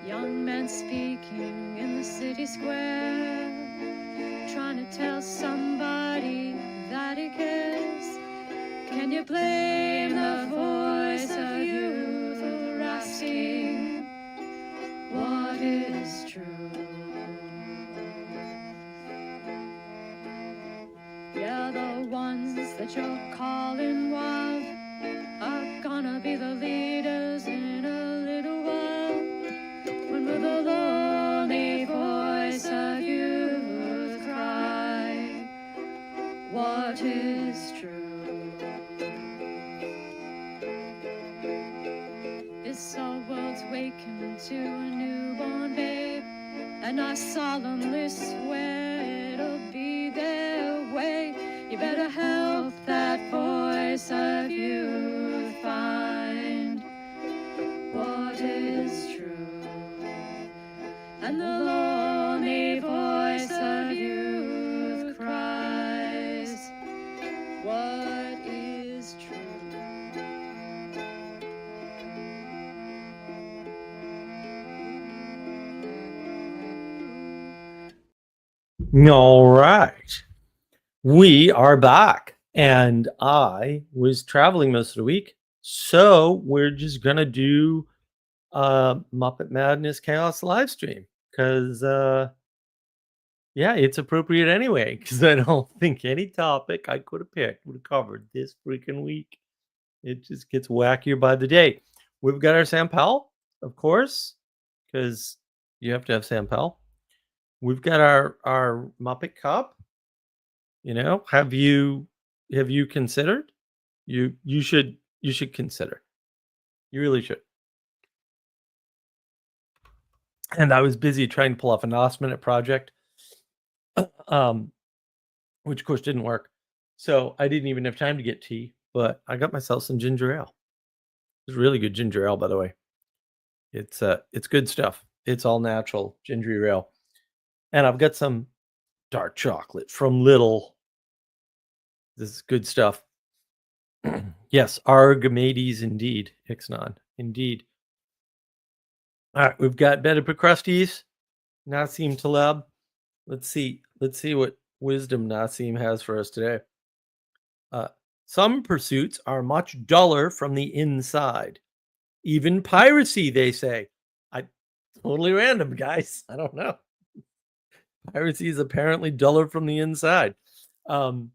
Young men speaking in the city square, trying to tell somebody that he cares. Can you blame the voice of youth for asking what is true? Yeah, the ones that you're calling wild are gonna be the leaders in a little while. When will the lonely voice of youth cry, what is true? This our world's waking to a newborn babe, and I solemnly swear it'll be their way. You better help that voice of youth find what is true. And the lonely voice of youth cries, what is true? All right. We are back. And I was traveling most of the week. So we're just going to do Muppet Madness Chaos live stream because, yeah, it's appropriate anyway. Because I don't think any topic I could have picked would have covered this freaking week. It just gets wackier by the day. We've got our Sam Powell, of course, because you have to have Sam Powell. We've got our Muppet Cup. Have you considered? You should consider. You really should. And I was busy trying to pull off a last-minute project, which of course didn't work. So I didn't even have time to get tea, but I got myself some ginger ale. It's really good ginger ale, by the way. It's good stuff. It's all natural ginger ale. And I've got some dark chocolate from Little. This is good stuff. Yes, Argomades indeed, Ixnon, indeed. All right, we've got Beta Procrustes, Nassim Taleb. Let's see what wisdom Nassim has for us today. Some pursuits are much duller from the inside. Even piracy, they say. Totally random, guys. I don't know. Piracy is apparently duller from the inside. Can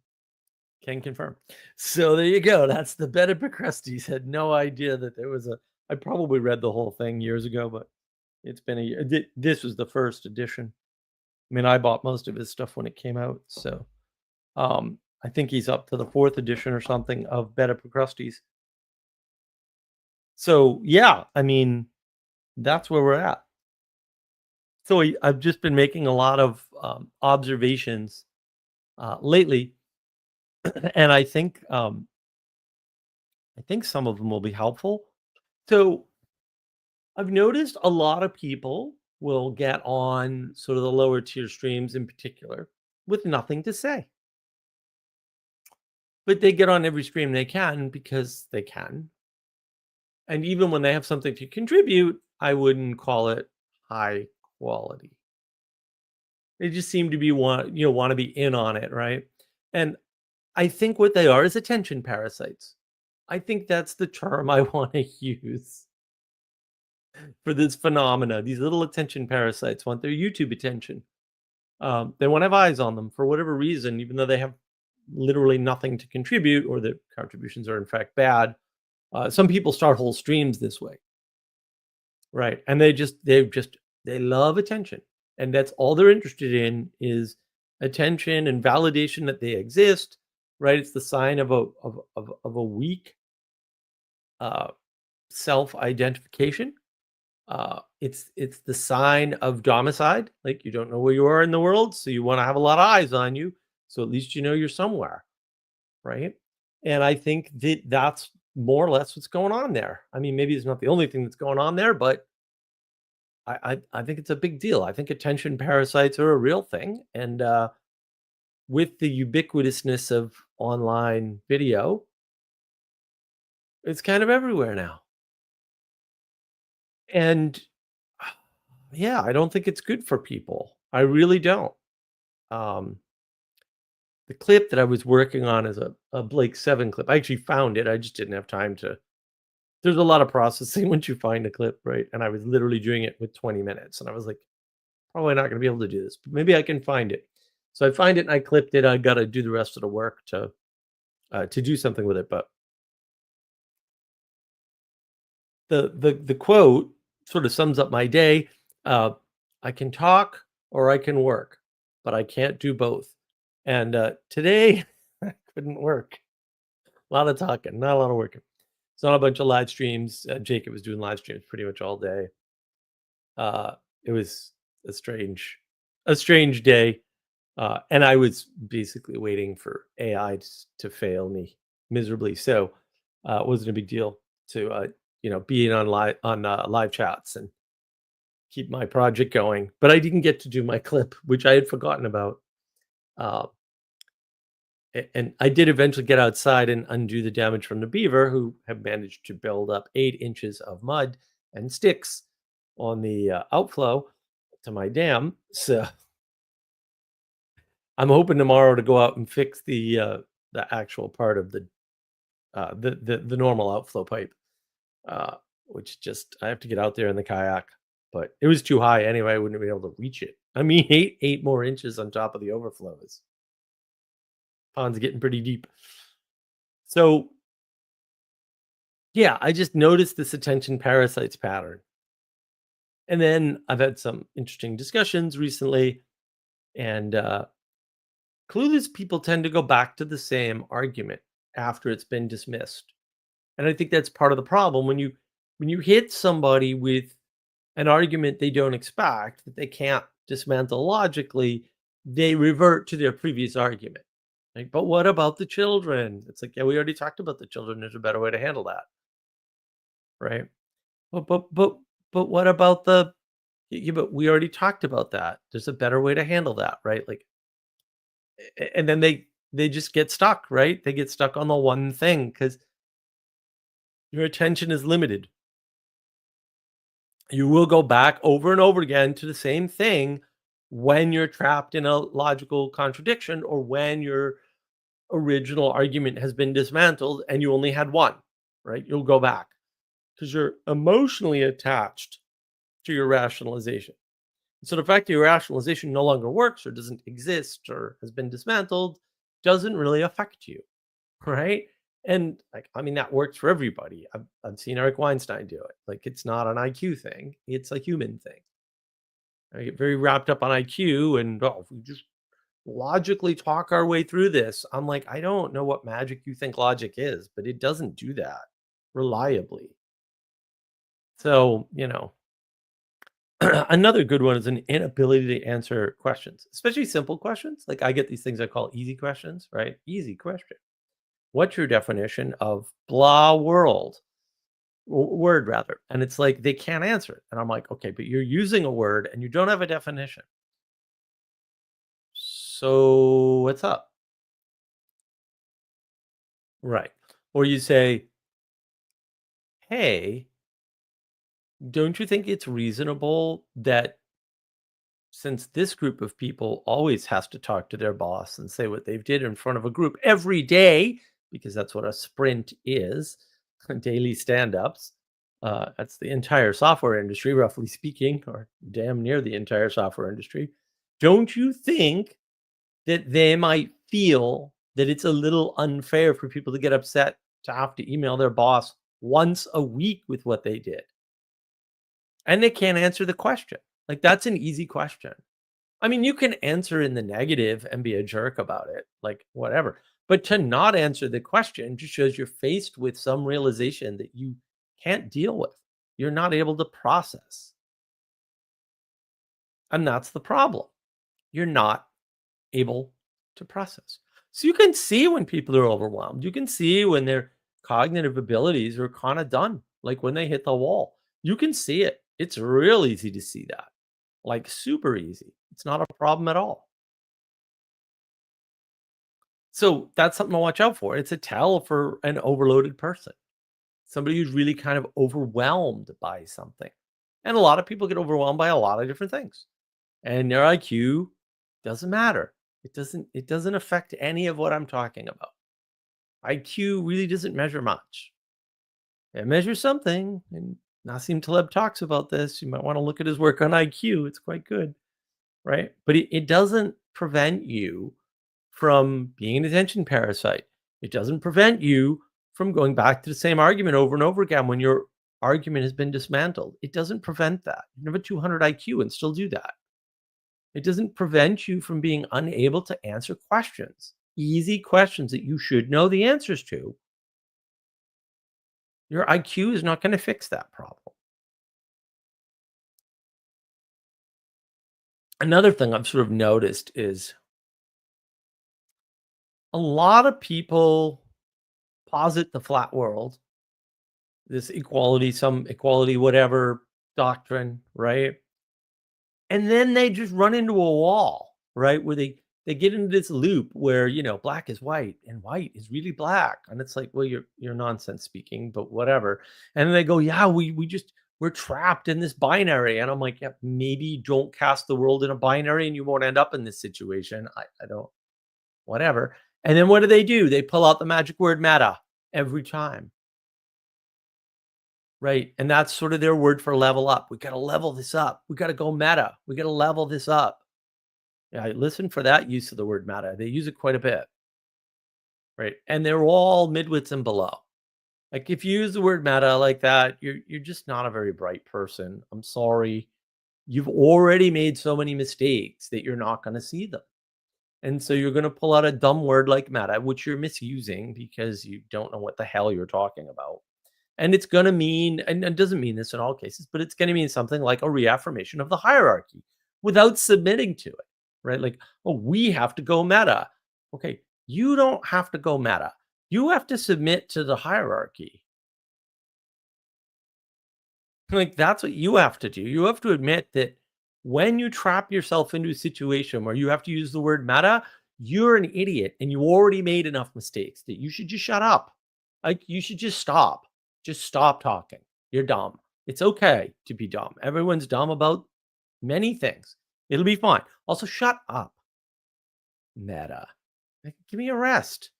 confirm. So there you go. That's the Beta Procrustes. Had no idea that there was I probably read the whole thing years ago, but it's been a year. This was the first edition. I mean, I bought most of his stuff when it came out, so I think he's up to the 4th edition or something of Beta Procrustes. So yeah, I mean, that's where we're at. So I've just been making a lot of observations lately, and I think some of them will be helpful. So I've noticed a lot of people will get on sort of the lower tier streams in particular with nothing to say. But they get on every stream they can because they can. And even when they have something to contribute, I wouldn't call it high quality. They just seem to be want to be in on it, right? And I think what they are is attention parasites. I think that's the term I want to use for this phenomena. These little attention parasites want their YouTube attention. They want to have eyes on them for whatever reason, even though they have literally nothing to contribute or their contributions are in fact bad. Some people start whole streams this way, right? And they love attention, and that's all they're interested in is attention and validation that they exist, right? It's the sign of a weak self-identification. It's the sign of domicide, like you don't know where you are in the world, so you want to have a lot of eyes on you, so at least you know you're somewhere, right? And I think that's more or less what's going on there. I mean, maybe it's not the only thing that's going on there, but I think it's a big deal. I think attention parasites are a real thing, and with the ubiquitousness of online video, it's kind of everywhere now. And Yeah, I don't think it's good for people. I really don't. Um, the clip that I was working on is a Blake 7 clip. I actually found it. I just didn't have time to. There's a lot of processing once you find a clip, right? And I was literally doing it with 20 minutes. And I was like, probably not going to be able to do this, but maybe I can find it. So I find it and I clipped it. I got to do the rest of the work to do something with it. But the quote sort of sums up my day. Uh, I can talk or I can work, but I can't do both. And today I couldn't work. A lot of talking, not a lot of working. It's not a bunch of live streams. Jacob was doing live streams pretty much all day. It was a strange day, and I was basically waiting for AI to fail me miserably. So it wasn't a big deal to be in on live chats and keep my project going. But I didn't get to do my clip, which I had forgotten about. Uh, and I did eventually get outside and undo the damage from the beaver, who have managed to build up 8 inches of mud and sticks on the outflow to my dam. So I'm hoping tomorrow to go out and fix the actual part of the normal outflow pipe, uh, which just I have to get out there in the kayak. But it was too high anyway. I wouldn't be able to reach it. I mean, eight more inches on top of the overflows. Pond's getting pretty deep. So yeah, I just noticed this attention parasites pattern. And then I've had some interesting discussions recently, and clueless people tend to go back to the same argument after it's been dismissed. And I think that's part of the problem when you hit somebody with an argument they don't expect that they can't dismantle logically, they revert to their previous argument. Like, but what about the children? It's like, yeah, we already talked about the children. There's a better way to handle that, right? But what about the yeah, but we already talked about that. There's a better way to handle that, right? Like, and then they just get stuck, right? They get stuck on the one thing because your attention is limited. You will go back over and over again to the same thing when you're trapped in a logical contradiction or when your original argument has been dismantled and you only had one, right? You'll go back because you're emotionally attached to your rationalization. So the fact that your rationalization no longer works or doesn't exist or has been dismantled doesn't really affect you, right? And like, I mean, that works for everybody. I've seen Eric Weinstein do it. Like, it's not an IQ thing; it's a human thing. I get very wrapped up on IQ, and oh, if we just logically talk our way through this, I'm like, I don't know what magic you think logic is, but it doesn't do that reliably. So, another good one is an inability to answer questions, especially simple questions. Like I get these things I call easy questions, right? Easy question. What's your definition of blah world? Word rather. And it's like they can't answer it. And I'm like, okay, but you're using a word and you don't have a definition. So what's up? Right. Or you say, hey, don't you think it's reasonable that since this group of people always has to talk to their boss and say what they've did in front of a group every day, because that's what a sprint is, daily stand-ups. That's the entire software industry, roughly speaking, or damn near the entire software industry. Don't you think that they might feel that it's a little unfair for people to get upset to have to email their boss once a week with what they did? And they can't answer the question. Like, that's an easy question. I mean, you can answer in the negative and be a jerk about it, like whatever. But to not answer the question just shows you're faced with some realization that you can't deal with. You're not able to process. And that's the problem. You're not able to process. So you can see when people are overwhelmed. You can see when their cognitive abilities are kind of done, like when they hit the wall. You can see it. It's real easy to see that, like super easy. It's not a problem at all. So that's something to watch out for. It's a tell for an overloaded person, somebody who's really kind of overwhelmed by something. And a lot of people get overwhelmed by a lot of different things. And their IQ doesn't matter. It doesn't affect any of what I'm talking about. IQ really doesn't measure much. It measures something, and Nassim Taleb talks about this. You might want to look at his work on IQ. It's quite good, right? But it doesn't prevent you from being an attention parasite. It doesn't prevent you from going back to the same argument over and over again when your argument has been dismantled. It doesn't prevent that. You can have a 200 IQ and still do that. It doesn't prevent you from being unable to answer questions, easy questions that you should know the answers to. Your IQ is not going to fix that problem. Another thing I've sort of noticed is a lot of people posit the flat world, this equality, some equality, whatever doctrine, right? And then they just run into a wall, right? Where they get into this loop where, black is white and white is really black. And it's like, well, you're nonsense speaking, but whatever. And then they go, yeah, we're trapped in this binary. And I'm like, yeah, maybe don't cast the world in a binary and you won't end up in this situation. I don't, whatever. And then what do? They pull out the magic word meta every time. Right, and that's sort of their word for level up. We gotta level this up. We gotta go meta. We gotta level this up. Yeah, I listen for that use of the word meta. They use it quite a bit, right? And they're all midwits and below. Like if you use the word meta like that, you're just not a very bright person. I'm sorry. You've already made so many mistakes that you're not going to see them. And so you're going to pull out a dumb word like meta, which you're misusing because you don't know what the hell you're talking about. And it's going to mean, and it doesn't mean this in all cases, but it's going to mean something like a reaffirmation of the hierarchy without submitting to it, right? Like, oh, we have to go meta. Okay, you don't have to go meta. You have to submit to the hierarchy. Like, that's what you have to do. You have to admit that when you trap yourself into a situation where you have to use the word meta, you're an idiot and you already made enough mistakes that you should just shut up. Like, you should just stop. Just stop talking. You're dumb. It's okay to be dumb. Everyone's dumb about many things. It'll be fine. Also, shut up. Meta. Like, give me a rest.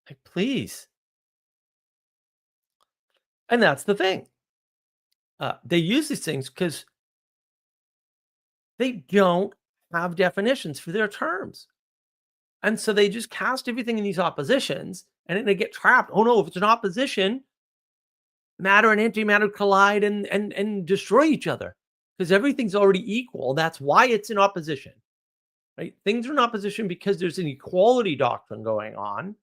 Like, please. And that's the thing. They use these things because they don't have definitions for their terms. And so they just cast everything in these oppositions and then they get trapped. Oh no, if it's an opposition, matter and antimatter collide and destroy each other because everything's already equal. That's why it's in opposition. Right? Things are in opposition because there's an equality doctrine going on.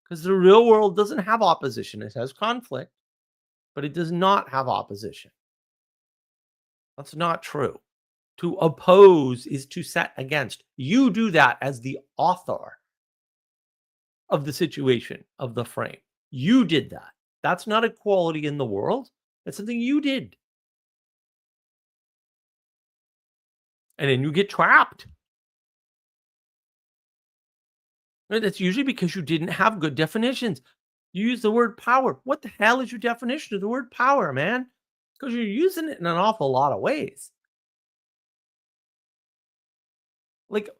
Because the real world doesn't have opposition. It has conflict, but it does not have opposition. That's not true. To oppose is to set against. You do that as the author of the situation, of the frame. You did that. That's not equality in the world. That's something you did. And then you get trapped. And that's usually because you didn't have good definitions. You use the word power. What the hell is your definition of the word power, man? Because you're using it in an awful lot of ways. Like,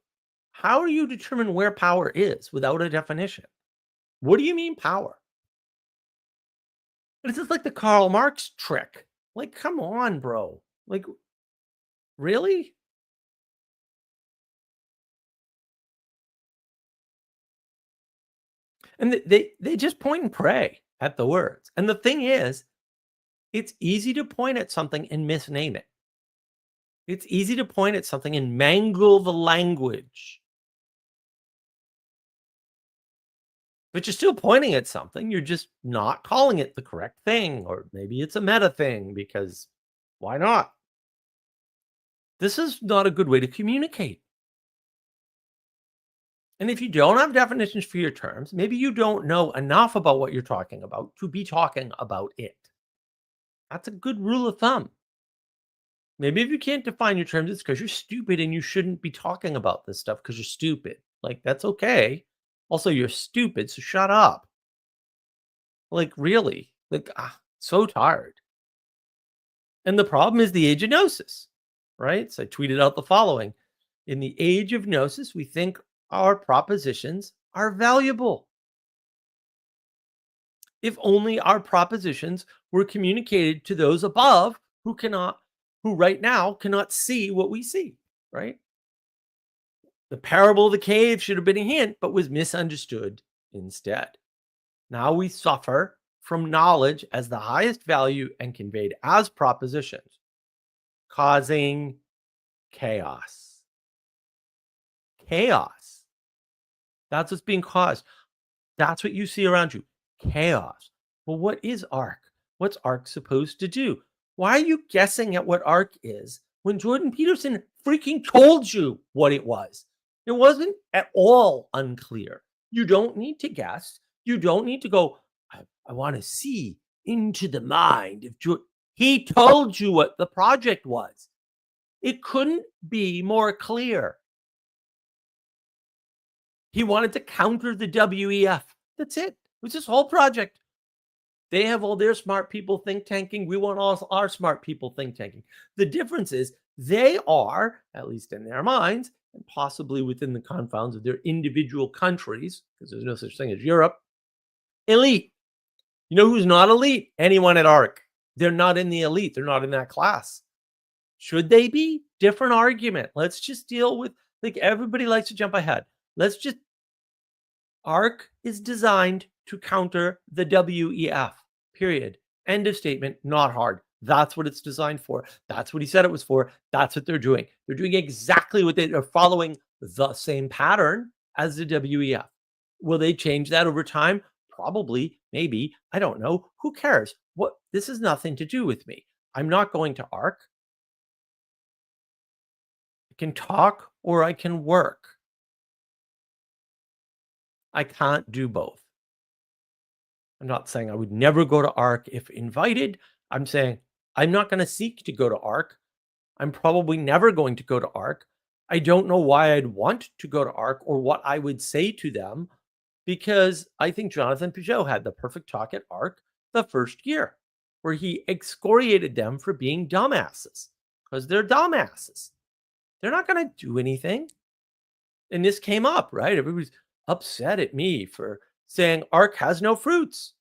how do you determine where power is without a definition? What do you mean power? It's just like the Karl Marx trick. Like, come on, bro. Like, really? And they just point and pray at the words. And the thing is, it's easy to point at something and misname it. It's easy to point at something and mangle the language. But you're still pointing at something. You're just not calling it the correct thing. Or maybe it's a meta thing because why not? This is not a good way to communicate. And if you don't have definitions for your terms, maybe you don't know enough about what you're talking about to be talking about it. That's a good rule of thumb. Maybe if you can't define your terms, it's because you're stupid and you shouldn't be talking about this stuff because you're stupid. Like, that's okay. Also, you're stupid, so shut up. Like, really? Like, so tired. And the problem is the age of gnosis, right? So I tweeted out the following. In the age of gnosis, we think our propositions are valuable. If only our propositions were communicated to those above who right now cannot see what we see, right? The parable of the cave should have been a hint, but was misunderstood instead. Now we suffer from knowledge as the highest value and conveyed as propositions, causing chaos. Chaos. That's what's being caused. That's what you see around you. Chaos. Well, what is ARC? What's ARC supposed to do? Why are you guessing at what ARC is when Jordan Peterson freaking told you what it was? It wasn't at all unclear. You don't need to guess. You don't need to go, I want to see into the mind of Jordan. He told you what the project was. It couldn't be more clear. He wanted to counter the WEF. That's it. It was this whole project. They have all their smart people think tanking. We want all our smart people think tanking. The difference is they are, at least in their minds, and possibly within the confines of their individual countries, because there's no such thing as Europe, elite. You know who's not elite? Anyone at ARC. They're not in the elite. They're not in that class. Should they be? Different argument. Let's just deal with, like, everybody likes to jump ahead. ARC is designed to counter the WEF, period. End of statement, not hard. That's what it's designed for. That's what he said it was for. That's what they're doing. They're doing exactly what they're following the same pattern as the WEF. Will they change that over time? Probably, maybe. I don't know. Who cares? This has nothing to do with me. I'm not going to ARC. I can talk or I can work. I can't do both. I'm not saying I would never go to ARC if invited. I'm saying I'm not going to seek to go to ARC. I'm probably never going to go to ARC. I don't know why I'd want to go to ARC or what I would say to them, because I think Jonathan Peugeot had the perfect talk at ARC the first year, where he excoriated them for being dumbasses, because they're dumbasses. They're not going to do anything. And this came up, right? Everybody's upset at me for saying ARC has no fruits.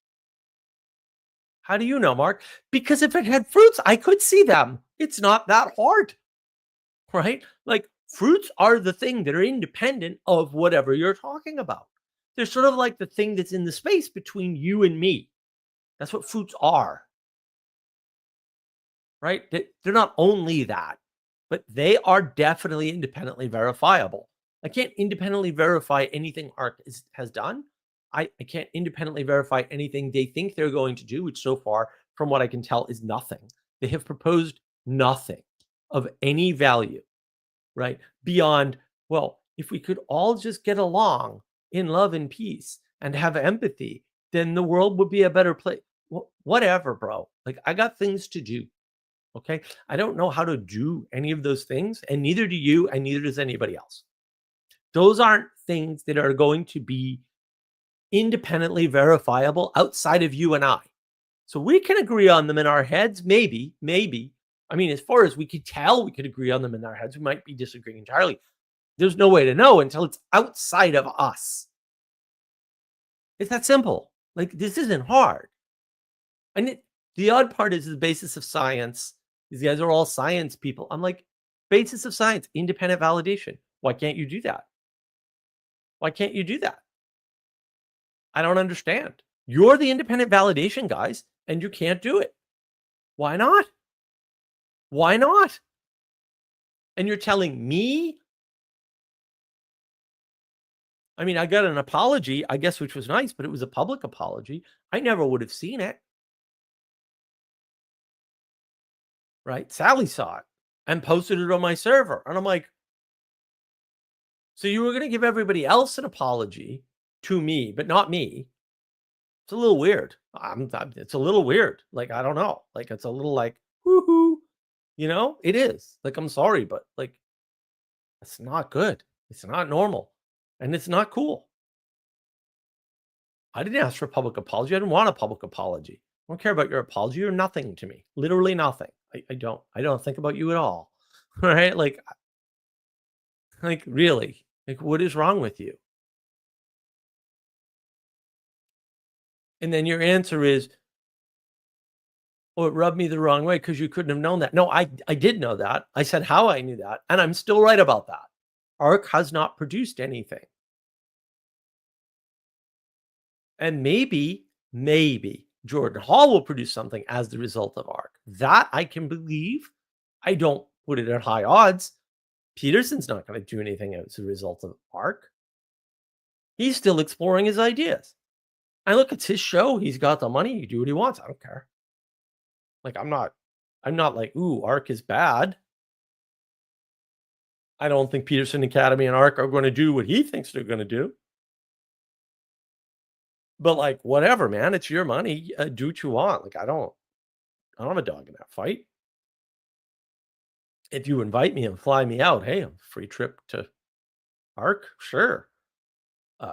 How do you know, Mark? Because if it had fruits, I could see them. It's not that hard, right? Like, fruits are the thing that are independent of whatever you're talking about. They're sort of like the thing that's in the space between you and me. That's what fruits are, right? They're not only that, but they are definitely independently verifiable. I can't independently verify anything ARC has done. I can't independently verify anything they think they're going to do, which so far, from what I can tell, is nothing. They have proposed nothing of any value, right? Beyond, well, if we could all just get along in love and peace and have empathy, then the world would be a better place. Whatever, bro. Like, I got things to do. Okay. I don't know how to do any of those things, and neither do you, and neither does anybody else. Those aren't things that are going to be independently verifiable outside of you and I. So we can agree on them in our heads, maybe. I mean, as far as we could tell, we could agree on them in our heads. We might be disagreeing entirely. There's no way to know until it's outside of us. It's that simple. Like, this isn't hard. And the odd part is the basis of science. These guys are all science people. I'm like, basis of science, independent validation. Why can't you do that? Why can't you do that? I don't understand. You're the independent validation guys, and you can't do it. Why not? Why not? And you're telling me? I mean, I got an apology, I guess, which was nice, but it was a public apology. I never would have seen it. Right? Sally saw it and posted it on my server. And I'm like, so you were going to give everybody else an apology to me, but not me. It's a little weird. It's a little weird. Like, I don't know. Like, it's a little like, woohoo. It is. Like, I'm sorry, but like, it's not good. It's not normal. And it's not cool. I didn't ask for a public apology. I didn't want a public apology. don't care about your apology. You're nothing to me. Literally nothing. I don't think about you at all. Right? Like really. Like what is wrong with you? And then your answer is, "Oh, it rubbed me the wrong way because you couldn't have known that." No, I did know that. I said how I knew that, and I'm still right about that. ARC has not produced anything. And maybe Jordan Hall will produce something as the result of ARC. That I can believe. I don't put it at high odds. Peterson's not going to do anything as a result of ARC. He's still exploring his ideas. I look, it's his show. He's got the money. He do what he wants. I don't care. Like I'm not like, ooh, ARC is bad. I don't think Peterson Academy and ARC are going to do what he thinks they're going to do. But like, whatever, man, it's your money. Do what you want. Like, I don't have a dog in that fight. If you invite me and fly me out, hey, free trip to ARC, sure.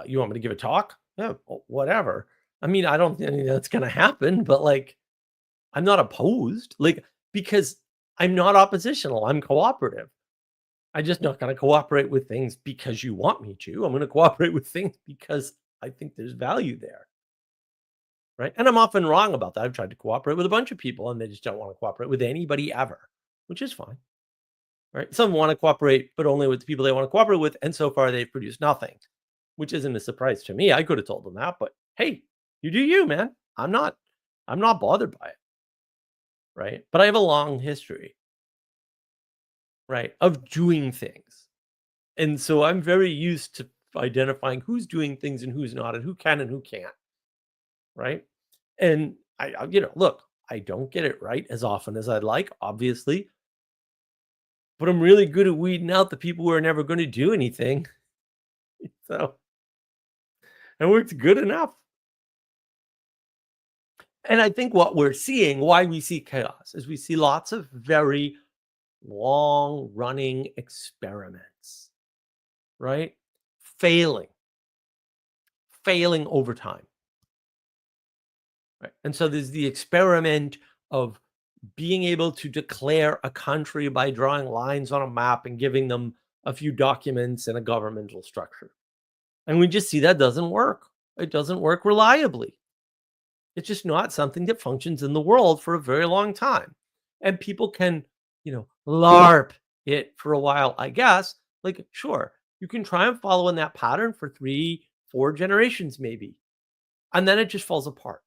You want me to give a talk? Yeah, whatever. I mean, I don't think that's going to happen, but like, I'm not opposed, like, because I'm not oppositional. I'm cooperative. I'm just not going to cooperate with things because you want me to. I'm going to cooperate with things because I think there's value there. Right. And I'm often wrong about that. I've tried to cooperate with a bunch of people and they just don't want to cooperate with anybody ever, which is fine. Right. Some want to cooperate, but only with the people they want to cooperate with. And so far, they've produced nothing, which isn't a surprise to me. I could have told them that, but hey, you do you, man. I'm not bothered by it. Right. But I have a long history, right, of doing things. And so I'm very used to identifying who's doing things and who's not, and who can and who can't. Right. And look, I don't get it right as often as I'd like, obviously, but I'm really good at weeding out the people who are never going to do anything. So it works good enough. And I think what we're seeing, why we see chaos, is we see lots of very long running experiments, right? Failing, failing over time. Right. And so there's the experiment of being able to declare a country by drawing lines on a map and giving them a few documents and a governmental structure. And we just see that doesn't work. It doesn't work reliably. It's just not something that functions in the world for a very long time. And people can, LARP it for a while, I guess. Like, sure, you can try and follow in that pattern for 3, 4 generations, maybe. And then it just falls apart.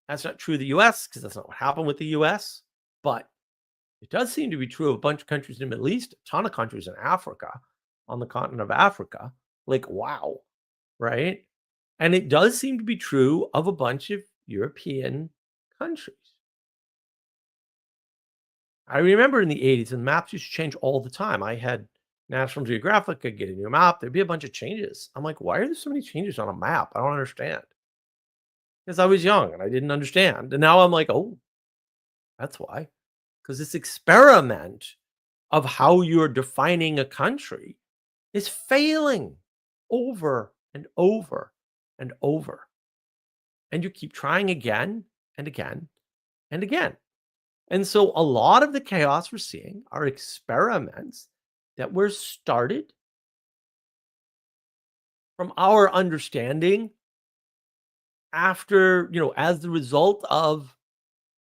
That's not true of the US because that's not what happened with the US. But it does seem to be true of a bunch of countries in the Middle East, a ton of countries in Africa, on the continent of Africa. Like, wow, right? And it does seem to be true of a bunch of European countries. I remember in the 80s, and maps used to change all the time. I had National Geographic, I'd get a new map, there'd be a bunch of changes. I'm like, why are there so many changes on a map? I don't understand. Because I was young and I didn't understand. And now I'm like, oh, that's why. Because this experiment of how you're defining a country is failing over and over and over. And you keep trying again and again and again. And so a lot of the chaos we're seeing are experiments that were started from our understanding after, as the result of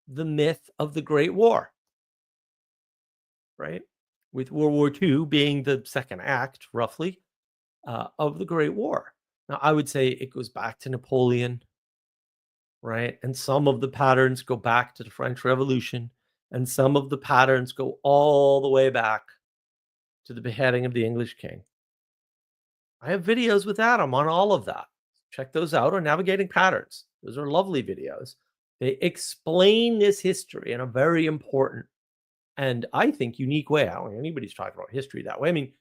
the myth of the Great War, right? With World War II being the second act, roughly, of the Great War. Now, I would say it goes back to Napoleon, right? And some of the patterns go back to the French Revolution, and some of the patterns go all the way back to the beheading of the English king. I have videos with Adam on all of that. Check those out on Navigating Patterns. Those are lovely videos. They explain this history in a very important and I think unique way. I don't think anybody's talking about history that way. I mean,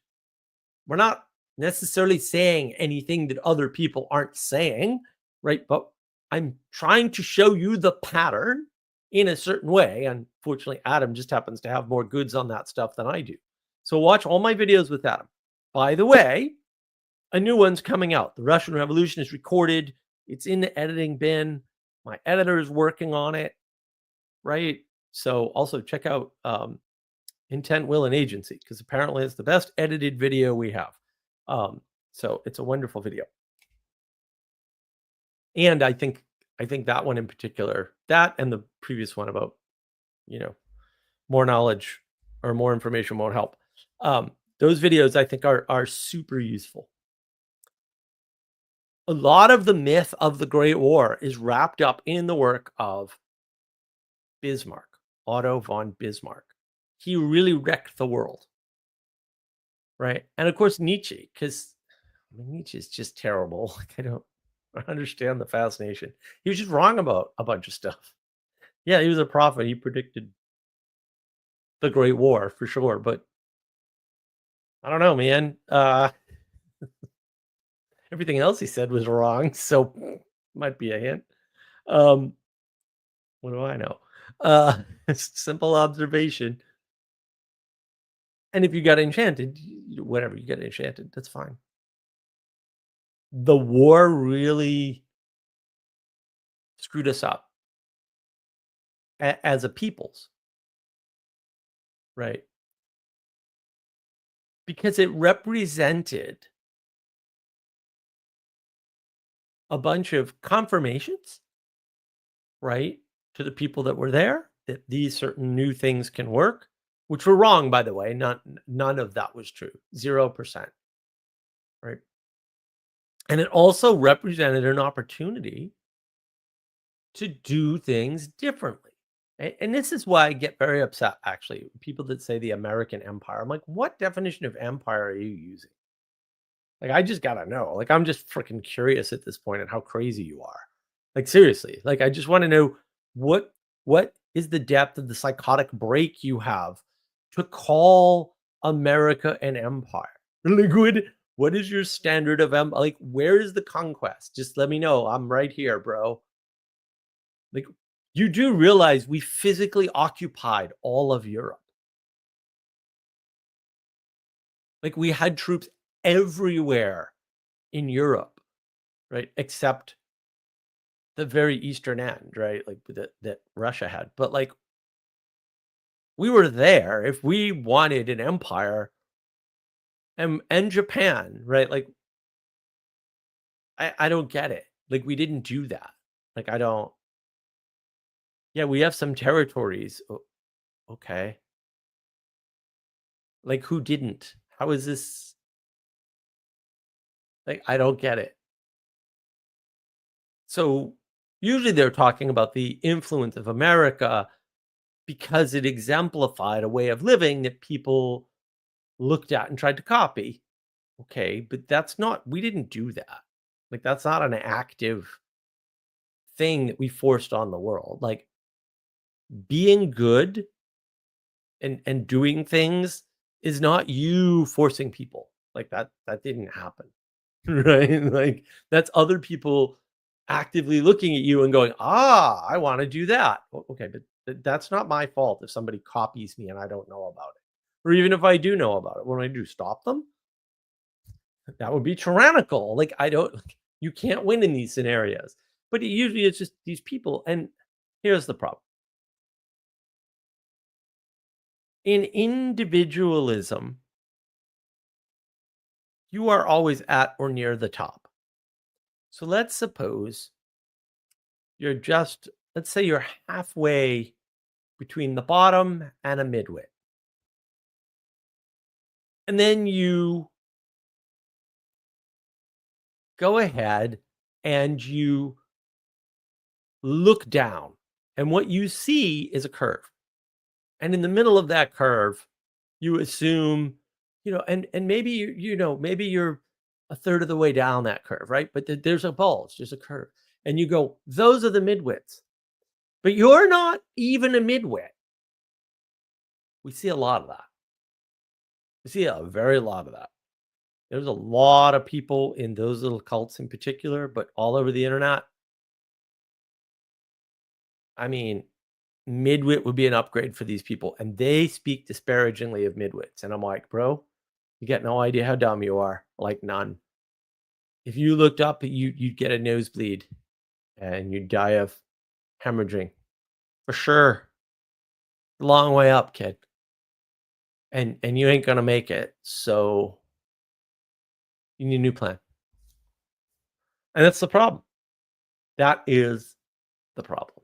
we're not necessarily saying anything that other people aren't saying, right? But I'm trying to show you the pattern in a certain way. Unfortunately, Adam just happens to have more goods on that stuff than I do. So watch all my videos with Adam. By the way, a new one's coming out. The Russian Revolution is recorded. It's in the editing bin. My editor is working on it, right? So also check out Intent, Will, and Agency because apparently it's the best edited video we have. Um, so it's a wonderful video. And I think that one in particular, that and the previous one about, you know, more knowledge or more information won't help. Those videos I think are super useful. A lot of the myth of the Great War is wrapped up in the work of Bismarck, Otto von Bismarck. He really wrecked the world, right? And of course Nietzsche, because Nietzsche is just terrible. Like I don't understand the fascination. He was just wrong about a bunch of stuff. Yeah, he was a prophet. He predicted the Great War for sure, but I don't know, man. Everything else he said was wrong, so might be a hint. Um, what do I know? Simple observation. And if you got enchanted, whatever you get enchanted, that's fine. The war really screwed us up as a peoples, right? Because it represented a bunch of confirmations, right, to the people that were there that these certain new things can work, which were wrong, by the way. None of that was true. 0%, right? And it also represented an opportunity to do things differently. And this is why I get very upset, actually. People that say the American empire. I'm like, what definition of empire are you using? Like, I just gotta know. Like, I'm just freaking curious at this point at how crazy you are. Like, seriously. Like, I just want to know what is the depth of the psychotic break you have to call America an empire? Like, what is your standard of like, where is the conquest? Just let me know. I'm right here, bro. Like, you do realize we physically occupied all of Europe. Like, we had troops everywhere in Europe, right? Except the very eastern end, right? Like that Russia had. But like we were there if we wanted an empire and Japan, right? Like I don't get it. Like we didn't do that. Like I don't. Yeah, we have some territories. Okay. Like who didn't? How is this like I don't get it. So usually they're talking about the influence of America because it exemplified a way of living that people looked at and tried to copy. Okay, but that's not we didn't do that. Like that's not an active thing that we forced on the world. Like being good and doing things is not you forcing people. Like that didn't happen. Right? Like that's other people actively looking at you and going, "Ah, I want to do that." Okay, but that's not my fault if somebody copies me and I don't know about it. Or even if I do know about it, what do I do? Stop them? That would be tyrannical. Like, I don't like, you can't win in these scenarios. But usually it's just these people. And here's the problem. In individualism, you are always at or near the top. So let's suppose let's say you're halfway between the bottom and a midwit. And then you go ahead and you look down. And what you see is a curve. And in the middle of that curve, you assume, and maybe maybe you're a third of the way down that curve, right? But there's a bulge, there's a curve. And you go, those are the midwits. But you're not even a midwit. We see a lot of that. We see a very lot of that. There's a lot of people in those little cults in particular, but all over the internet. I mean, midwit would be an upgrade for these people, and they speak disparagingly of midwits. And I'm like, bro, you get no idea how dumb you are. Like none. If you looked up, you'd get a nosebleed and you'd die of hemorrhaging for sure. Long way up, kid. And you ain't gonna make it. So you need a new plan. And that's the problem. That is the problem.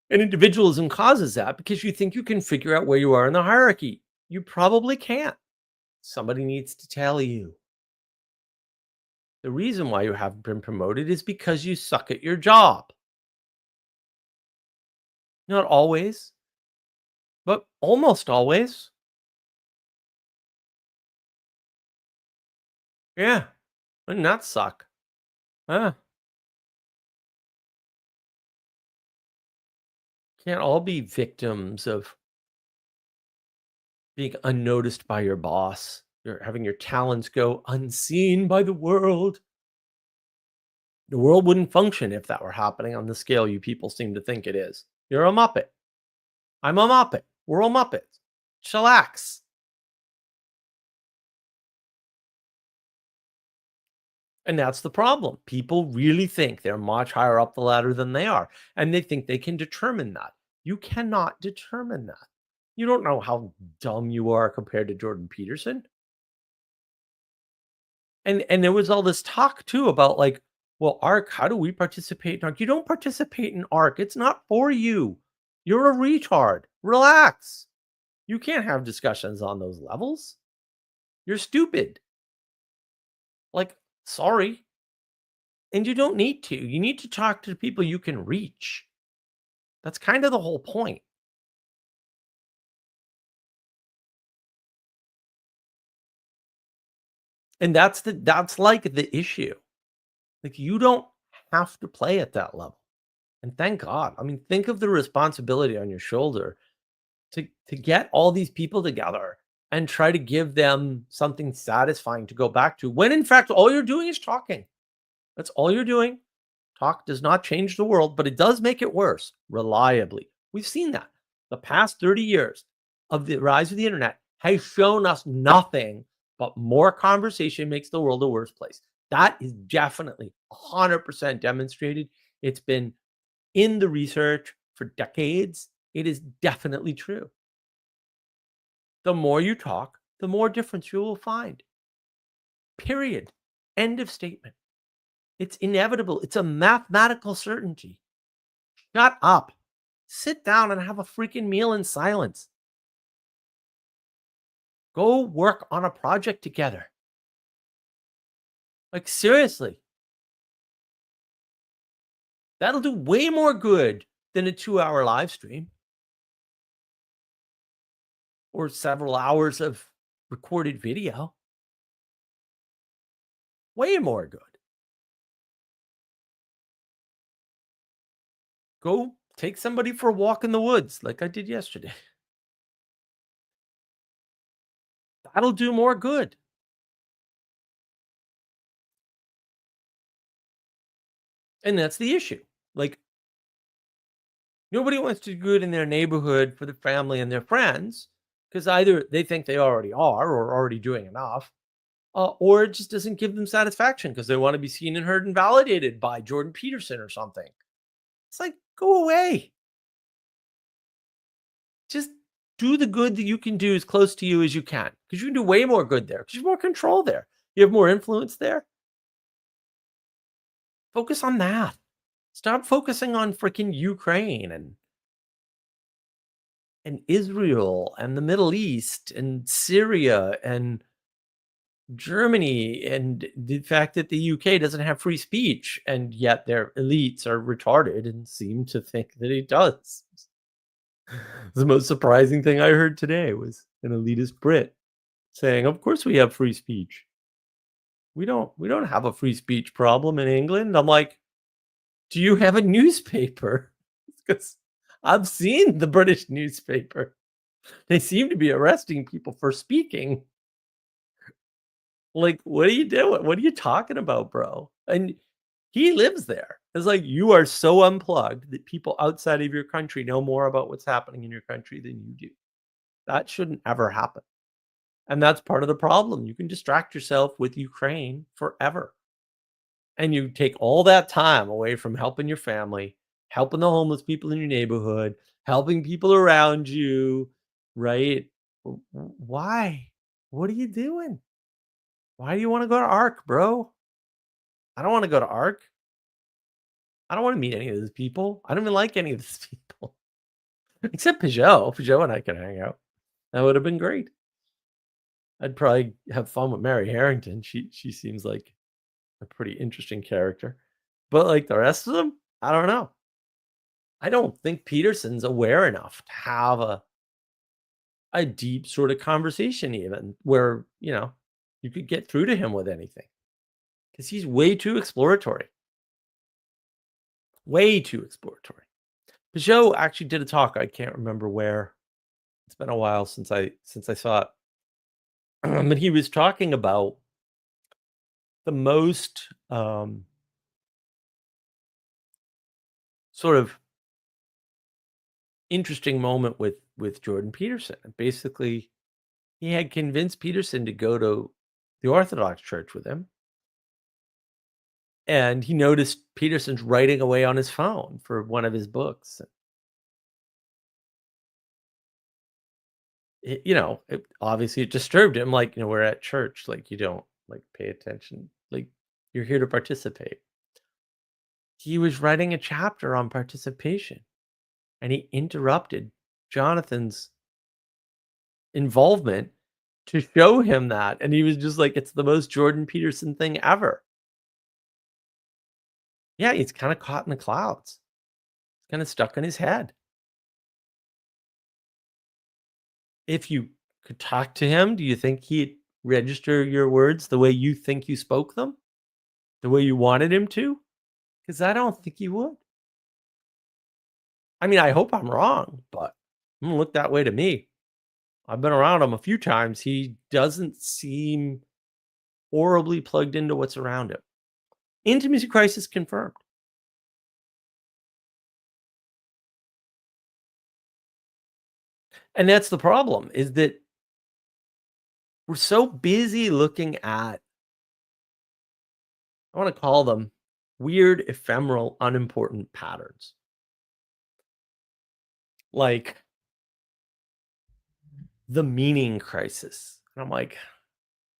And individualism causes that because you think you can figure out where you are in the hierarchy. You probably can't. Somebody needs to tell you. The reason why you haven't been promoted is because you suck at your job. Not always, but almost always. Yeah. Wouldn't that suck? Huh? Can't all be victims of being unnoticed by your boss. You're having your talents go unseen by the world. The world wouldn't function if that were happening on the scale you people seem to think it is. You're a Muppet. I'm a Muppet. We're all Muppets. Chillax. And that's the problem. People really think they're much higher up the ladder than they are, and they think they can determine that. You cannot determine that. You don't know how dumb you are compared to Jordan Peterson. And there was all this talk too about like, well, ARC, how do we participate in ARC? You don't participate in ARC. It's not for you. You're a retard. Relax. You can't have discussions on those levels. You're stupid. Like, sorry. And you don't need to. You need to talk to the people you can reach. That's kind of the whole point. And that's like the issue. Like you don't have to play at that level. And thank God. I mean, think of the responsibility on your shoulder to get all these people together and try to give them something satisfying to go back to when in fact all you're doing is talking. That's all you're doing. Talk does not change the world, but it does make it worse reliably. We've seen that. The past 30 years of the rise of the internet has shown us nothing but more conversation makes the world a worse place. That is definitely 100% demonstrated. It's been in the research for decades. It is definitely true. The more you talk, the more difference you will find. Period. End of statement. It's inevitable. It's a mathematical certainty. Shut up. Sit down and have a freaking meal in silence. Go work on a project together. Like, seriously. That'll do way more good than a 2-hour live stream or several hours of recorded video. Way more good. Go take somebody for a walk in the woods like I did yesterday. That'll do more good. And that's the issue. Like, nobody wants to do good in their neighborhood for the family and their friends because either they think they already are or already doing enough, or it just doesn't give them satisfaction because they want to be seen and heard and validated by Jordan Peterson or something. It's like, go away. Just do the good that you can do as close to you as you can because you can do way more good there because you have more control there. You have more influence there. Focus on that. Stop focusing on freaking Ukraine and Israel and the Middle East and Syria and Germany and the fact that the UK doesn't have free speech and yet their elites are retarded and seem to think that it does. The most surprising thing I heard today was an elitist Brit saying, "Of course we have free speech. We don't have a free speech problem in England." I'm like, "Do you have a newspaper?" Because I've seen the British newspaper. They seem to be arresting people for speaking. Like, what are you doing? What are you talking about, bro? And he lives there. It's like you are so unplugged that people outside of your country know more about what's happening in your country than you do. That shouldn't ever happen. And that's part of the problem. You can distract yourself with Ukraine forever. And you take all that time away from helping your family helping the homeless people in your neighborhood, helping people around you, right? Why? What are you doing? Why do you want to go to ARC, bro? I don't want to go to ARC. I don't want to meet any of those people. I don't even like any of those people except Peugeot. Peugeot and I can hang out. That would have been great. I'd probably have fun with Mary Harrington. She seems like a pretty interesting character. But like the rest of them, I don't know. I don't think Peterson's aware enough to have a deep sort of conversation even where, you could get through to him with anything. Because he's way too exploratory. Way too exploratory. Peugeot actually did a talk. I can't remember where. It's been a while since I saw it. But he was talking about the most sort of interesting moment with Jordan Peterson. And basically, he had convinced Peterson to go to the Orthodox Church with him. And he noticed Peterson's writing away on his phone for one of his books. Obviously it disturbed him. Like, we're at church. Like, you don't like pay attention. Like, you're here to participate. He was writing a chapter on participation, and he interrupted Jonathan's involvement to show him that. And he was just like, it's the most Jordan Peterson thing ever. Yeah, he's kind of caught in the clouds. It's kind of stuck in his head. If you could talk to him, do you think he'd register your words the way you think you spoke them? The way you wanted him to? Because I don't think he would. I mean, I hope I'm wrong, but it doesn't look that way to me. I've been around him a few times. He doesn't seem horribly plugged into what's around him. Intimacy crisis confirmed. And that's the problem, is that we're so busy looking at, I want to call them weird, ephemeral, unimportant patterns. Like the meaning crisis. And I'm like,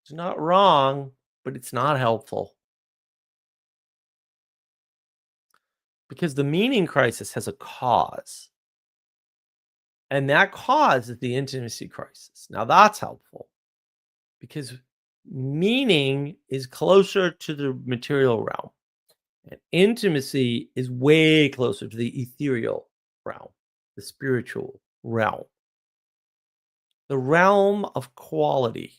it's not wrong, but it's not helpful. Because the meaning crisis has a cause. And that cause is the intimacy crisis. Now that's helpful because meaning is closer to the material realm, and intimacy is way closer to the ethereal realm, the spiritual realm, the realm of quality.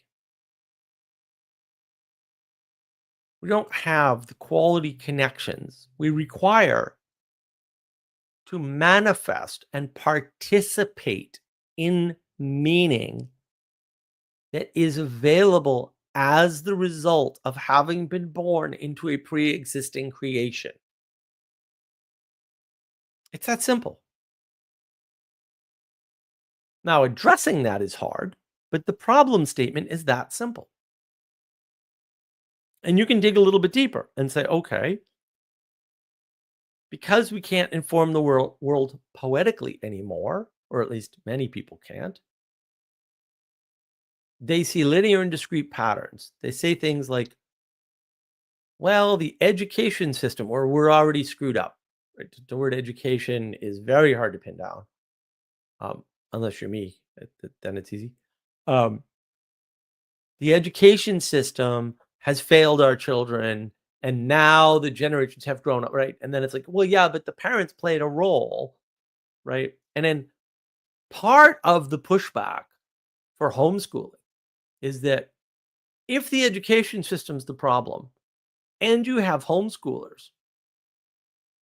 We don't have the quality connections we require to manifest and participate in meaning that is available as the result of having been born into a pre-existing creation. It's that simple. Now, addressing that is hard, but the problem statement is that simple. And you can dig a little bit deeper and say, okay, because we can't inform the world poetically anymore, or at least many people can't, they see linear and discrete patterns. They say things like, well, the education system, or we're already screwed up. Right? The word education is very hard to pin down, unless you're me, then it's easy. The education system has failed our children, and now the generations have grown up, right? And then it's like, well, yeah, but the parents played a role, right? And then part of the pushback for homeschooling is that if the education system's the problem and you have homeschoolers,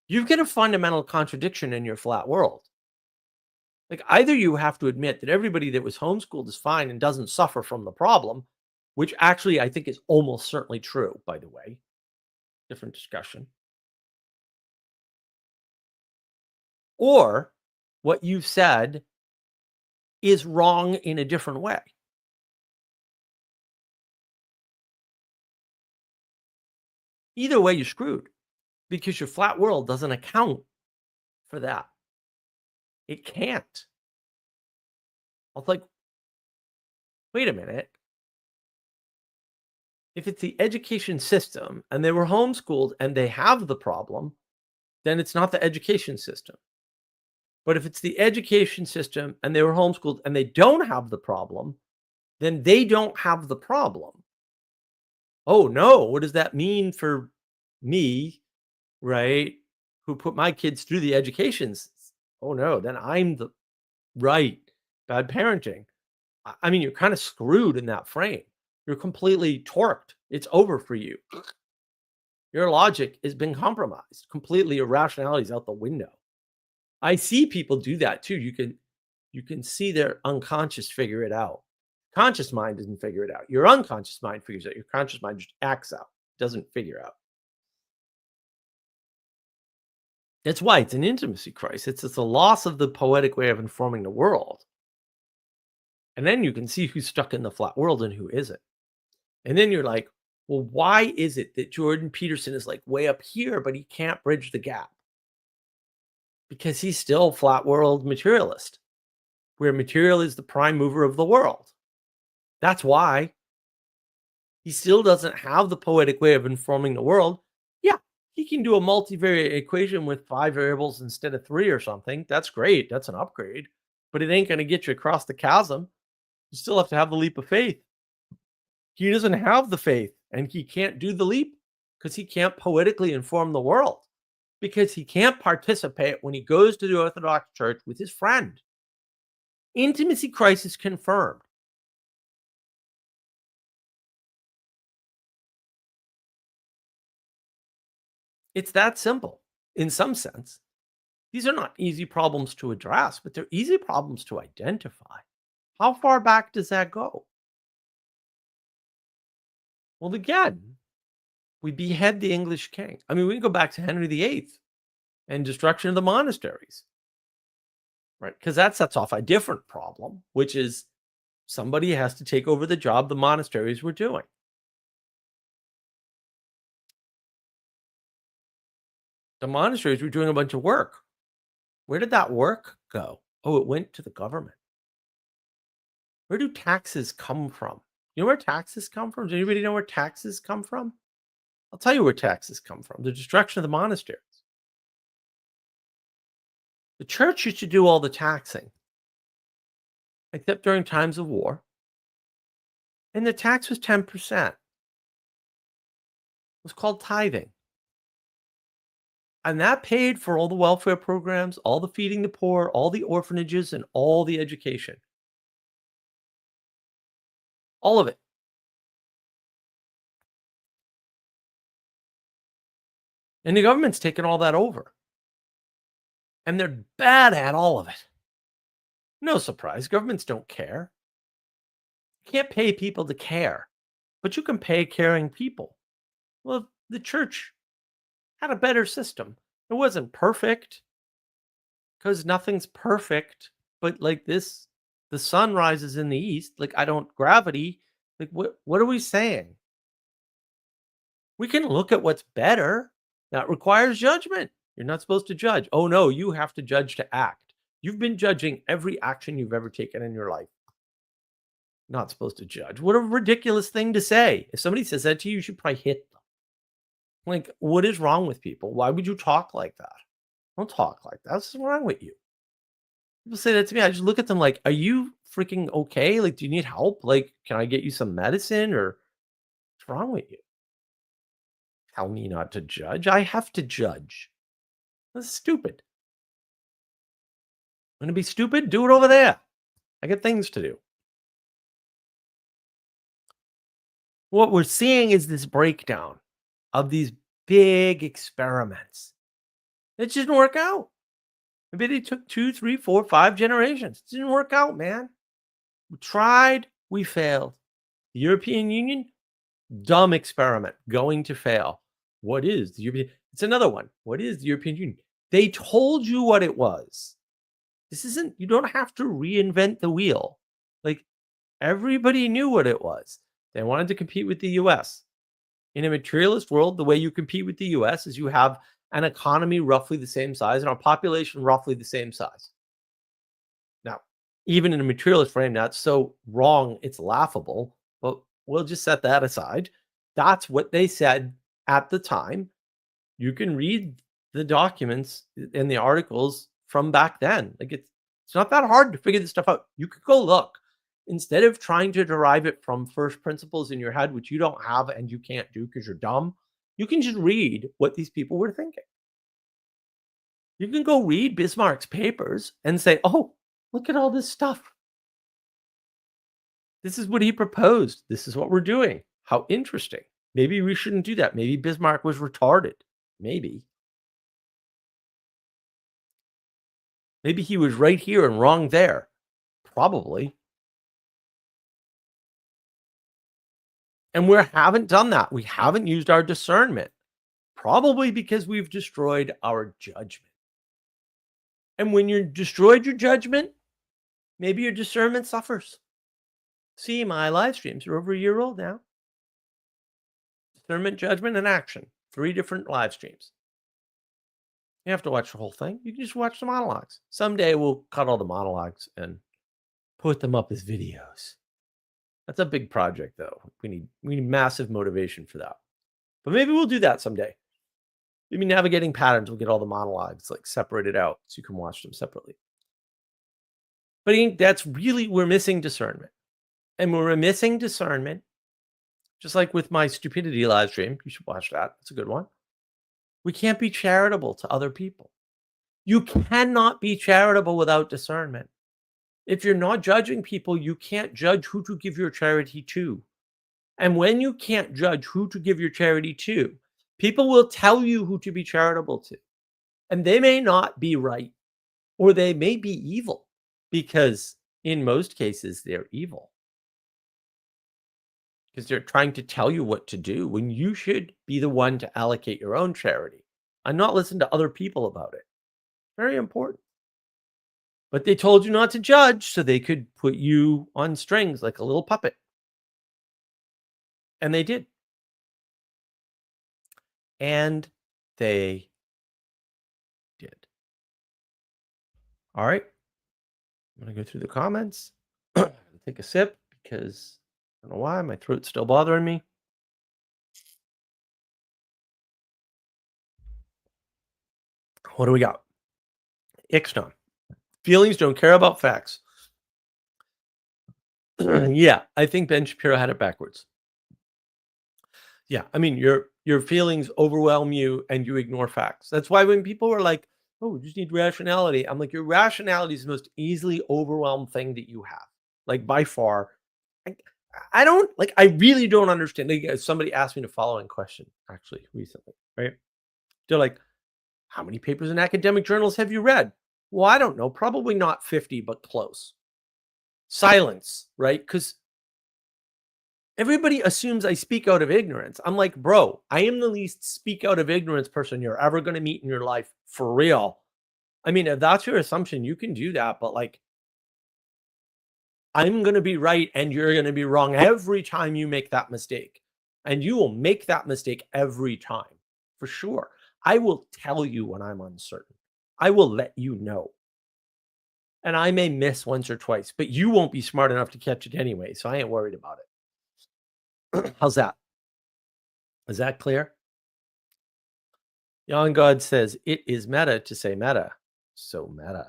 you get a fundamental contradiction in your flat world. Like, either you have to admit that everybody that was homeschooled is fine and doesn't suffer from the problem, which actually I think is almost certainly true, by the way. Different discussion. Or what you've said is wrong in a different way. Either way, you're screwed because your flat world doesn't account for that. It can't. I was like, wait a minute. If it's the education system and they were homeschooled and they have the problem, then it's not the education system. But if it's the education system and they were homeschooled and they don't have the problem, then they don't have the problem. Oh no, what does that mean for me, right? Who put my kids through the educations? Oh no, then I'm the right bad parenting. I mean, you're kind of screwed in that frame. You're completely torqued. It's over for you. Your logic has been compromised. Completely your rationality is out the window. I see people do that too. You can see their unconscious figure it out. Conscious mind doesn't figure it out. Your unconscious mind figures it out. Your conscious mind just acts out, doesn't figure out. That's why it's an intimacy crisis. It's a loss of the poetic way of informing the world. And then you can see who's stuck in the flat world and who isn't. And then you're like, well, why is it that Jordan Peterson is like way up here, but he can't bridge the gap? Because he's still flat world materialist, where material is the prime mover of the world. That's why he still doesn't have the poetic way of informing the world. Yeah, he can do a multivariate equation with 5 variables instead of 3 or something. That's great. That's an upgrade. But it ain't going to get you across the chasm. You still have to have the leap of faith. He doesn't have the faith, and he can't do the leap because he can't poetically inform the world, because he can't participate when he goes to the Orthodox Church with his friend. Intimacy crisis confirmed. It's that simple in some sense. These are not easy problems to address, but they're easy problems to identify. How far back does that go? Well, again, we behead the English king. I mean, we can go back to Henry VIII and destruction of the monasteries, right? Because that sets off a different problem, which is somebody has to take over the job the monasteries were doing. The monasteries were doing a bunch of work. Where did that work go? Oh, it went to the government. Where do taxes come from? You know where taxes come from? Does anybody know where taxes come from? I'll tell you where taxes come from. The destruction of the monasteries. The church used to do all the taxing, except during times of war. And the tax was 10%. It was called tithing. And that paid for all the welfare programs, all the feeding the poor, all the orphanages, and all the education. All of it. And the government's taken all that over. And they're bad at all of it. No surprise. Governments don't care. You can't pay people to care, but you can pay caring people. Well, the church had a better system. It wasn't perfect, because nothing's perfect, but like this, the sun rises in the east. Like, I don't gravity. Like, what are we saying? We can look at what's better. That requires judgment. You're not supposed to judge. Oh no, you have to judge to act. You've been judging every action you've ever taken in your life. Not supposed to judge. What a ridiculous thing to say. If somebody says that to you, you should probably hit them. Like, what is wrong with people? Why would you talk like that? Don't talk like that. What's wrong with you? People say that to me. I just look at them like, are you freaking okay? Like, do you need help? Like, can I get you some medicine, or what's wrong with you? Tell me not to judge. I have to judge. That's stupid. Want to be stupid? Do it over there. I got things to do. What we're seeing is this breakdown of these big experiments. It didn't work out. Maybe they took 2, 3, 4, 5 generations. It didn't work out, man. We tried, we failed. The European Union, dumb experiment, going to fail. What is the European? It's another one. What is the European Union? They told you what it was. This isn't, you don't have to reinvent the wheel. Like, everybody knew what it was. They wanted to compete with the US. In a materialist world, the way you compete with the US is you have an economy roughly the same size, and our population roughly the same size. Now, even in a materialist frame, that's so wrong, it's laughable, but we'll just set that aside. That's what they said at the time. You can read the documents and the articles from back then. Like it's not that hard to figure this stuff out. You could go look instead of trying to derive it from first principles in your head, which you don't have and you can't do because you're dumb. You can just read what these people were thinking. You can go read Bismarck's papers and say, "Oh, look at all this stuff. This is what he proposed. This is what we're doing. How interesting. Maybe we shouldn't do that. Maybe Bismarck was retarded. Maybe. Maybe he was right here and wrong there. Probably." And we haven't done that. We haven't used our discernment, probably because we've destroyed our judgment. And when you destroyed your judgment, maybe your discernment suffers. See, my live streams are over a year old now. Discernment, judgment, and action. 3 different live streams. You have to watch the whole thing. You can just watch the monologues. Someday we'll cut all the monologues and put them up as videos. That's a big project, though. We need massive motivation for that. But maybe we'll do that someday. Maybe navigating patterns, we'll get all the monologues like separated out so you can watch them separately. But I think that's really, we're missing discernment. And we're missing discernment, just like with my stupidity live stream. You should watch that. It's a good one. We can't be charitable to other people. You cannot be charitable without discernment. If you're not judging people, you can't judge who to give your charity to. And when you can't judge who to give your charity to, people will tell you who to be charitable to. And they may not be right, or they may be evil, because in most cases, they're evil. Because they're trying to tell you what to do when you should be the one to allocate your own charity and not listen to other people about it. Very important. But they told you not to judge so they could put you on strings like a little puppet. And they did. And they did. All right. I'm going to go through the comments. Take a sip because I don't know why my throat's still bothering me. What do we got? Ixton. Feelings don't care about facts. Yeah, I think Ben Shapiro had it backwards. Yeah, I mean, your feelings overwhelm you and you ignore facts. That's why when people are like, "Oh, we just need rationality," I'm like, your rationality is the most easily overwhelmed thing that you have, like by far. I, I don't like. I really don't understand. Like, somebody asked me the following question actually recently, right? They're like, "How many papers in academic journals have you read?" Well, I don't know. Probably not 50, but close. Silence, right? Because everybody assumes I speak out of ignorance. I'm like, bro, I am the least speak out of ignorance person you're ever going to meet in your life for real. I mean, if that's your assumption, you can do that, but like, I'm going to be right and you're going to be wrong every time you make that mistake. And you will make that mistake every time for sure. I will tell you when I'm uncertain. I will let you know. And I may miss once or twice, but you won't be smart enough to catch it anyway. So I ain't worried about it. How's that? Is that clear? Young God says it is meta to say meta. So meta.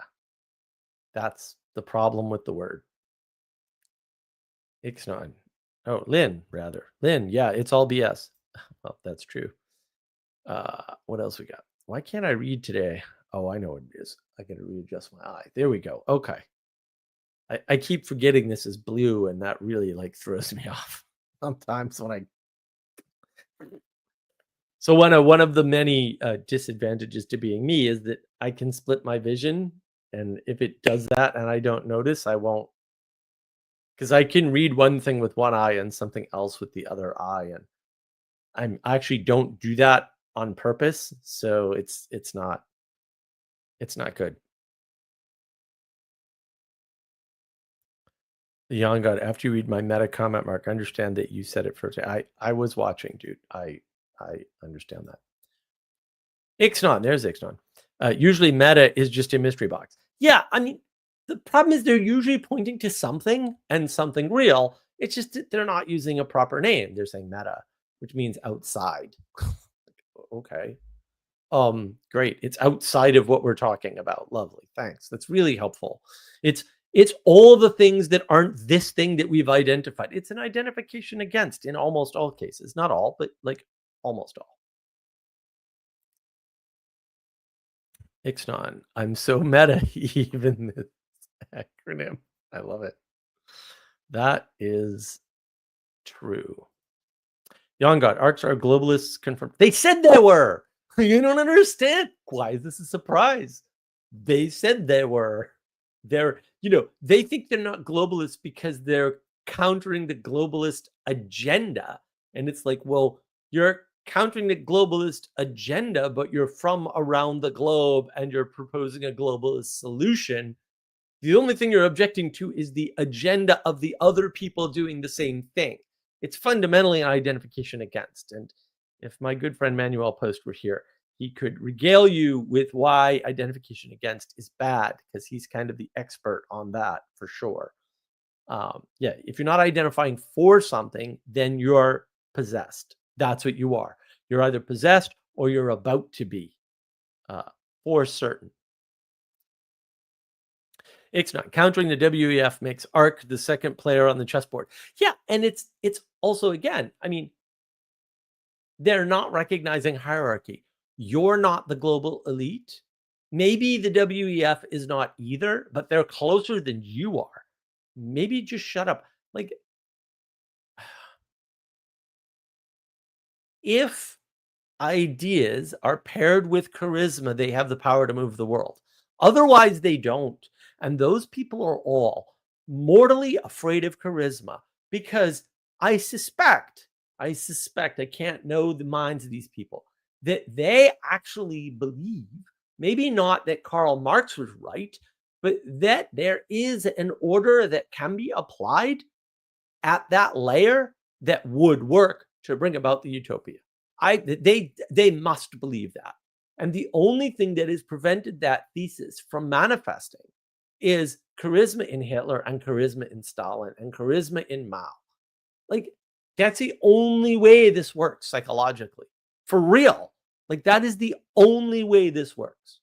That's the problem with the word. Ixnon. Oh, Lynn, rather. Lynn, yeah, it's all BS. Well, that's true. What else we got? Why can't I read today? Oh, I know what it is. I got to readjust my eye. There we go. Okay. I keep forgetting this is blue, and that really like throws me off sometimes when I. So one of the many disadvantages to being me is that I can split my vision, and if it does that and I don't notice, I won't, because I can read one thing with one eye and something else with the other eye, and I actually don't do that on purpose, so it's not good. The young God, after you read my meta comment, Mark, I understand that you said it first. I was watching, dude. I understand that. Ixnon, there's Ixnon. Usually meta is just a mystery box. Yeah, I mean, the problem is they're usually pointing to something and something real. It's just that they're not using a proper name. They're saying meta, which means outside. Okay. Great. It's outside of what we're talking about. Lovely. Thanks. That's really helpful. It's all the things that aren't this thing that we've identified. It's an identification against in almost all cases. Not all, but like almost all. Ixnon. I'm so meta, even this acronym. I love it. That is true. Young God, arcs are globalists confirmed. They said they were. You don't understand. Why is this a surprise? They said they were. They think they're not globalists because they're countering the globalist agenda. And it's like, well, you're countering the globalist agenda, but you're from around the globe and you're proposing a globalist solution. The only thing you're objecting to is the agenda of the other people doing the same thing. It's fundamentally an identification against. And if my good friend Manuel Post were here, he could regale you with why identification against is bad, because he's kind of the expert on that for sure. Yeah, if you're not identifying for something, then you're possessed. That's what you are. You're either possessed or you're about to be, for certain. Ixnot, countering the WEF makes Arc the second player on the chessboard. Yeah, and it's also, again, I mean, they're not recognizing hierarchy. You're not the global elite. Maybe the WEF is not either, but they're closer than you are. Maybe just shut up. Like, if ideas are paired with charisma, they have the power to move the world. Otherwise, they don't. And those people are all mortally afraid of charisma, because I suspect, I can't know the minds of these people, that they actually believe, maybe not that Karl Marx was right, but that there is an order that can be applied at that layer that would work to bring about the utopia. They must believe that. And the only thing that has prevented that thesis from manifesting is charisma in Hitler and charisma in Stalin and charisma in Mao. Like, that's the only way this works psychologically. For real. Like, that is the only way this works.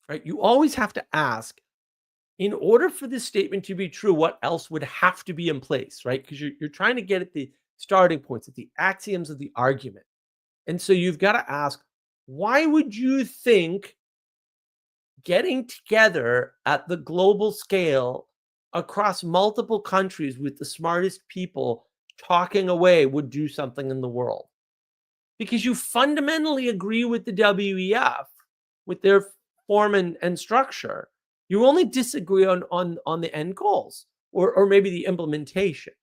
Right? You always have to ask, in order for this statement to be true, what else would have to be in place, right? Because you're trying to get at the starting points, at the axioms of the argument. And so you've got to ask, why would you think getting together at the global scale across multiple countries with the smartest people talking away would do something in the world? Because you fundamentally agree with the WEF, with their form and structure. You only disagree on the end goals, or maybe the implementation,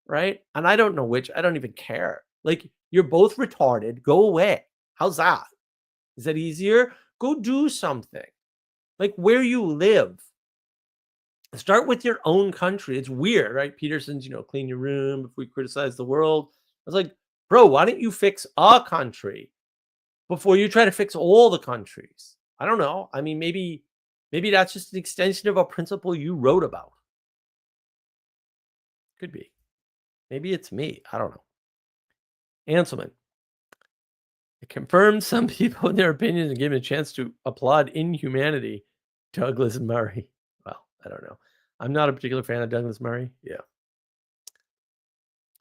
right? And I don't know which. I don't even care. Like, you're both retarded. Go away. How's that? Is that easier? Go do something. Like, where you live. Start with your own country. It's weird, right? Peterson's, clean your room if we criticize the world. I was like, bro, why don't you fix a country before you try to fix all the countries? I don't know. I mean, maybe that's just an extension of a principle you wrote about. Could be. Maybe it's me. I don't know. Anselman. It confirms some people in their opinions and give them a chance to applaud inhumanity. Douglas Murray. Well, I don't know. I'm not a particular fan of Douglas Murray. Yeah.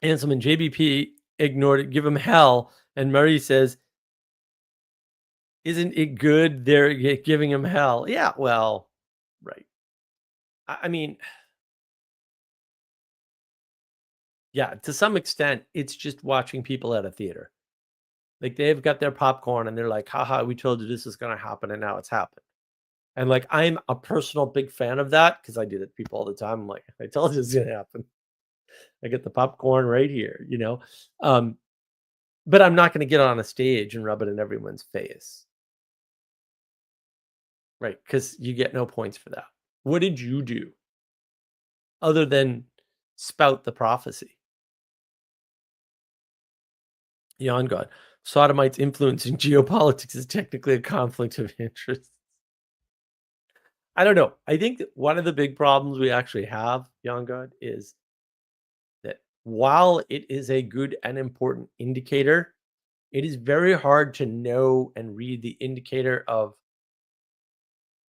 Anselman, JBP ignored it. Give him hell. And Murray says, isn't it good they're giving him hell? Yeah, well, right. I mean, yeah, to some extent, it's just watching people at a theater. Like, they've got their popcorn and they're like, haha, we told you this is going to happen and now it's happened. And like, I'm a personal big fan of that because I do that to people all the time. I'm like, I told you it's going to happen. I get the popcorn right here, but I'm not going to get on a stage and rub it in everyone's face. Right? Because you get no points for that. What did you do other than spout the prophecy? Yon God. Sodomites influencing geopolitics is technically a conflict of interest. I don't know. I think that one of the big problems we actually have, young God, is that while it is a good and important indicator, it is very hard to know and read the indicator of,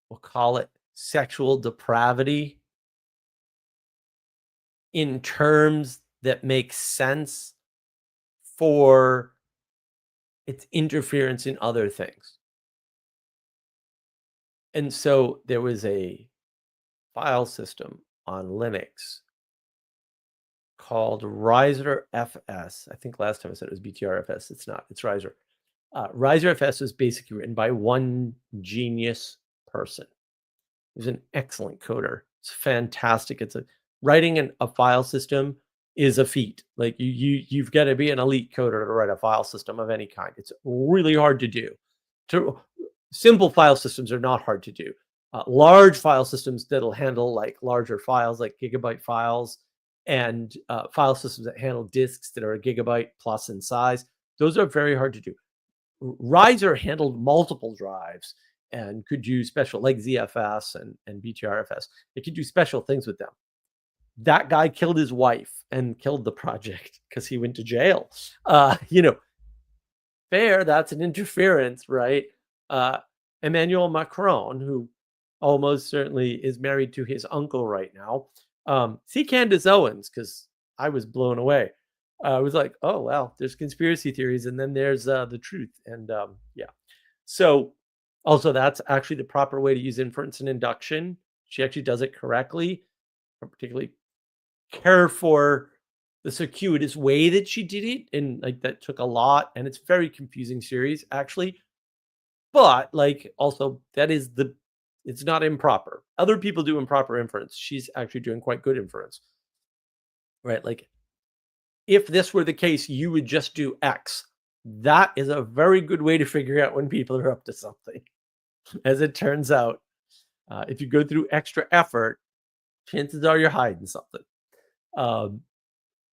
we'll call it sexual depravity in terms that make sense for its interference in other things. And so there was a file system on Linux called Riser FS. I think last time I said it was BTRFS. It's not, it's Riser. Riser FS was basically written by one genius person. He was an excellent coder. It's fantastic. It's a writing a file system is a feat. Like you've got to be an elite coder to write a file system of any kind. It's really hard to do. To simple file systems are not hard to do. Large file systems that'll handle like larger files, like gigabyte files, and file systems that handle disks that are a gigabyte plus in size, those are very hard to do. Riser handled multiple drives and could do special, like ZFS and BTRFS. It could do special things with them. That guy killed his wife and killed the project because he went to jail. Fair, that's an interference, right? Emmanuel Macron, who almost certainly is married to his uncle right now. See Candace Owens, because I was blown away. I was like, oh, well, there's conspiracy theories, and then there's the truth. And yeah. So also, that's actually the proper way to use inference and induction. She actually does it correctly. I particularly care for the circuitous way that she did it, and like that took a lot, and it's very confusing series actually. But like also that is it's not improper. Other people do improper inference. She's actually doing quite good inference. Right? Like if this were the case, you would just do X. That is a very good way to figure out when people are up to something. As it turns out, if you go through extra effort, chances are you're hiding something.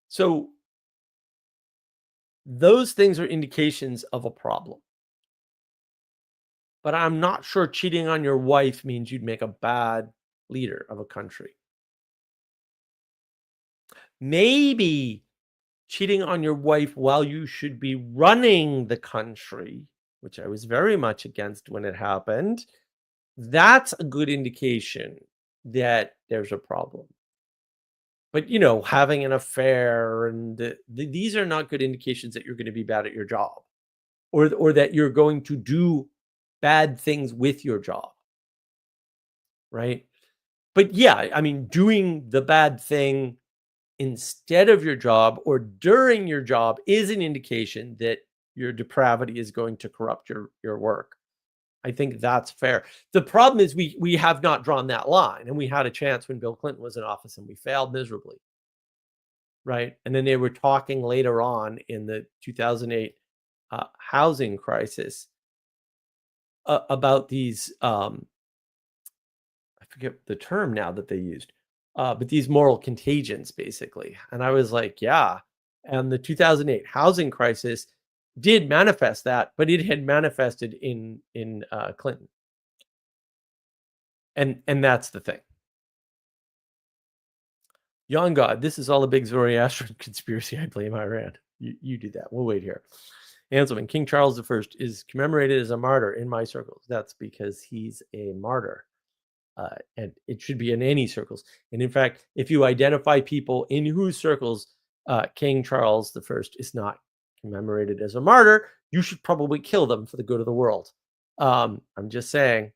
So those things are indications of a problem. But I'm not sure cheating on your wife means you'd make a bad leader of a country. Maybe cheating on your wife while you should be running the country, which I was very much against when it happened, that's a good indication that there's a problem. But having an affair and these are not good indications that you're going to be bad at your job, or that you're going to do bad things with your job, right? But yeah, I mean, doing the bad thing instead of your job or during your job is an indication that your depravity is going to corrupt your work. I think that's fair. The problem is we have not drawn that line, and we had a chance when Bill Clinton was in office and we failed miserably. Right? And then they were talking later on in the 2008 housing crisis about these I forget the term now that they used, but these moral contagions, basically. And I was like, yeah. And the 2008 housing crisis did manifest that, but it had manifested in Clinton, and that's the thing. Young God, this is all a big Zoroastrian conspiracy. I blame Iran. You do that. We'll wait here. Anselman, King Charles I is commemorated as a martyr in my circles. That's because he's a martyr. And it should be in any circles. And in fact, if you identify people in whose circles King Charles I is not commemorated as a martyr, you should probably kill them for the good of the world. I'm just saying.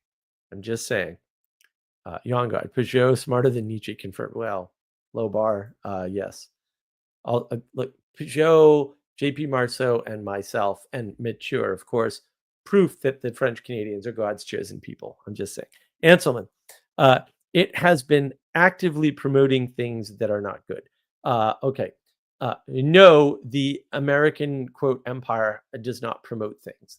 Young God, Peugeot smarter than Nietzsche confirmed. Well, low bar. Yes. Look, Peugeot, JP Marceau, and myself, and Mature, of course, proof that the French Canadians are God's chosen people. I'm just saying. Anselman, it has been actively promoting things that are not good. Okay. No, the American, quote, empire does not promote things.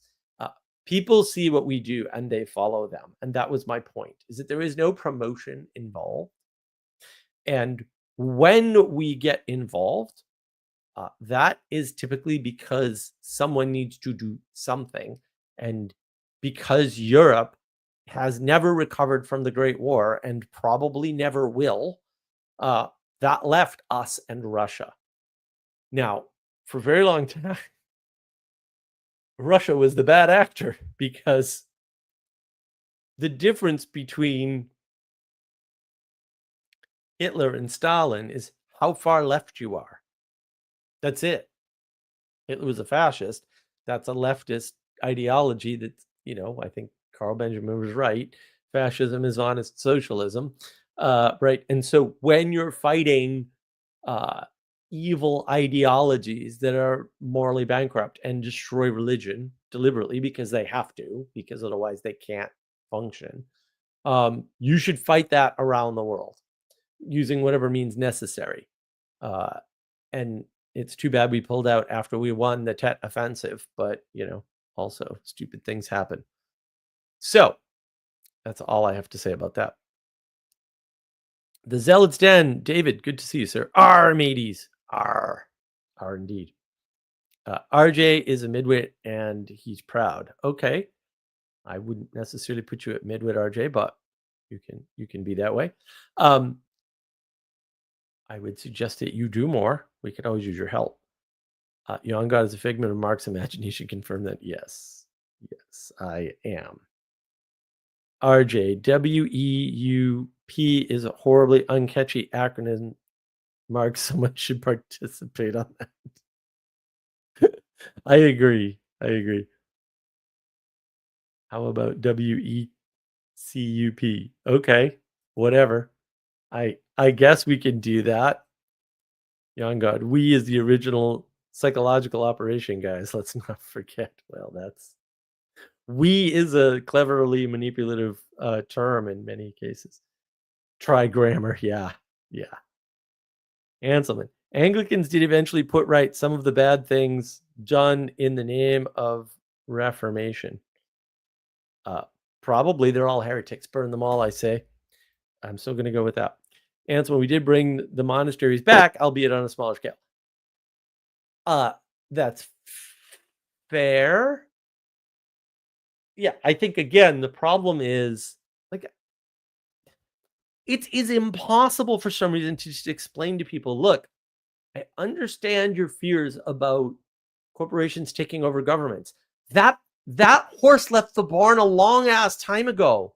People see what we do and they follow them. And that was my point, is that there is no promotion involved. And when we get involved, That is typically because someone needs to do something. And because Europe has never recovered from the Great War and probably never will, that left us and Russia. Now, for a very long time, Russia was the bad actor because the difference between Hitler and Stalin is how far left you are. That's it. Hitler was a fascist. That's a leftist ideology that, I think Carl Benjamin was right. Fascism is honest socialism, right? And so when you're fighting evil ideologies that are morally bankrupt and destroy religion deliberately because they have to, because otherwise they can't function, you should fight that around the world using whatever means necessary. And it's too bad we pulled out after we won the Tet offensive, but also stupid things happen. So that's all I have to say about that. The Zealot's Den, David, good to see you, sir. R, mateys. R indeed. RJ is a midwit and he's proud. Okay. I wouldn't necessarily put you at midwit, RJ, but you can be that way. I would suggest that you do more. We could always use your help. Young God is a figment of Mark's imagination. Confirm that. Yes, I am. RJ, WEUP is a horribly uncatchy acronym. Mark, someone should participate on that. I agree. How about WECUP? Okay, whatever. I guess we can do that. Young God, we is the original psychological operation, guys. Let's not forget. Well, we is a cleverly manipulative term in many cases. Try grammar. Yeah. Anselman. Anglicans did eventually put right some of the bad things done in the name of Reformation. Probably they're all heretics. Burn them all, I say. I'm still going to go with that. Anselman, we did bring the monasteries back, albeit on a smaller scale. That's fair. Yeah, I think again the problem is it is impossible for some reason to just explain to people, look, I understand your fears about corporations taking over governments. That horse left the barn a long ass time ago.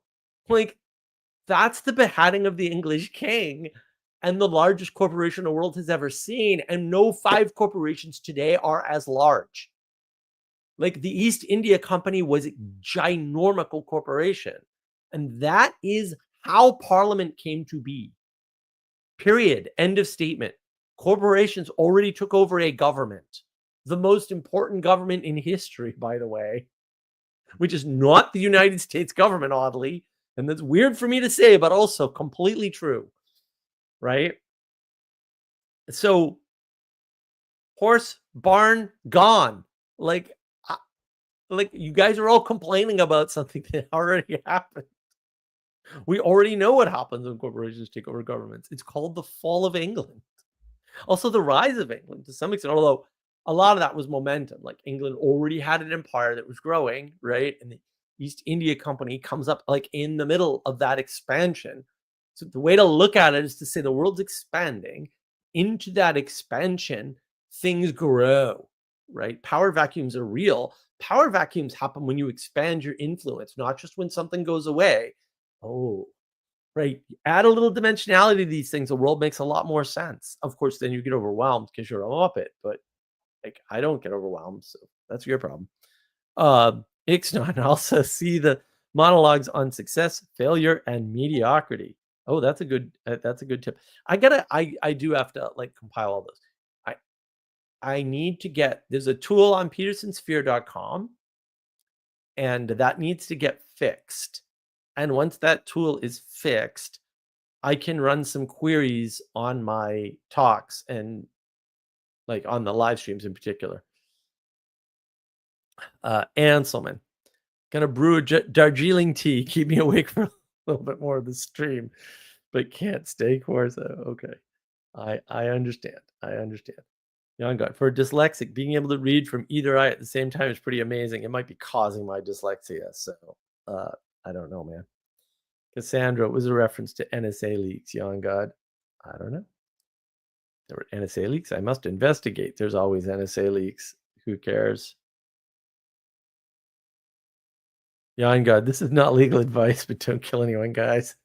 That's the beheading of the English king and the largest corporation the world has ever seen. And no 5 corporations today are as large. The East India Company was a ginormical corporation. And that is how Parliament came to be. Period. End of statement. Corporations already took over a government. The most important government in history, by the way, which is not the United States government, oddly. And that's weird for me to say, but also completely true. Right? So, horse, barn, gone. You guys are all complaining about something that already happened. We already know what happens when corporations take over governments. It's called the fall of England. Also, the rise of England to some extent, although a lot of that was momentum. England already had an empire that was growing, right? And the East India Company comes up in the middle of that expansion. So the way to look at it is to say the world's expanding. Into that expansion, things grow, right? Power vacuums are real. Power vacuums happen when you expand your influence, not just when something goes away. Oh, right. Add a little dimensionality to these things, the world makes a lot more sense. Of course, then you get overwhelmed because you're a Muppet, but I don't get overwhelmed, so that's your problem. Ixnon also see the monologues on success, failure, and mediocrity. Oh, that's a good tip. I do have to compile all those. I need to get, there's a tool on petersonsphere.com and that needs to get fixed. And once that tool is fixed, I can run some queries on my talks and on the live streams in particular. Anselman, gonna brew a Darjeeling tea, keep me awake for a little bit more of the stream, but can't stay Corsa. Okay, I understand. Young God, for a dyslexic, being able to read from either eye at the same time is pretty amazing. It might be causing my dyslexia, so I don't know, man. Cassandra was a reference to NSA leaks. Young God, I don't know. There were NSA leaks. I must investigate. There's always NSA leaks. Who cares? Young God, this is not legal advice, but don't kill anyone, guys.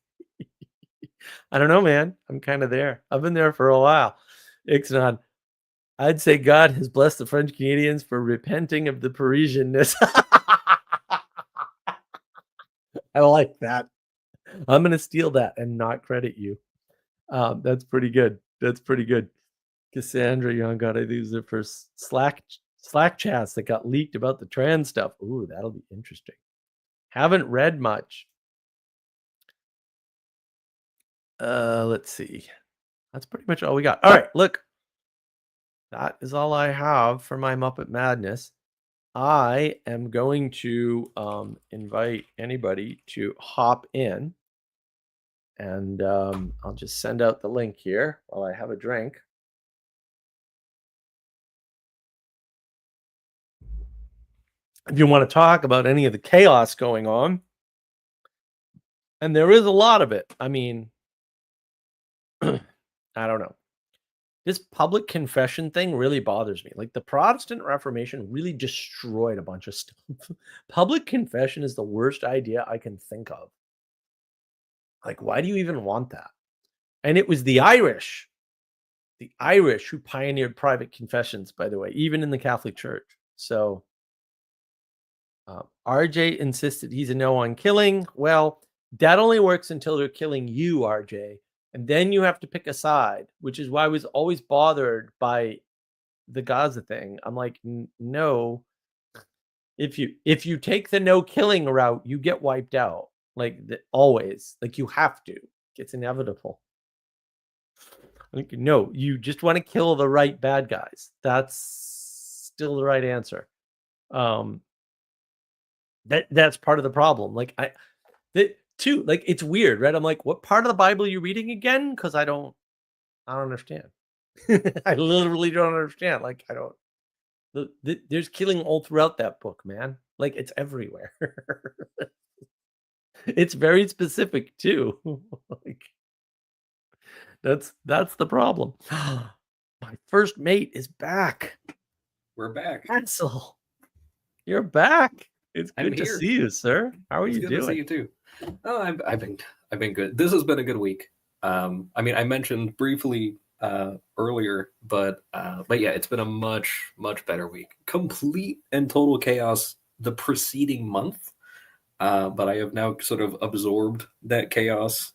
I don't know, man. I'm kind of there. I've been there for a while. Ixnod, I'd say God has blessed the French Canadians for repenting of the Parisianness. I like that. I'm going to steal that and not credit you. That's pretty good. That's pretty good. Cassandra Young God, I think was the first Slack chats that got leaked about the trans stuff. Ooh, that'll be interesting. Haven't read much. Let's see. That's pretty much all we got. All right, look. That is all I have for my Muppet Madness. I am going to invite anybody to hop in. And I'll just send out the link here while I have a drink. If you want to talk about any of the chaos going on, and there is a lot of it. I mean, I don't know. This public confession thing really bothers me. Like the Protestant Reformation really destroyed a bunch of stuff. Public confession is the worst idea I can think of. Like, why do you even want that? And it was the Irish who pioneered private confessions, by the way, even in the Catholic Church. So RJ insisted he's a no on killing. Well, that only works until they're killing you, RJ. And then you have to pick a side, which is why I was always bothered by the Gaza thing. I'm like, no. If you take the no killing route, you get wiped out. Like always. Like you have to. It's inevitable. Like, no, you just want to kill the right bad guys. That's still the right answer. That's part of the problem. Like it's weird, right? I'm like, what part of the Bible are you reading again? Because I don't understand. I literally don't understand. Like I don't. There's killing all throughout that book, man. Like it's everywhere. It's very specific too. Like that's the problem. My first mate is back. We're back. Ansel, you're back. It's good to see you, sir. How are you doing? Good to see you too. Oh, I've been good. This has been a good week. I mean, I mentioned briefly earlier, but yeah, it's been a much better week. Complete and total chaos the preceding month, but I have now sort of absorbed that chaos,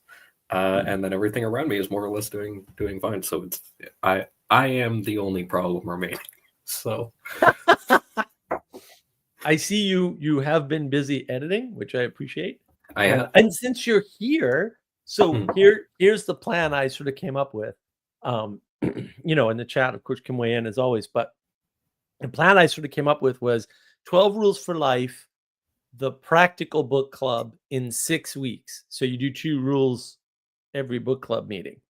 and then everything around me is more or less doing fine. So it's I am the only problem remaining. So. I see you have been busy editing, which I appreciate. I have. And since you're here, so here's the plan I sort of came up with. In the chat, of course, can weigh in as always, but the plan I sort of came up with was 12 Rules for Life, the practical book club in 6 weeks. So you do 2 rules every book club meeting.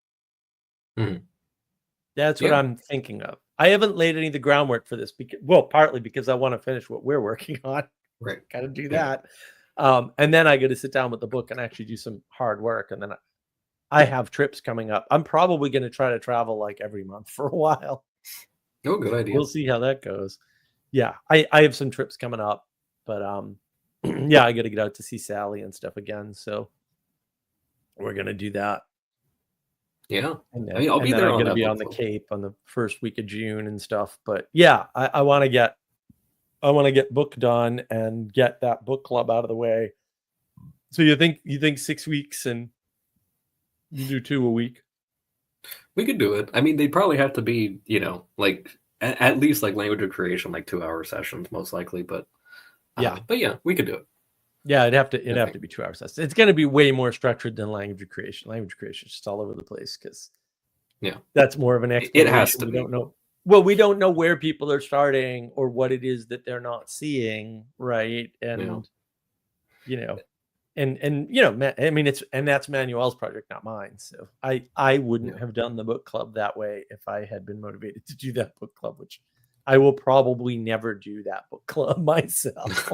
That's what I'm thinking of. I haven't laid any of the groundwork for this partly because I want to finish what we're working on. Right. Got to do that. And then I got to sit down with the book and actually do some hard work. And then I have trips coming up. I'm probably going to try to travel like every month for a while. Oh, good idea. We'll see how that goes. Yeah, I have some trips coming up, but yeah, I got to get out to see Sally and stuff again. So we're going to do that. Yeah, and then, I mean, I'll be there. I'm going to be on the Cape on the first week of June and stuff. But yeah, I want to get book done and get that book club out of the way. So you think 6 weeks and you do 2 a week? We could do it. I mean, they'd probably have to be, like at least like language of creation, like 2-hour sessions, most likely. But yeah, we could do it. Yeah, it'd have to be 2 hour sessions. It's going to be way more structured than language of creation. Language of creation is just all over the place because that's more of an exploration. It has to we be. don't know. Well, we don't know where people are starting or what it is that they're not seeing, right? And and I mean that's Manuel's project, not mine. So I wouldn't have done the book club that way if I had been motivated to do that book club, which I will probably never do that book club myself.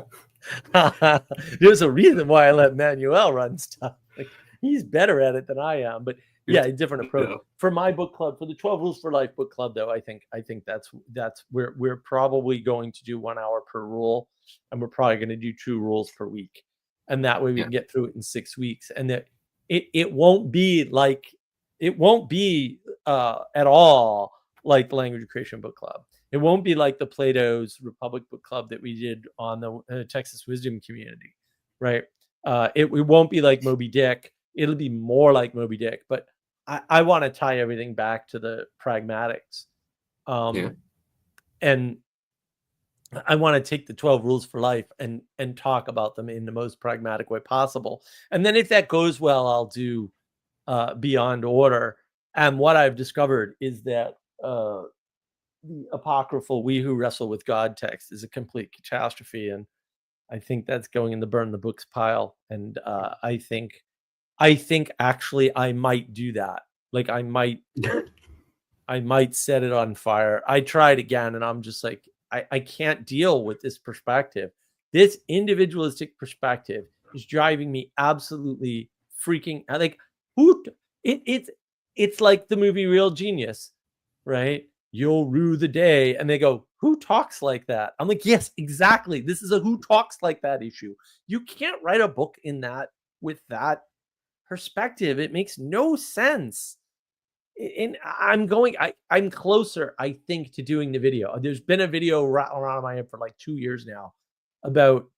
There's a reason why I let Manuel run stuff. Like, he's better at it than I am, but yeah, a different approach. Yeah. For my book club, for the 12 Rules for Life book club, though, I think that's we're probably going to do 1 hour per rule, and we're probably going to do 2 rules per week, and that way we can get through it in 6 weeks, and that it won't be at all like the Language of Creation book club. It won't be like the Plato's Republic book club that we did on the Texas Wisdom Community, right? It won't be like Moby Dick. It'll be more like Moby Dick, but I want to tie everything back to the pragmatics. And I want to take the 12 Rules for Life and talk about them in the most pragmatic way possible. And then if that goes well, I'll do Beyond Order. And what I've discovered is that the apocryphal We Who Wrestle with God text is a complete catastrophe. And I think that's going in the burn the books pile. And I think actually I might do that. Like I might set it on fire. I tried again and I'm just like, I can't deal with this perspective. This individualistic perspective is driving me absolutely freaking like it's like the movie Real Genius, right? You'll rue the day. And they go, who talks like that? I'm like, yes, exactly. This is a who talks like that issue. You can't write a book in that with that perspective. It makes no sense. And I'm closer, I think, to doing the video. There's been a video around my head for like 2 years now about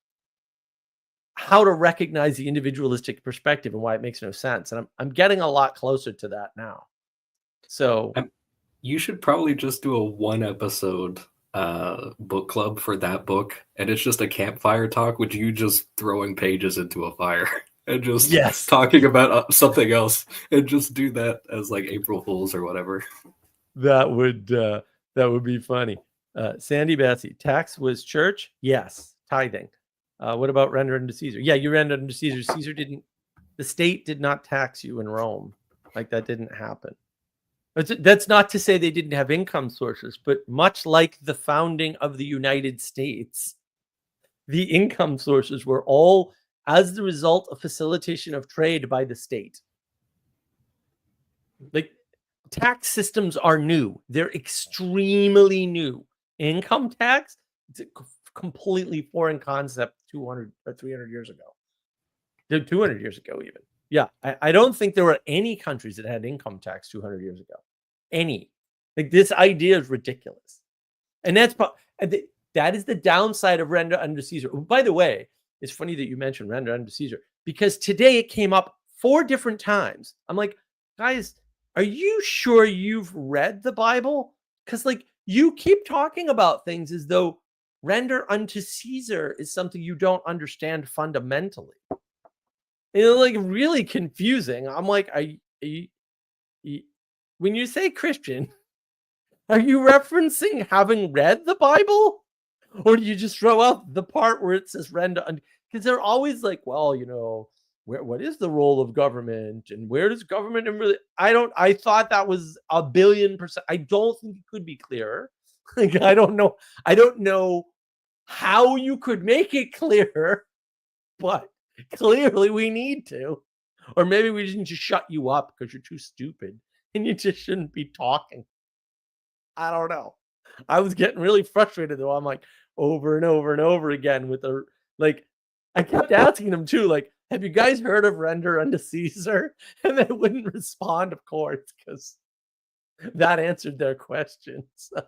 how to recognize the individualistic perspective and why it makes no sense. And I'm getting a lot closer to that now. So you should probably just do a 1 episode book club for that book, and it's just a campfire talk with you just throwing pages into a fire and just talking about something else, and just do that as like April Fools or whatever. That would be funny. Sandy Betsy, tax was church? Yes. Tithing. What about render unto Caesar? Yeah, you render unto Caesar. The state did not tax you in Rome. Like that didn't happen. That's not to say they didn't have income sources, but much like the founding of the United States, the income sources were all as the result of facilitation of trade by the state. Like tax systems are new. They're extremely new. Income tax, it's a completely foreign concept 200 or 300 years ago. 200 years ago even. Yeah, I don't think there were any countries that had income tax 200 years ago. Any. Like this idea is ridiculous. And that is the downside of render unto Caesar. By the way, it's funny that you mentioned render unto Caesar because today it came up 4 different times. I'm like, guys, are you sure you've read the Bible? Because like you keep talking about things as though render unto Caesar is something you don't understand fundamentally. It's like really confusing. I'm like, when you say Christian, are you referencing having read the Bible? Or do you just throw out the part where it says render unto? Because they're always like, well, what is the role of government and where does government really? I thought that was 1,000,000,000%. I don't think it could be clearer. Like, I don't know how you could make it clearer, but clearly we need to. Or maybe we didn't just shut you up because you're too stupid and you just shouldn't be talking. I don't know. I was getting really frustrated though. I'm like over and over and over again with I kept asking them too, like, have you guys heard of render unto Caesar? And they wouldn't respond, of course, because that answered their question. So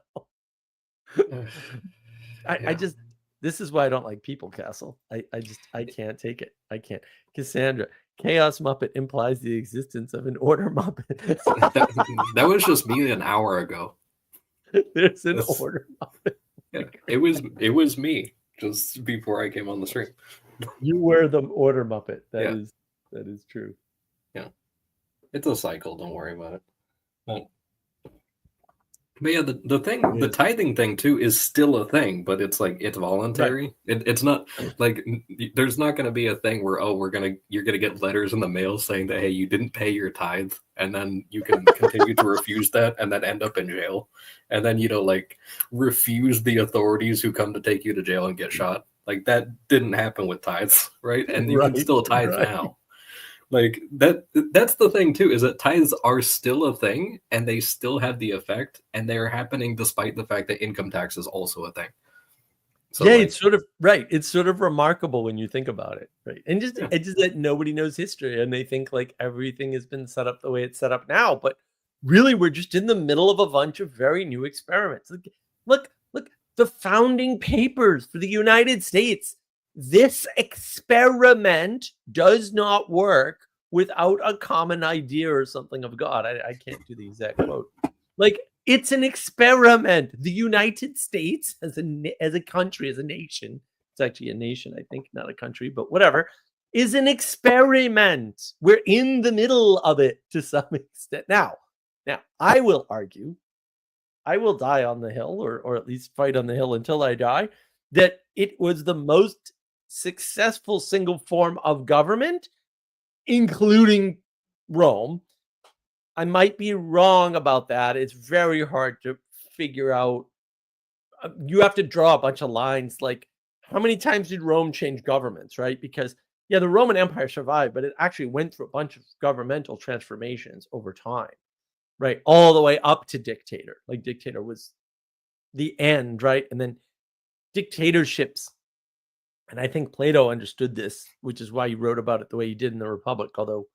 this is why I don't like People Castle. I can't take it. I can't. Cassandra, Chaos Muppet implies the existence of an Order Muppet. that was just me an hour ago. There's an Order Muppet. Yeah, it was me just before I came on the stream. You were the Order Muppet. That is true. Yeah, it's a cycle. Don't worry about it. But yeah, the Yes. tithing thing too is still a thing, but it's like it's Right. voluntary. It's not like there's not going to be a thing where you're gonna get letters in the mail saying that hey, you didn't pay your tithe, and then you can continue to refuse that and then end up in jail, and then like refuse the authorities who come to take you to jail and get shot. Like that didn't happen with tithes, right? And you can Right. still tithe Right. now. Like that's the thing too, is that tithes are still a thing and they still have the effect and they're happening despite the fact that income tax is also a thing. So Yeah, like it's sort of right. It's sort of remarkable when you think about it, right? And yeah. it's just that nobody knows history and they think like everything has been set up the way it's set up now. But really, we're just in the middle of a bunch of very new experiments. Look, the founding papers for the United States. This experiment does not work without a common idea or something of God. I can't do the exact quote. Like, it's an experiment. The United States as a country, as a nation, it's actually a nation, I think, not a country, but whatever, is an experiment. We're in the middle of it to some extent. Now, I will argue, I will die on the hill, or at least fight on the hill until I die, that it was the most successful single form of government, including Rome. I might be wrong about that. It's very hard to figure out. You have to draw a bunch of lines. Like, how many times did Rome change governments, right? Because, yeah, the Roman Empire survived, but it actually went through a bunch of governmental transformations over time, right? All the way up to dictator. Like, dictator was the end, right? And then dictatorships. And I think Plato understood this, which is why he wrote about it the way he did in the Republic, although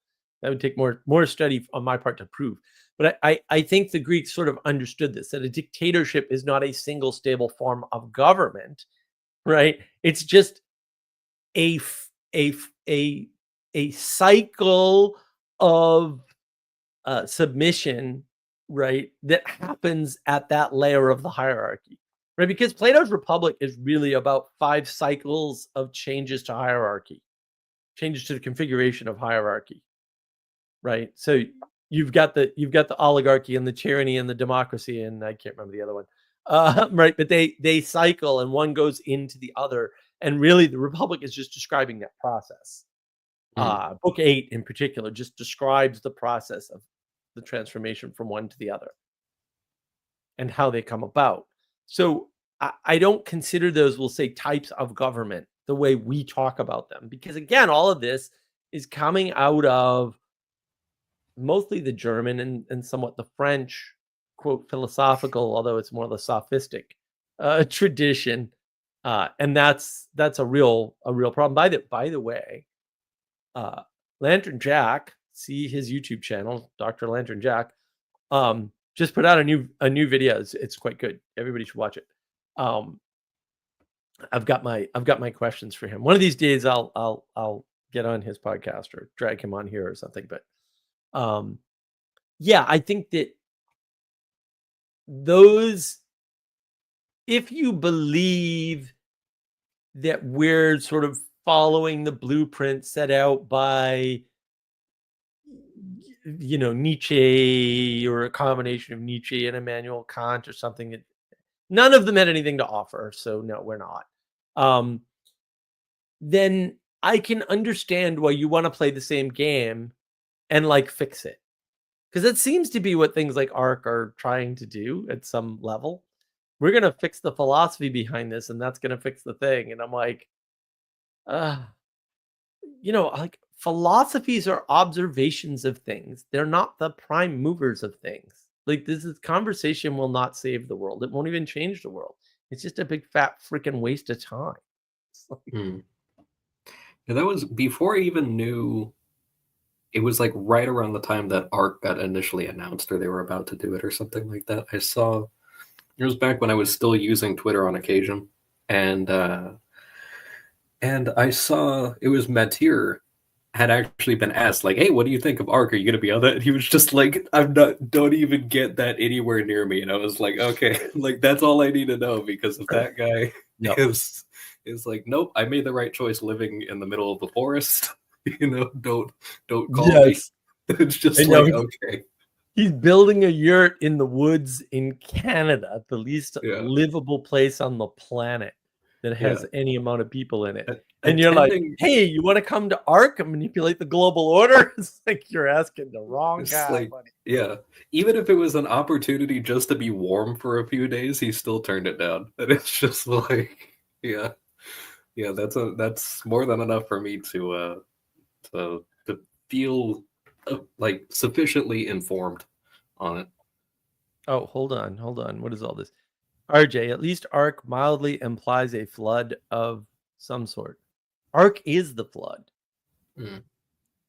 that would take more study on my part to prove. But I think the Greeks sort of understood this, that a dictatorship is not a single stable form of government, right? It's just a a cycle of submission, right? That happens at that layer of the hierarchy, right? Because Plato's Republic is really about 5 cycles of changes to hierarchy, changes to the configuration of hierarchy, right? So you've got the oligarchy and the tyranny and the democracy, and I can't remember the other one, right? But they cycle, and one goes into the other, and really the Republic is just describing that process. Book 8 in particular just describes the process of the transformation from one to the other and how they come about. So I don't consider those, we'll say, types of government the way we talk about them, because again, all of this is coming out of mostly the German and somewhat the French, quote, philosophical, although it's more the sophistic tradition. And that's a real problem. By the way, Lantern Jack, see his YouTube channel, Dr. Lantern Jack, just put out a new video. It's quite good. Everybody should watch it. I've got my questions for him. One of these days I'll get on his podcast or drag him on here or something. But yeah, I think that those, if you believe that we're sort of following the blueprint set out by Nietzsche, or a combination of Nietzsche and Immanuel Kant or something, none of them had anything to offer. So no, we're not. Then I can understand why you want to play the same game and like fix it. Because that seems to be what things like ARC are trying to do at some level. We're going to fix the philosophy behind this, and that's going to fix the thing. And I'm like, like philosophies are observations of things. They're not the prime movers of things. Like, this conversation will not save the world. It won't even change the world. It's just a big fat freaking waste of time. Yeah, that was before I even knew. It was like right around the time that ARC got initially announced, or they were about to do it, or something like that. I saw it was back when I was still using Twitter on occasion, and I saw it was Matir had actually been asked, like, "Hey, what do you think of ARC? Are you going to be on that?" And he was just like, "I'm not. Don't even get that anywhere near me." And I was like, "Okay, like that's all I need to know, because if that guy Yep. is like, nope, I made the right choice living in the middle of the forest." Don't call me. It's just like, okay. He's building a yurt in the woods in Canada, the least Yeah. livable place on the planet that has Yeah. any amount of people in it. And you're like, Attending- hey, you want to come to ARC and manipulate the global order? It's like you're asking the wrong It's guy, like, buddy. yeah, even if it was an opportunity just to be warm for a few days, he still turned it down. And it's just like, yeah, that's more than enough for me to feel like sufficiently informed on it. Oh, hold on. What is all this? RJ, at least ARC mildly implies a flood of some sort. ARC is the flood. Mm.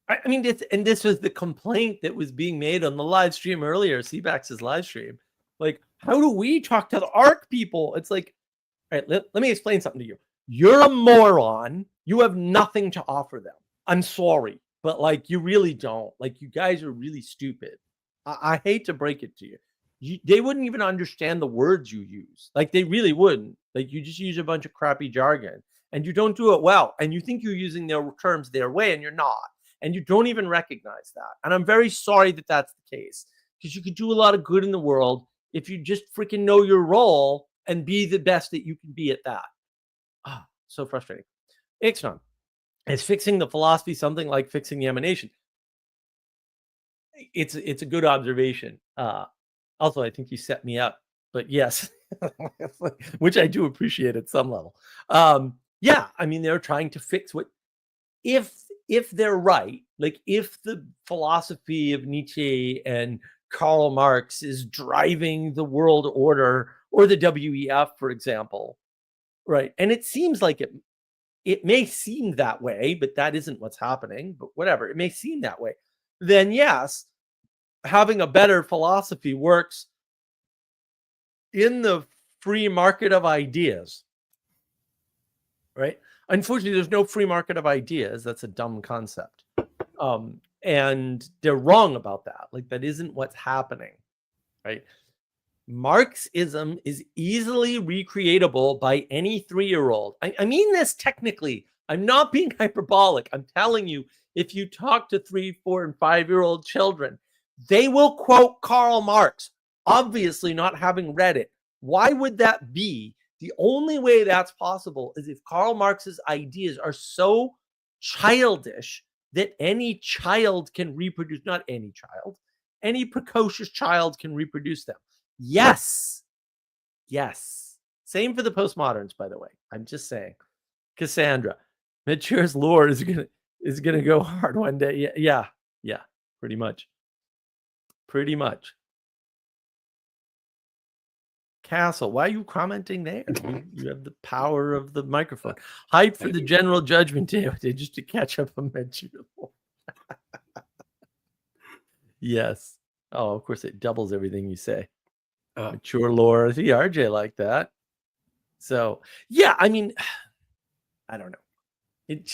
I mean, this was the complaint that was being made on the live stream earlier, CBAX's live stream. Like, how do we talk to the ARC people? It's like, all right, let me explain something to you. You're a moron. You have nothing to offer them. I'm sorry, but like, you really don't. Like, you guys are really stupid. I hate to break it to you. They wouldn't even understand the words you use. Like, they really wouldn't. Like, you just use a bunch of crappy jargon and you don't do it well. And you think you're using their terms their way and you're not. And you don't even recognize that. And I'm very sorry that that's the case, because you could do a lot of good in the world if you just freaking know your role and be the best that you can be at that. Ah, so frustrating. Ixnon, is fixing the philosophy something like fixing the emanation? It's a good observation. Also, I think you set me up, but yes, which I do appreciate at some level. Yeah, I mean, they're trying to fix what if they're right, like if the philosophy of Nietzsche and Karl Marx is driving the world order, or the WEF, for example, right? And it seems like it may seem that way, but that isn't what's happening. But whatever, it may seem that way. Then yes, having a better philosophy works in the free market of ideas, right? Unfortunately, there's no free market of ideas. That's a dumb concept. And they're wrong about that. Like, that isn't what's happening, right? Marxism is easily recreatable by any 3-year-old. I mean this technically. I'm not being hyperbolic. I'm telling you, if you talk to 3, 4, and 5-year-old children, they will quote Karl Marx, obviously not having read it. Why would that be? The only way that's possible is if Karl Marx's ideas are so childish that any child can reproduce, not any child, any precocious child can reproduce them. Yes. Same for the postmoderns, by the way. I'm just saying. Cassandra, Mature's lore is gonna go hard one day. Yeah, pretty much. Castle, why are you commenting there? You have the power of the microphone. Hype for the general judgment day just to catch up on Mature lore. Yes. Oh, of course, it doubles everything you say. Mature lore. The RJ like that. So yeah, I mean, I don't know. It's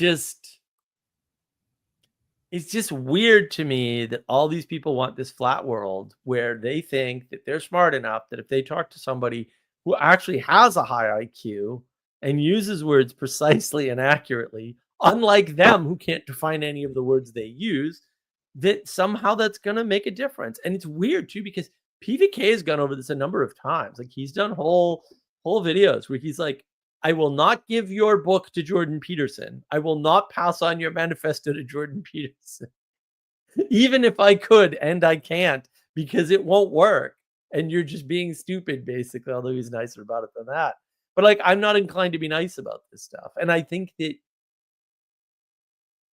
just weird to me that all these people want this flat world where they think that they're smart enough that if they talk to somebody who actually has a high IQ and uses words precisely and accurately, unlike them who can't define any of the words they use, that somehow that's going to make a difference. And it's weird too, because PVK has gone over this a number of times. Like, he's done whole videos where he's like, I will not give your book to Jordan Peterson. I will not pass on your manifesto to Jordan Peterson. Even if I could, and I can't, because it won't work. And you're just being stupid, basically, although he's nicer about it than that. But like, I'm not inclined to be nice about this stuff. And I think that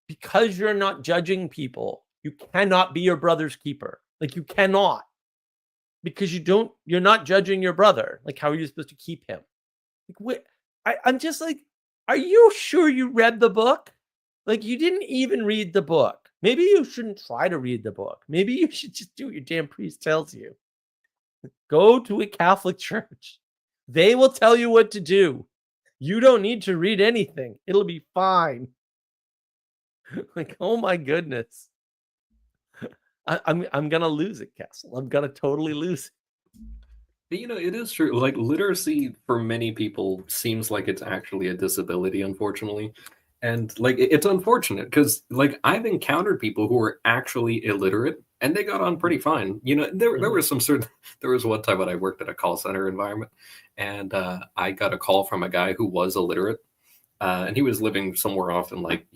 because you're not judging people, you cannot be your brother's keeper. Like, you cannot. Because you're not judging your brother. Like, how are you supposed to keep him? Like, I'm just like, are you sure you read the book? Like, you didn't even read the book. Maybe you shouldn't try to read the book. Maybe you should just do what your damn priest tells you. Go to a Catholic church. They will tell you what to do. You don't need to read anything. It'll be fine. Like, oh my goodness. I'm gonna lose it, Castle. I'm gonna totally lose it. But, it is true. Like, literacy for many people seems like it's actually a disability, unfortunately. And like it's unfortunate because like I've encountered people who were actually illiterate and they got on pretty fine. You know, there was there was one time when I worked at a call center environment and I got a call from a guy who was illiterate and he was living somewhere off in like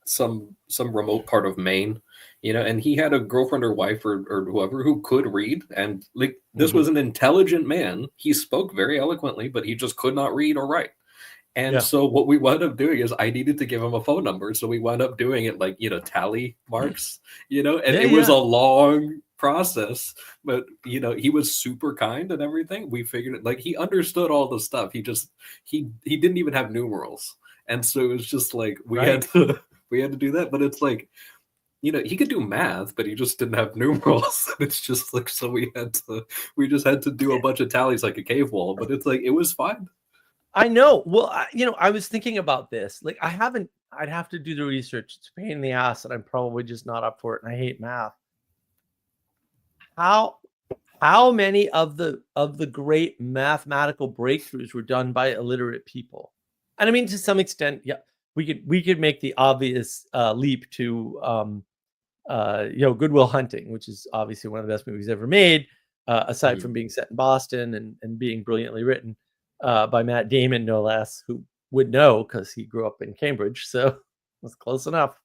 some remote part of Maine, you know, and he had a girlfriend or wife or whoever who could read, and like this was an intelligent man. He spoke very eloquently, but he just could not read or write. And so what we wound up doing is I needed to give him a phone number. So we wound up doing it like, tally marks, and it was a long process, but he was super kind and everything. We figured it, like he understood all the stuff. He didn't even have numerals. And so it was just like we had to do that. But it's like, he could do math, but he just didn't have numerals. It's just like, so we just had to do a bunch of tallies like a cave wall, but it's like, it was fine. I know. Well, I was thinking about this. Like, I'd have to do the research. It's a pain in the ass, and I'm probably just not up for it. And I hate math. How many of the great mathematical breakthroughs were done by illiterate people? And I mean, to some extent, yeah, we could make the obvious leap to Good Will Hunting, which is obviously one of the best movies ever made, aside from being set in Boston and being brilliantly written. By Matt Damon, no less, who would know because he grew up in Cambridge, so that's close enough.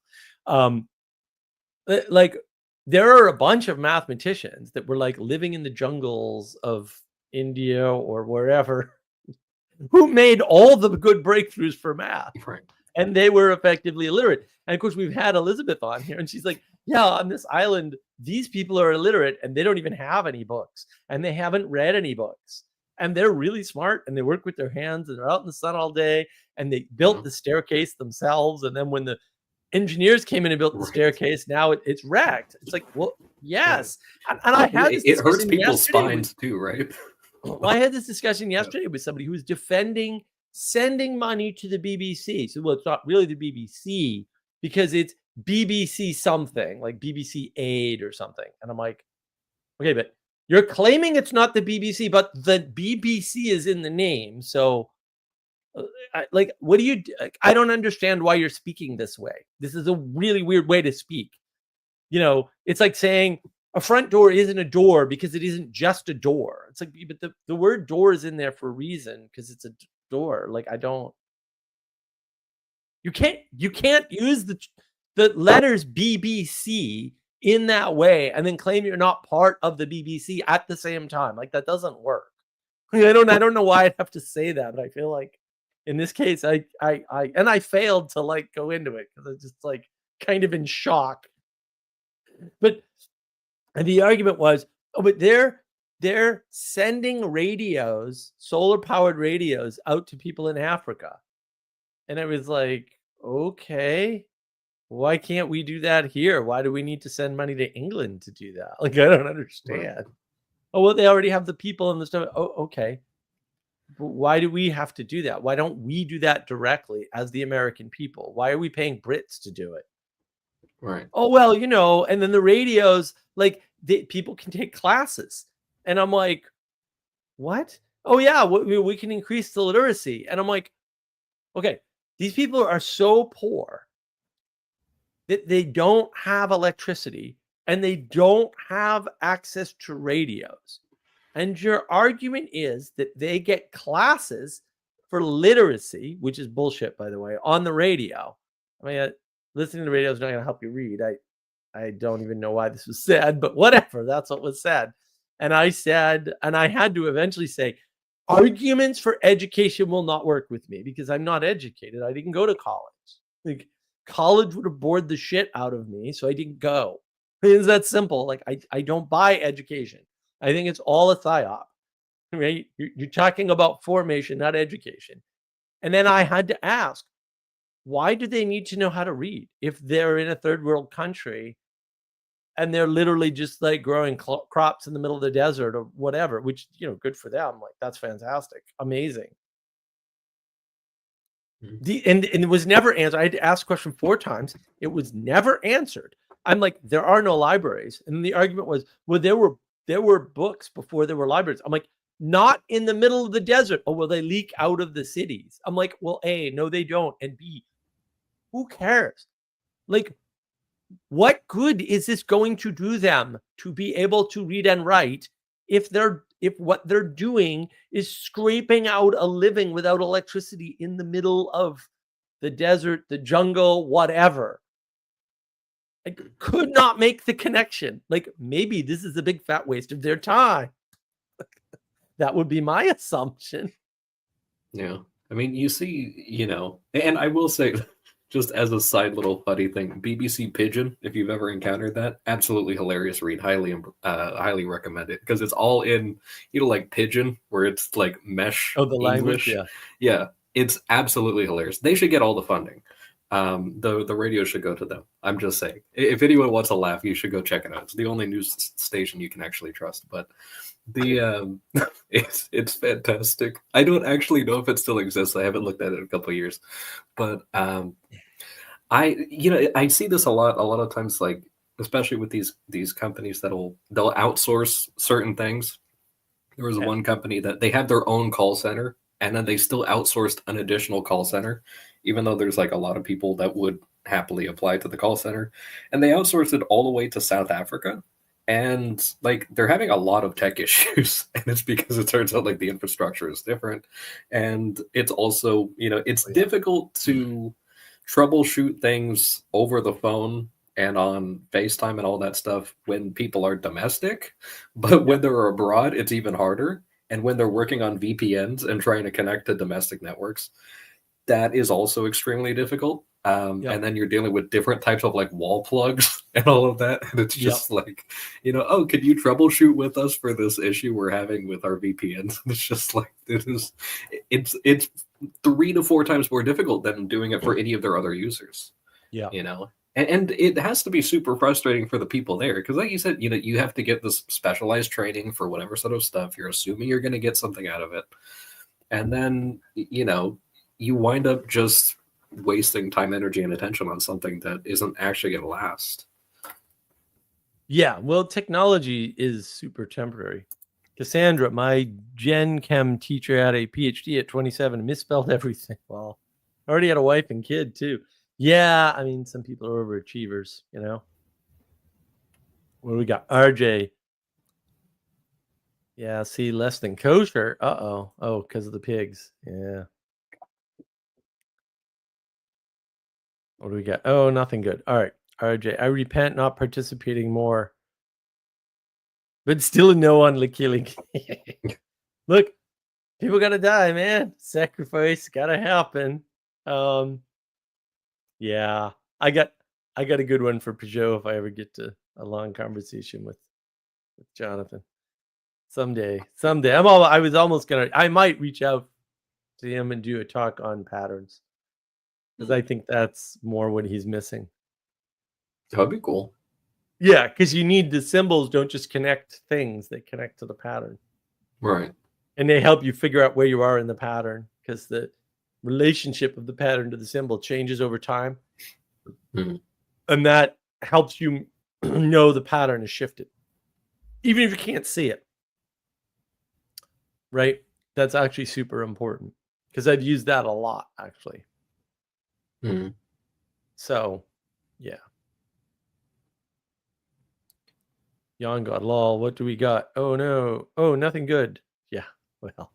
Like, there are a bunch of mathematicians that were like living in the jungles of India or wherever who made all the good breakthroughs for math. Right. And they were effectively illiterate. And of course, we've had Elizabeth on here, and she's like, yeah, on this island, these people are illiterate and they don't even have any books and they haven't read any books. And they're really smart and they work with their hands and they're out in the sun all day and they built the staircase themselves. And then when the engineers came in and built the staircase, now it's wrecked. It's like, well, yes. And I had this it hurts people's spines too, right? Well, I had this discussion yesterday with somebody who was defending sending money to the BBC. So, well, it's not really the BBC because it's BBC something, like BBC Aid or something. And I'm like, okay, but you're claiming it's not the BBC, but the BBC is in the name. So, what do you? I don't understand why you're speaking this way. This is a really weird way to speak. It's like saying a front door isn't a door because it isn't just a door. It's like, but the word door is in there for a reason because it's a door. Like, I don't. You can't use the letters BBC in that way and then claim you're not part of the BBC at the same time. Like, that doesn't work. I don't know why I'd have to say that, but I feel like in this case I failed to like go into it because I was just like kind of in shock. But the argument was, but they're sending radios, solar powered radios, out to people in Africa. And I was like, okay, why can't we do that here? Why do we need to send money to England to do that? Like, I don't understand. Right. Oh, well, they already have the people and the stuff. Oh, okay. But why do we have to do that? Why don't we do that directly as the American people? Why are we paying Brits to do it? Right. Oh, well, and then the radios, like, people can take classes. And I'm like, what? Oh, yeah, we can increase the literacy. And I'm like, okay, these people are so poor that they don't have electricity and they don't have access to radios. And your argument is that they get classes for literacy, which is bullshit, by the way, on the radio. I mean, listening to radio is not going to help you read. I don't even know why this was said, but whatever, that's what was said. And I said, and I had to eventually say, arguments for education will not work with me because I'm not educated. I didn't go to college. Like, college would have bored the shit out of me, so I didn't go. It's that simple. Like, I don't buy education. I think it's all a psyop, right? You're talking about formation, not education. And then I had to ask, why do they need to know how to read if they're in a third world country and they're literally just like growing crops in the middle of the desert or whatever, which, good for them. Like, that's fantastic. Amazing. And it was never answered. I had to ask the question 4 times. It was never answered. I'm like, there are no libraries. And the argument was, well, there were books before there were libraries. I'm like, not in the middle of the desert. Oh, well, they leak out of the cities. I'm like, well, A, no, they don't. And B, Who cares? Like, what good is this going to do them to be able to read and write if what they're doing is scraping out a living without electricity in the middle of the desert, the jungle, whatever? I could not make the connection. Like, maybe this is a big fat waste of their time. That would be my assumption. Yeah. I mean, you see, and I will say, just as a side little funny thing, BBC Pigeon, if you've ever encountered that, absolutely hilarious read. Highly recommend it, because it's all in, like Pigeon, where it's like mesh Oh, the language, English. Yeah, it's absolutely hilarious. They should get all the funding. The radio should go to them. I'm just saying, if anyone wants to laugh, you should go check it out. It's the only news station you can actually trust. But the it's fantastic. I don't actually know if it still exists. I haven't looked at it in a couple of years, but I see this a lot of times, like especially with these companies they'll outsource certain things. There was one company that they had their own call center, and then they still outsourced an additional call center, even though there's like a lot of people that would happily apply to the call center, and they outsourced it all the way to South Africa. And like they're having a lot of tech issues, and it's because it turns out like the infrastructure is different, and it's also it's difficult to troubleshoot things over the phone and on FaceTime and all that stuff when people are domestic, but when they're abroad, it's even harder. And when they're working on VPNs and trying to connect to domestic networks, that is also extremely difficult. And then you're dealing with different types of like wall plugs and all of that. And it's just like, oh, could you troubleshoot with us for this issue we're having with our VPNs? It's just like, it's 3 to 4 times more difficult than doing it for any of their other users. Yeah. And it has to be super frustrating for the people there, because like you said, you have to get this specialized training for whatever sort of stuff. You're assuming you're going to get something out of it. And then, you wind up just wasting time, energy, and attention on something that isn't actually going to last. Yeah, well, technology is super temporary. Cassandra, my Gen Chem teacher, had a PhD at 27, misspelled everything. Well, already had a wife and kid too. Yeah, I mean, some people are overachievers, What do we got? RJ. Yeah, see, less than kosher. Uh-oh. Oh, because of the pigs. Yeah. What do we got? Oh, nothing good. All right, RJ. I repent not participating more. But still a no on the killing. Look, people gotta die, man. Sacrifice gotta happen. Yeah, I got a good one for Peugeot if I ever get to a long conversation with Jonathan. Someday. I might reach out to him and do a talk on patterns, because I think that's more what he's missing. That'd be cool. Yeah, because you need the symbols don't just connect things, they connect to the pattern. Right. And they help you figure out where you are in the pattern, because the relationship of the pattern to the symbol changes over time. Mm-hmm. And that helps you know the pattern is shifted, even if you can't see it. Right? That's actually super important, because I've used that a lot, actually. Mm-hmm. So, yeah. Yon God, lol, what do we got? Oh, no. Oh, nothing good. Yeah, well,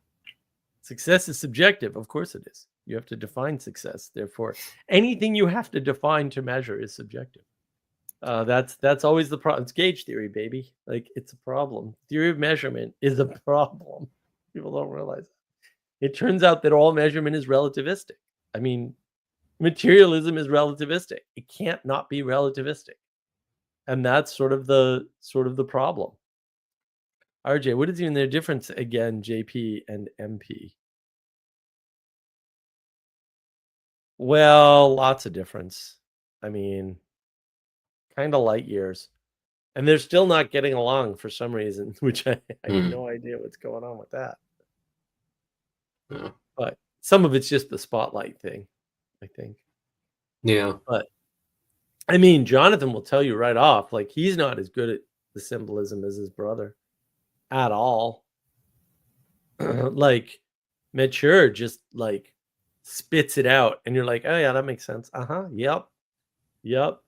success is subjective. Of course it is. You have to define success. Therefore, anything you have to define to measure is subjective. That's always the problem. It's gauge theory, baby. Like, it's a problem. Theory of measurement is a problem. People don't realize that. It turns out that all measurement is relativistic. I mean, materialism is relativistic. It can't not be relativistic. And that's sort of the problem. RJ, what is even their difference again, JP and MP? Well, lots of difference. I mean, kind of light years. And they're still not getting along for some reason, which I have no idea what's going on with that. Yeah. But some of it's just the spotlight thing, I think. Yeah. But I mean, Jonathan will tell you right off, like, he's not as good at the symbolism as his brother at all. Like, mature, just like spits it out, and you're like, oh yeah, that makes sense. Yep.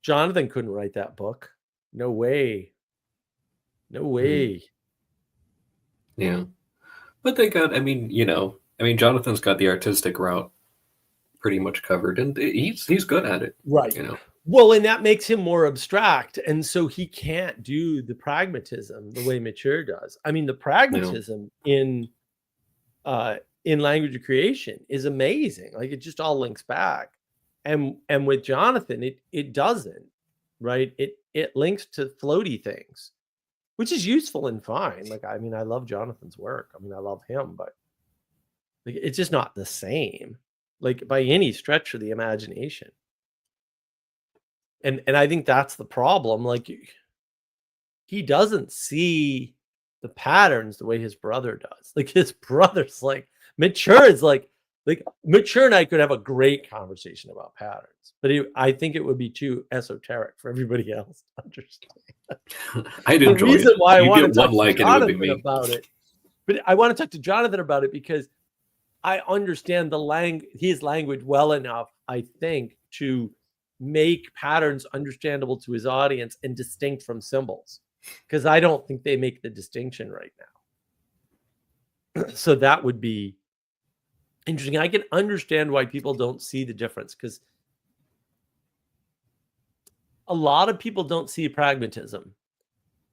Jonathan couldn't write that book. No way. Yeah. But they got, Jonathan's got the artistic route pretty much covered, and he's good at it. Right. You know. Well, and that makes him more abstract, and so he can't do the pragmatism the way Mature does. I mean, the pragmatism in language of creation is amazing. Like, it just all links back, and with Jonathan, it doesn't. Right? It links to floaty things, which is useful and fine. Like, I mean, I love Jonathan's work. I mean, I love him, but like, it's just not the same, like, by any stretch of the imagination. And I think that's the problem. Like, he doesn't see the patterns the way his brother does. Like, his brother's like Mature is like Mature and I could have a great conversation about patterns, but I think it would be too esoteric for everybody else to understand. I'd enjoy the reason it. why I You want get to one talk like to and it would be Jonathan me. about it, but I want to talk to Jonathan about it because I understand his language well enough, I think, to make patterns understandable to his audience and distinct from symbols, because I don't think they make the distinction right now. So that would be interesting. I can understand why people don't see the difference, because a lot of people don't see pragmatism,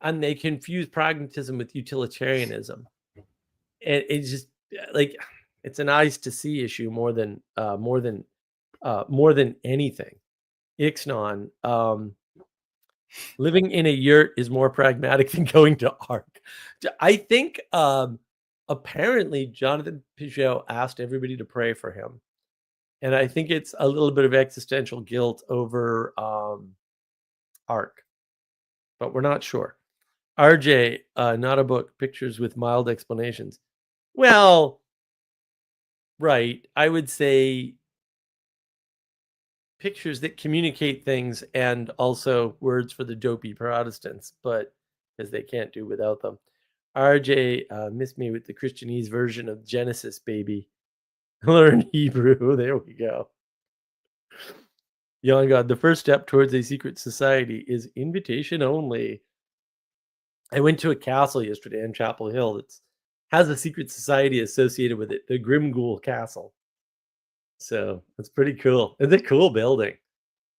and they confuse pragmatism with utilitarianism. And it's just like, it's an eyes to see issue more than anything. Ixnon, living in a yurt is more pragmatic than going to ARC. I think apparently Jonathan Peugeot asked everybody to pray for him. And I think it's a little bit of existential guilt over ARC, but we're not sure. RJ, not a book, pictures with mild explanations. Well, right. I would say pictures that communicate things, and also words for the dopey Protestants, but because they can't do without them. RJ missed me with the Christianese version of Genesis, baby. Learn Hebrew. There we go. Young God, the first step towards a secret society is invitation only. I went to a castle yesterday in Chapel Hill that has a secret society associated with it, the Grimghoul Castle. So it's pretty cool. It's a cool building.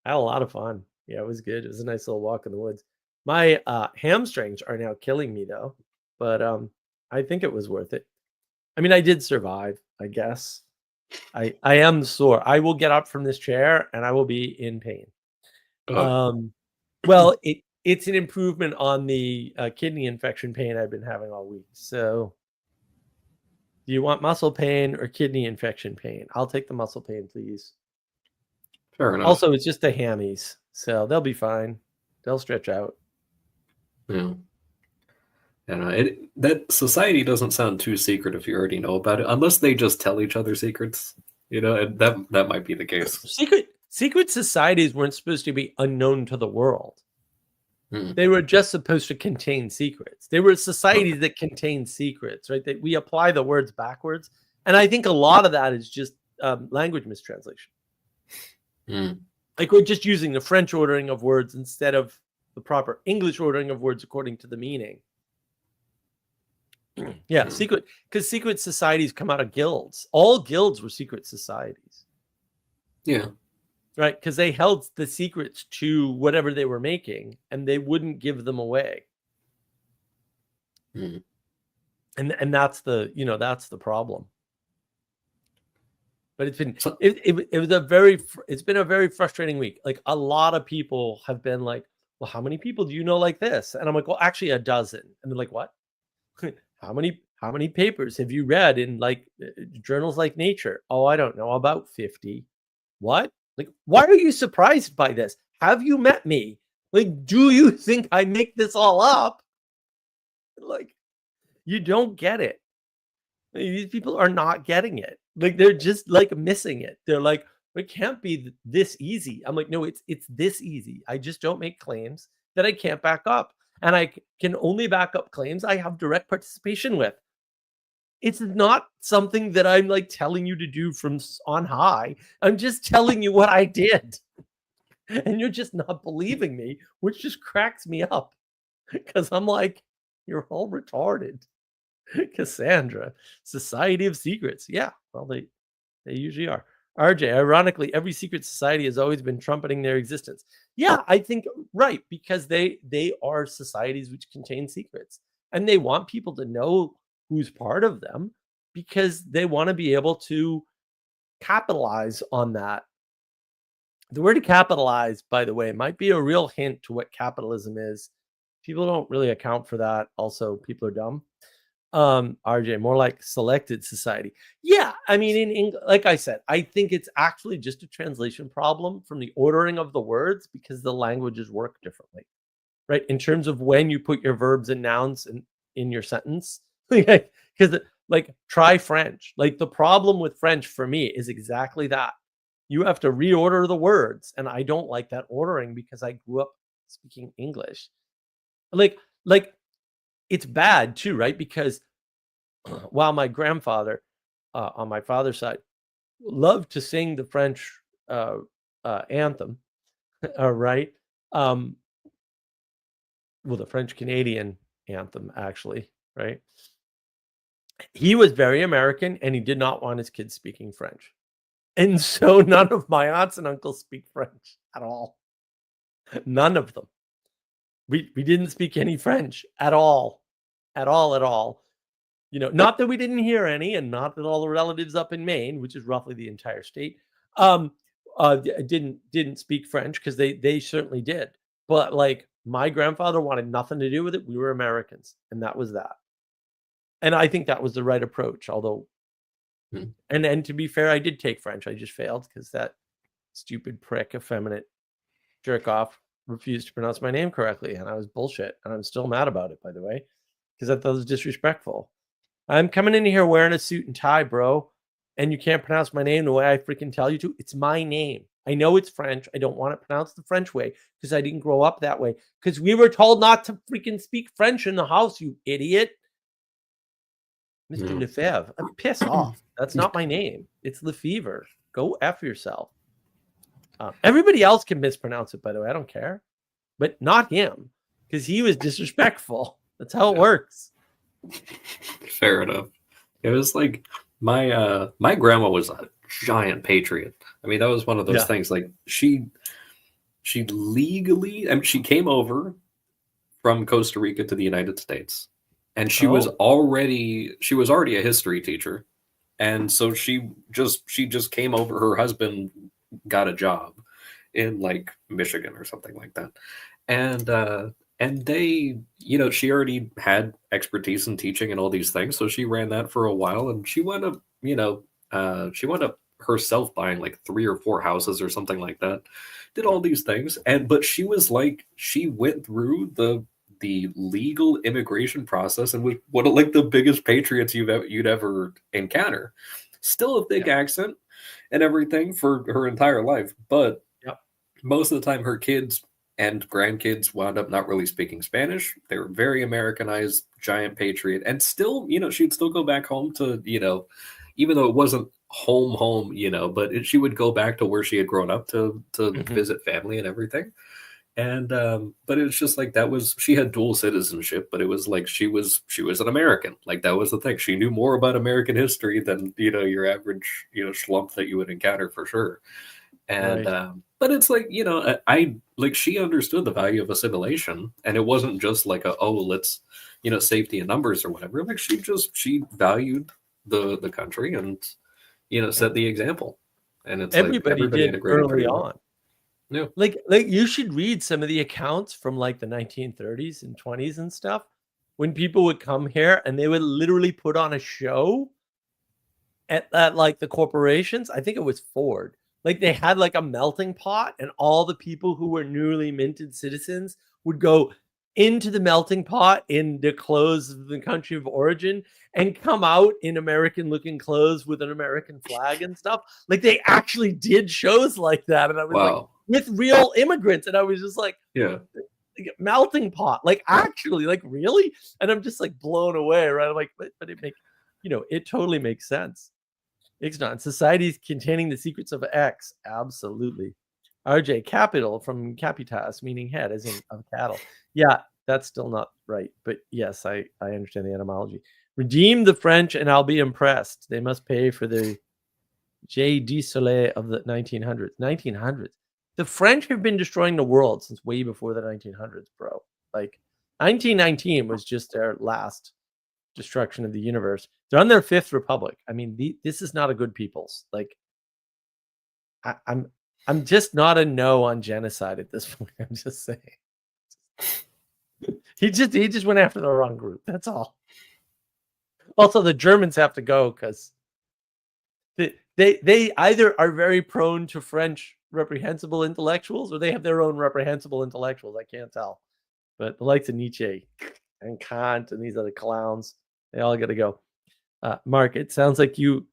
I had a lot of fun. Yeah, it was good. It was a nice little walk in the woods. My hamstrings are now killing me though, but I think it was worth it. I mean, I did survive, I guess. I am sore. I will get up from this chair and I will be in pain. Well, it's an improvement on the kidney infection pain I've been having all week. So, do you want muscle pain or kidney infection pain? I'll take the muscle pain, please. Fair enough. Also, it's just the hammies, so they'll be fine. They'll stretch out. Yeah. That society doesn't sound too secret if you already know about it, unless they just tell each other secrets. And that might be the case. Secret societies weren't supposed to be unknown to the world. They were just supposed to contain secrets. They were societies that contain secrets, right? That we apply the words backwards, and I think a lot of that is just language mistranslation. Like, we're just using the French ordering of words instead of the proper English ordering of words according to the meaning. Yeah, because secret societies come out of guilds. All guilds were secret societies. Yeah. Right, because they held the secrets to whatever they were making, and they wouldn't give them away. And that's the problem. But it's been it's been a very frustrating week. Like, a lot of people have been like, well, how many people do you know like this? And I'm like, well, actually a dozen. And they're like, what? How many papers have you read in like journals like Nature? Oh, I don't know, about 50. What? Like, why are you surprised by this? Have you met me? Like, do you think I make this all up? Like, you don't get it. These people are not getting it. Like, they're just like missing it. They're like, it can't be this easy. I'm like, no, it's this easy. I just don't make claims that I can't back up. And I can only back up claims I have direct participation with. It's not something that I'm like telling you to do from on high. I'm just telling you what I did. And you're just not believing me, which just cracks me up because I'm like, you're all retarded. Cassandra, Society of Secrets. Yeah, well, they usually are. RJ, ironically, every secret society has always been trumpeting their existence. Yeah, I think right, because they are societies which contain secrets. And they want people to know who's part of them because they want to be able to capitalize on that. The word capitalize, by the way, might be a real hint to what capitalism is. People don't really account for that. Also, people are dumb. RJ, more like selected society. Yeah, I mean, in English, like I said, I think it's actually just a translation problem from the ordering of the words because the languages work differently, right? In terms of when you put your verbs and nouns in your sentence, because like try French. Like the problem with French for me is exactly that. You have to reorder the words, and I don't like that ordering because I grew up speaking English. Like it's bad too, right? Because while my grandfather on my father's side loved to sing the French anthem, right? Well, the French Canadian anthem, actually, right? He was very American and he did not want his kids speaking French. And so none of my aunts and uncles speak French at all. None of them. We didn't speak any French at all. At all, at all. You know, not that we didn't hear any, and not that all the relatives up in Maine, which is roughly the entire state, didn't speak French because they certainly did. But like my grandfather wanted nothing to do with it. We were Americans, and that was that. And I think that was the right approach. Although, and to be fair, I did take French. I just failed because that stupid prick, effeminate jerk off refused to pronounce my name correctly, and I was bullshit. And I'm still mad about it, by the way, because I thought it was disrespectful. I'm coming in here wearing a suit and tie, bro, and you can't pronounce my name the way I freaking tell you to. It's my name. I know it's French. I don't want it pronounced the French way because I didn't grow up that way. Because we were told not to freaking speak French in the house, you idiot. Mr. Lefebvre, piss off. That's not my name. It's Lefevre. Go F yourself. Everybody else can mispronounce it, by the way. I don't care. But not him because he was disrespectful. That's how it works. Fair enough. It was like my grandma was a giant patriot. I mean, that was one of those things. Like she legally, I mean, she came over from Costa Rica to the United States, and she was already a history teacher, and so she just came over. Her husband got a job in like Michigan or something like that, and they, you know, she already had expertise in teaching and all these things, so she ran that for a while, and she wound up herself buying like 3 or 4 houses or something like that, did all these things, but she was like, she went through the legal immigration process and was one of like the biggest patriots you'd ever encounter. Still a thick accent and everything for her entire life, but most of the time her kids and grandkids wound up not really speaking Spanish. They were very Americanized, giant patriot, and still, you know, she'd still go back home to, you know, even though it wasn't home, you know, but she would go back to where she had grown up to visit family and everything. And but it's just like she had dual citizenship, but it was like she was an American. Like that was the thing. She knew more about American history than, you know, your average, you know, schlump that you would encounter for sure. And but it's like, you know, I like, she understood the value of assimilation, and it wasn't just like let's, you know, safety in numbers or whatever. Like she valued the country and, you know, set the example. And it's everybody like did early on. Yeah. Like you should read some of the accounts from like the 1930s and 20s and stuff when people would come here and they would literally put on a show at like the corporations. I think it was Ford. Like they had like a melting pot, and all the people who were newly minted citizens would go into the melting pot in the clothes of the country of origin and come out in American looking clothes with an American flag and stuff. Like they actually did shows like that. And I was like, with real immigrants. And I was just like, melting pot, like actually, like really? And I'm just like blown away, right? I'm like, but it makes, it totally makes sense. Ixnat, societies containing the secrets of X. Absolutely. RJ, capital from capitas, meaning head, as in of cattle. Yeah, that's still not right. But yes, I understand the etymology. Redeem the French and I'll be impressed. They must pay for the J. D. Soleil of the 1900s. 1900s. The French have been destroying the world since way before the 1900s, bro. Like 1919 was just their last destruction of the universe. They're on their fifth republic. I mean, this is not a good people's. Like, I'm just not a no on genocide at this point. I'm just saying. He just went after the wrong group. That's all. Also, the Germans have to go because they either are very prone to French reprehensible intellectuals or they have their own reprehensible intellectuals. I can't tell. But the likes of Nietzsche and Kant and these other clowns, they all got to go. Mark, it sounds like you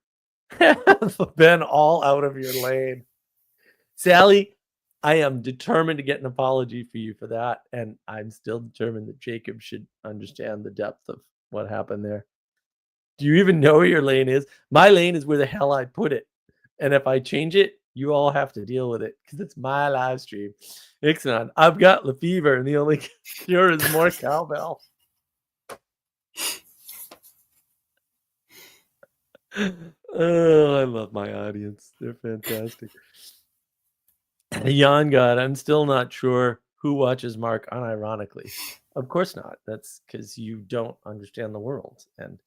have been all out of your lane. Sally, I am determined to get an apology for you for that. And I'm still determined that Jacob should understand the depth of what happened there. Do you even know where your lane is? My lane is where the hell I put it. And if I change it, you all have to deal with it because it's my live stream. Ixnat, I've got Lefevre and the only cure is more cowbell. Oh, I love my audience. They're fantastic. Yon God, I'm still not sure who watches Mark unironically. Of course not. That's because you don't understand the world. And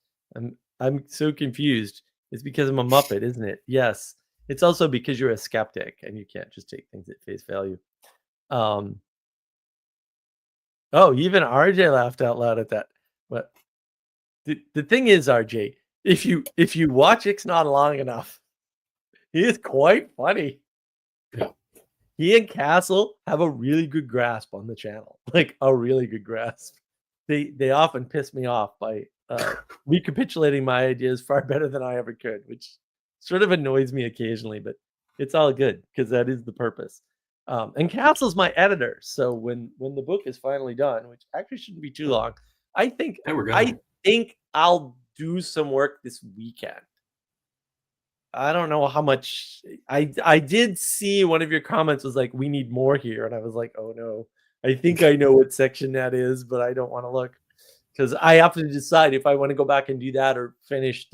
I'm so confused. It's because I'm a Muppet, isn't it? Yes. It's also because you're a skeptic and you can't just take things at face value. Oh, even RJ laughed out loud at that. But the thing is, RJ, if you watch Ixnat long enough, he is quite funny. Yeah. He and Castle have a really good grasp on the channel, like a really good grasp. They often piss me off by recapitulating my ideas far better than I ever could, which sort of annoys me occasionally, but it's all good because that is the purpose. And Castle's my editor, so when the book is finally done, which actually shouldn't be too long, I think I'll do some work this weekend. I don't know how much I did see one of your comments was like, we need more here. And I was like, oh no, I think I know what section that is, but I don't want to look because I have to decide if I want to go back and do that or finish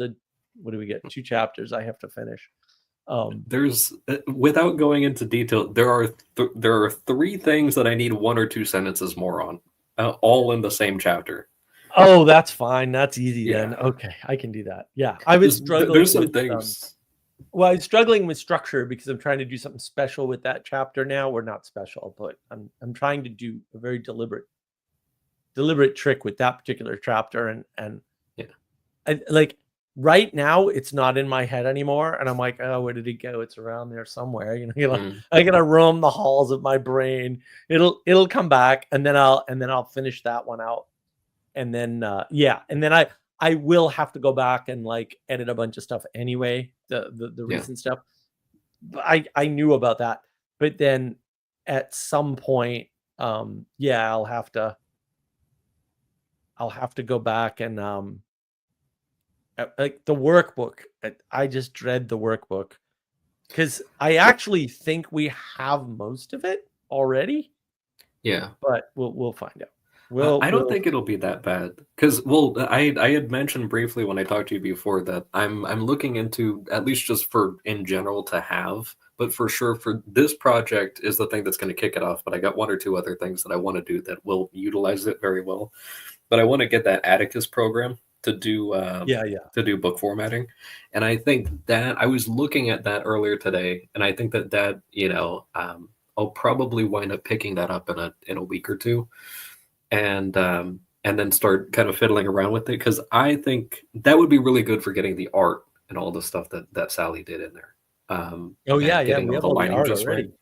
what do we get? 2 chapters I have to finish. There's without going into detail, there are 3 things that I need 1 or 2 sentences more on, all in the same chapter. Oh, that's fine. That's easy then. Okay, I can do that. Yeah, I was struggling. There's some things. Well, I'm struggling with structure because I'm trying to do something special with that chapter now. Or not special, but I'm trying to do a very deliberate trick with that particular chapter. And yeah, like right now it's not in my head anymore. And I'm like, oh, where did it go? It's around there somewhere. I gotta roam the halls of my brain. It'll come back, and then I'll finish that one out. And then and then I will have to go back and like edit a bunch of stuff anyway, the recent stuff. But I knew about that. But then at some point, I'll have to go back and like the workbook. I just dread the workbook because I actually think we have most of it already. Yeah, but we'll find out. I don't think it'll be that bad because, I had mentioned briefly when I talked to you before that I'm looking into, at least just for in general to have, but for sure for this project is the thing that's going to kick it off. But I got 1 or 2 other things that I want to do that will utilize it very well. But I want to get that Atticus program to do to do book formatting, and I think that I was looking at that earlier today, and I think that I'll probably wind up picking that up in a week or 2. And then start kind of fiddling around with it because I think that would be really good for getting the art and all the stuff that Sally did in there. We have all the art already. Right.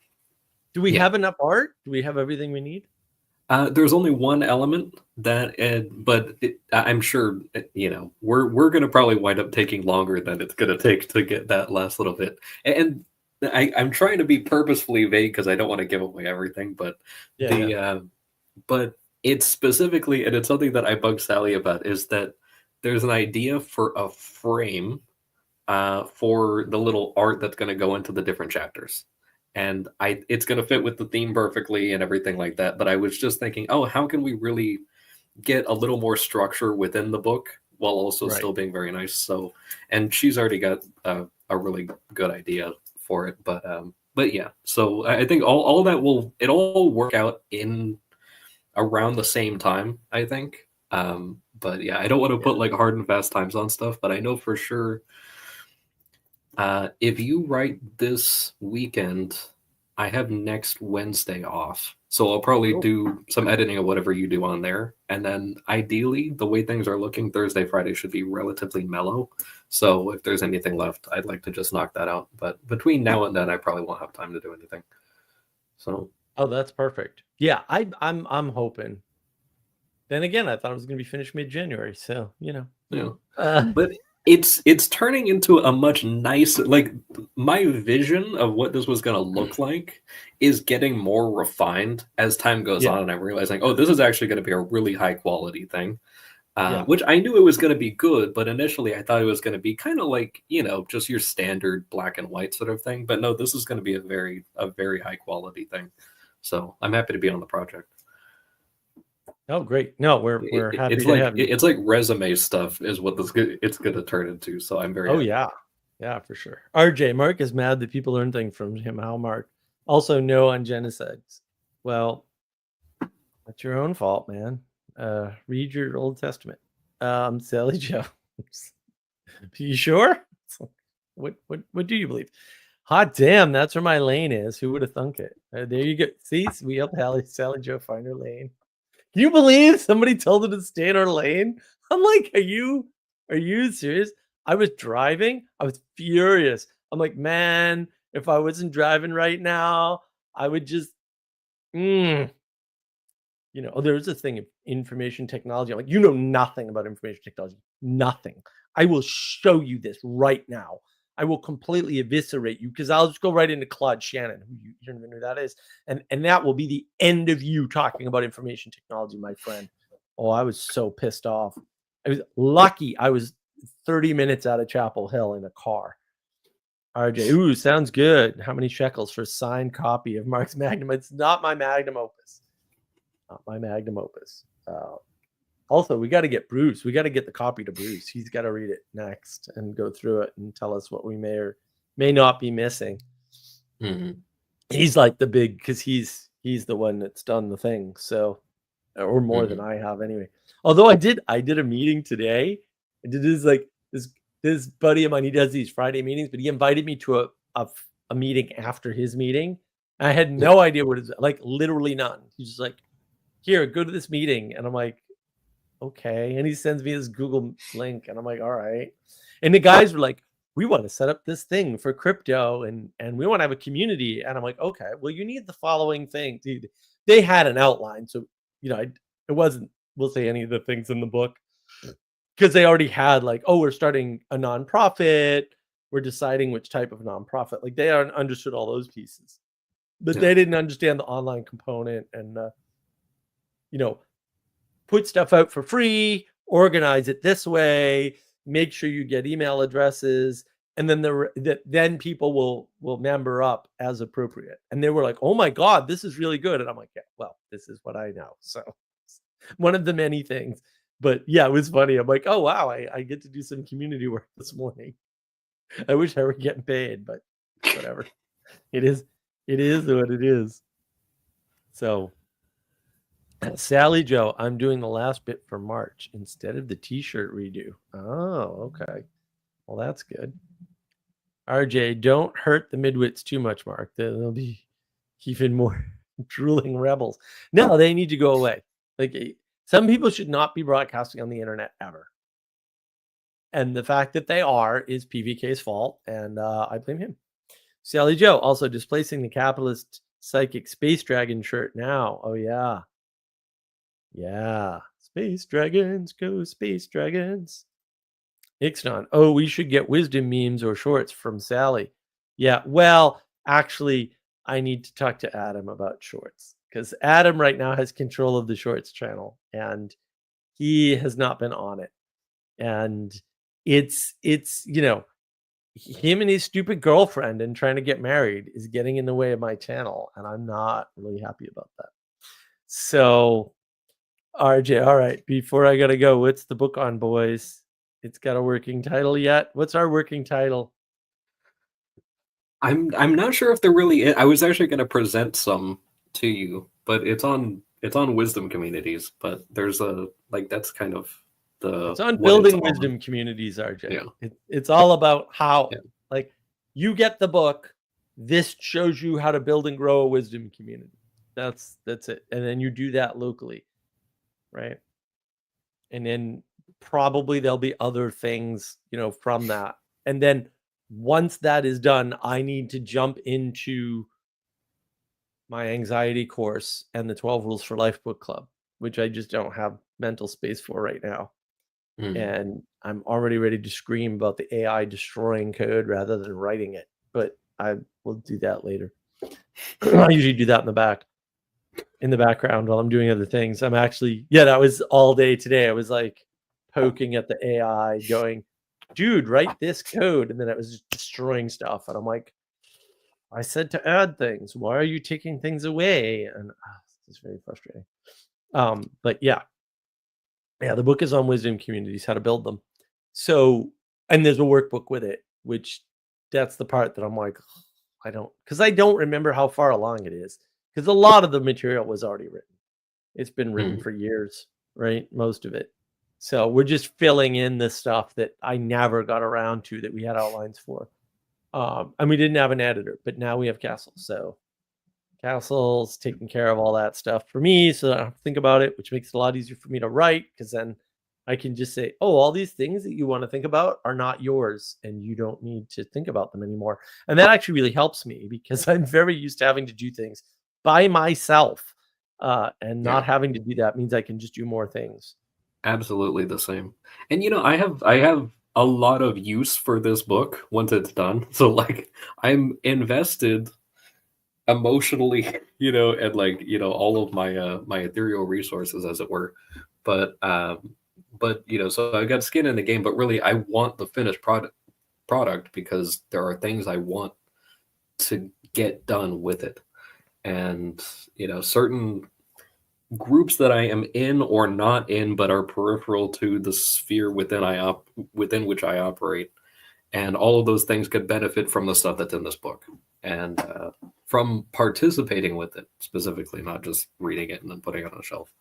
Do we have enough art? Do we have everything we need? There's only one element I'm sure we're going to probably wind up taking longer than it's going to take to get that last little bit. And I'm trying to be purposefully vague because I don't want to give away everything, but but it's specifically, and it's something that I bug Sally about, is that there's an idea for a frame for the little art that's going to go into the different chapters. And it's going to fit with the theme perfectly and everything like that. But I was just thinking, oh, how can we really get a little more structure within the book while also Right. still being very nice? So, and she's already got a really good idea for it. But yeah, so I think all that it'll all work out in around the same time, I think. But yeah, I don't want to put like hard and fast times on stuff, but I know for sure if you write this weekend, I have next Wednesday off. So I'll probably do some editing of whatever you do on there. And then ideally, the way things are looking, Thursday, Friday should be relatively mellow. So if there's anything left, I'd like to just knock that out. But between now and then, I probably won't have time to do anything. So Oh, that's perfect. Yeah, I'm hoping. Then again, I thought it was going to be finished mid-January, so yeah. But it's turning into a much nicer, like, my vision of what this was going to look like is getting more refined as time goes on, and I'm realizing, oh, this is actually going to be a really high quality thing. Which I knew it was going to be good, but initially I thought it was going to be kind of like, just your standard black and white sort of thing. But no, this is going to be a very high quality thing. So I'm happy to be on the project. Oh, great! No, we're happy It's to have you. It's like resume stuff is what it's going to turn into. So I'm very happy. Yeah, for sure. RJ, Mark is mad that people learn things from him. How Mark? Also, no on genocides. Well, that's your own fault, man. Read your Old Testament. Sally Joe. You sure? What do you believe? Hot damn, that's where my lane is. Who would have thunk it? There you go. See, we helped Sally Joe find her lane. Can you believe somebody told her to stay in her lane? I'm like, are you serious? I was driving. I was furious. I'm like, man, if I wasn't driving right now, I would just, there's a thing of information technology. I'm like, you know nothing about information technology. Nothing. I will show you this right now. I will completely eviscerate you because I'll just go right into Claude Shannon, who you don't even know who that is. And that will be the end of you talking about information technology, my friend. Oh, I was so pissed off. I was lucky I was 30 minutes out of Chapel Hill in a car. RJ, ooh, sounds good. How many shekels for a signed copy of Mark's Magnum? It's not my magnum opus. Not my magnum opus. Also, we got to get Bruce. We got to get the copy to Bruce. He's got to read it next and go through it and tell us what we may or may not be missing. Mm-hmm. He's like the big, because he's the one that's done the thing. So, or more than I have anyway. Although I did a meeting today. I did this buddy of mine. He does these Friday meetings, but he invited me to a meeting after his meeting. I had no idea what it is, like literally none. He's just like, here, go to this meeting, and I'm like, okay. And he sends me this Google link, and I'm like, all right. And the guys were like, we want to set up this thing for crypto, and we want to have a community. And I'm like, okay, well, you need the following thing. Dude, they had an outline, so it wasn't, we'll say, any of the things in the book, because they already had like, oh, we're starting a nonprofit, we're deciding which type of nonprofit. Like they understood all those pieces, but they didn't understand the online component and put stuff out for free, organize it this way, make sure you get email addresses, and then then people will member up as appropriate. And they were like, oh my God, this is really good. And I'm like, yeah, well, this is what I know. So one of the many things. But yeah, it was funny. I'm like, oh wow, I get to do some community work this morning. I wish I were getting paid, but whatever. It is what it is. So Sally Joe, I'm doing the last bit for March instead of the t-shirt redo. Oh, okay. Well, that's good. RJ, don't hurt the midwits too much, Mark. They'll be even more drooling rebels. No, they need to go away. Like, some people should not be broadcasting on the internet ever. And the fact that they are is PVK's fault, and I blame him. Sally Joe, also displacing the capitalist psychic space dragon shirt now. Oh, yeah. Yeah. Space dragons, go space dragons. Ixnon, oh, we should get wisdom memes or shorts from Sally. Yeah, well, actually, I need to talk to Adam about shorts, because Adam right now has control of the shorts channel, and he has not been on it. and it's him and his stupid girlfriend and trying to get married is getting in the way of my channel, and I'm not really happy about that. So, RJ, all right, before I gotta go, what's the book on, boys? It's got a working title yet? What's our working title? I'm not sure if they're really. I was actually going to present some to you, but it's on Wisdom Communities. But there's that's kind of It's on what building on. wisdom communities, RJ. Yeah. It's all about how, Yeah. like, you get the book. This shows you how to build and grow a wisdom community. That's it. And then you do that locally, right? And then probably there'll be other things, from that. And then once that is done, I need to jump into my anxiety course and the 12 Rules for Life book club, which I just don't have mental space for right now. And I'm already ready to scream about the AI destroying code rather than writing it. But I will do that later. I usually do that in the background while I'm doing other things. I'm actually, that was all day today. I was like poking at the AI going, dude, write this code. And then it was just destroying stuff. And I'm like, I said to add things. Why are you taking things away? And it's very frustrating. But yeah, the book is on wisdom communities, how to build them. So, and there's a workbook with it, which that's the part that I'm like, I don't remember how far along it is, because a lot of the material was already written. It's been written for years, right? Most of it. So we're just filling in the stuff that I never got around to that we had outlines for. And we didn't have an editor, but now we have Castle. So Castle's taking care of all that stuff for me, so I don't have to think about it, which makes it a lot easier for me to write, because then I can just say, oh, all these things that you want to think about are not yours, and you don't need to think about them anymore. And that actually really helps me, because I'm very used to having to do things by myself, and not having to do that means I can just do more things. Absolutely the same. And I have a lot of use for this book once it's done. So like I'm invested emotionally, and all of my my ethereal resources, as it were. But so I got skin in the game, but really I want the finished product because there are things I want to get done with it. And certain groups that I am in or not in, but are peripheral to the sphere within which I operate, and all of those things could benefit from the stuff that's in this book, and from participating with it specifically, not just reading it and then putting it on a shelf.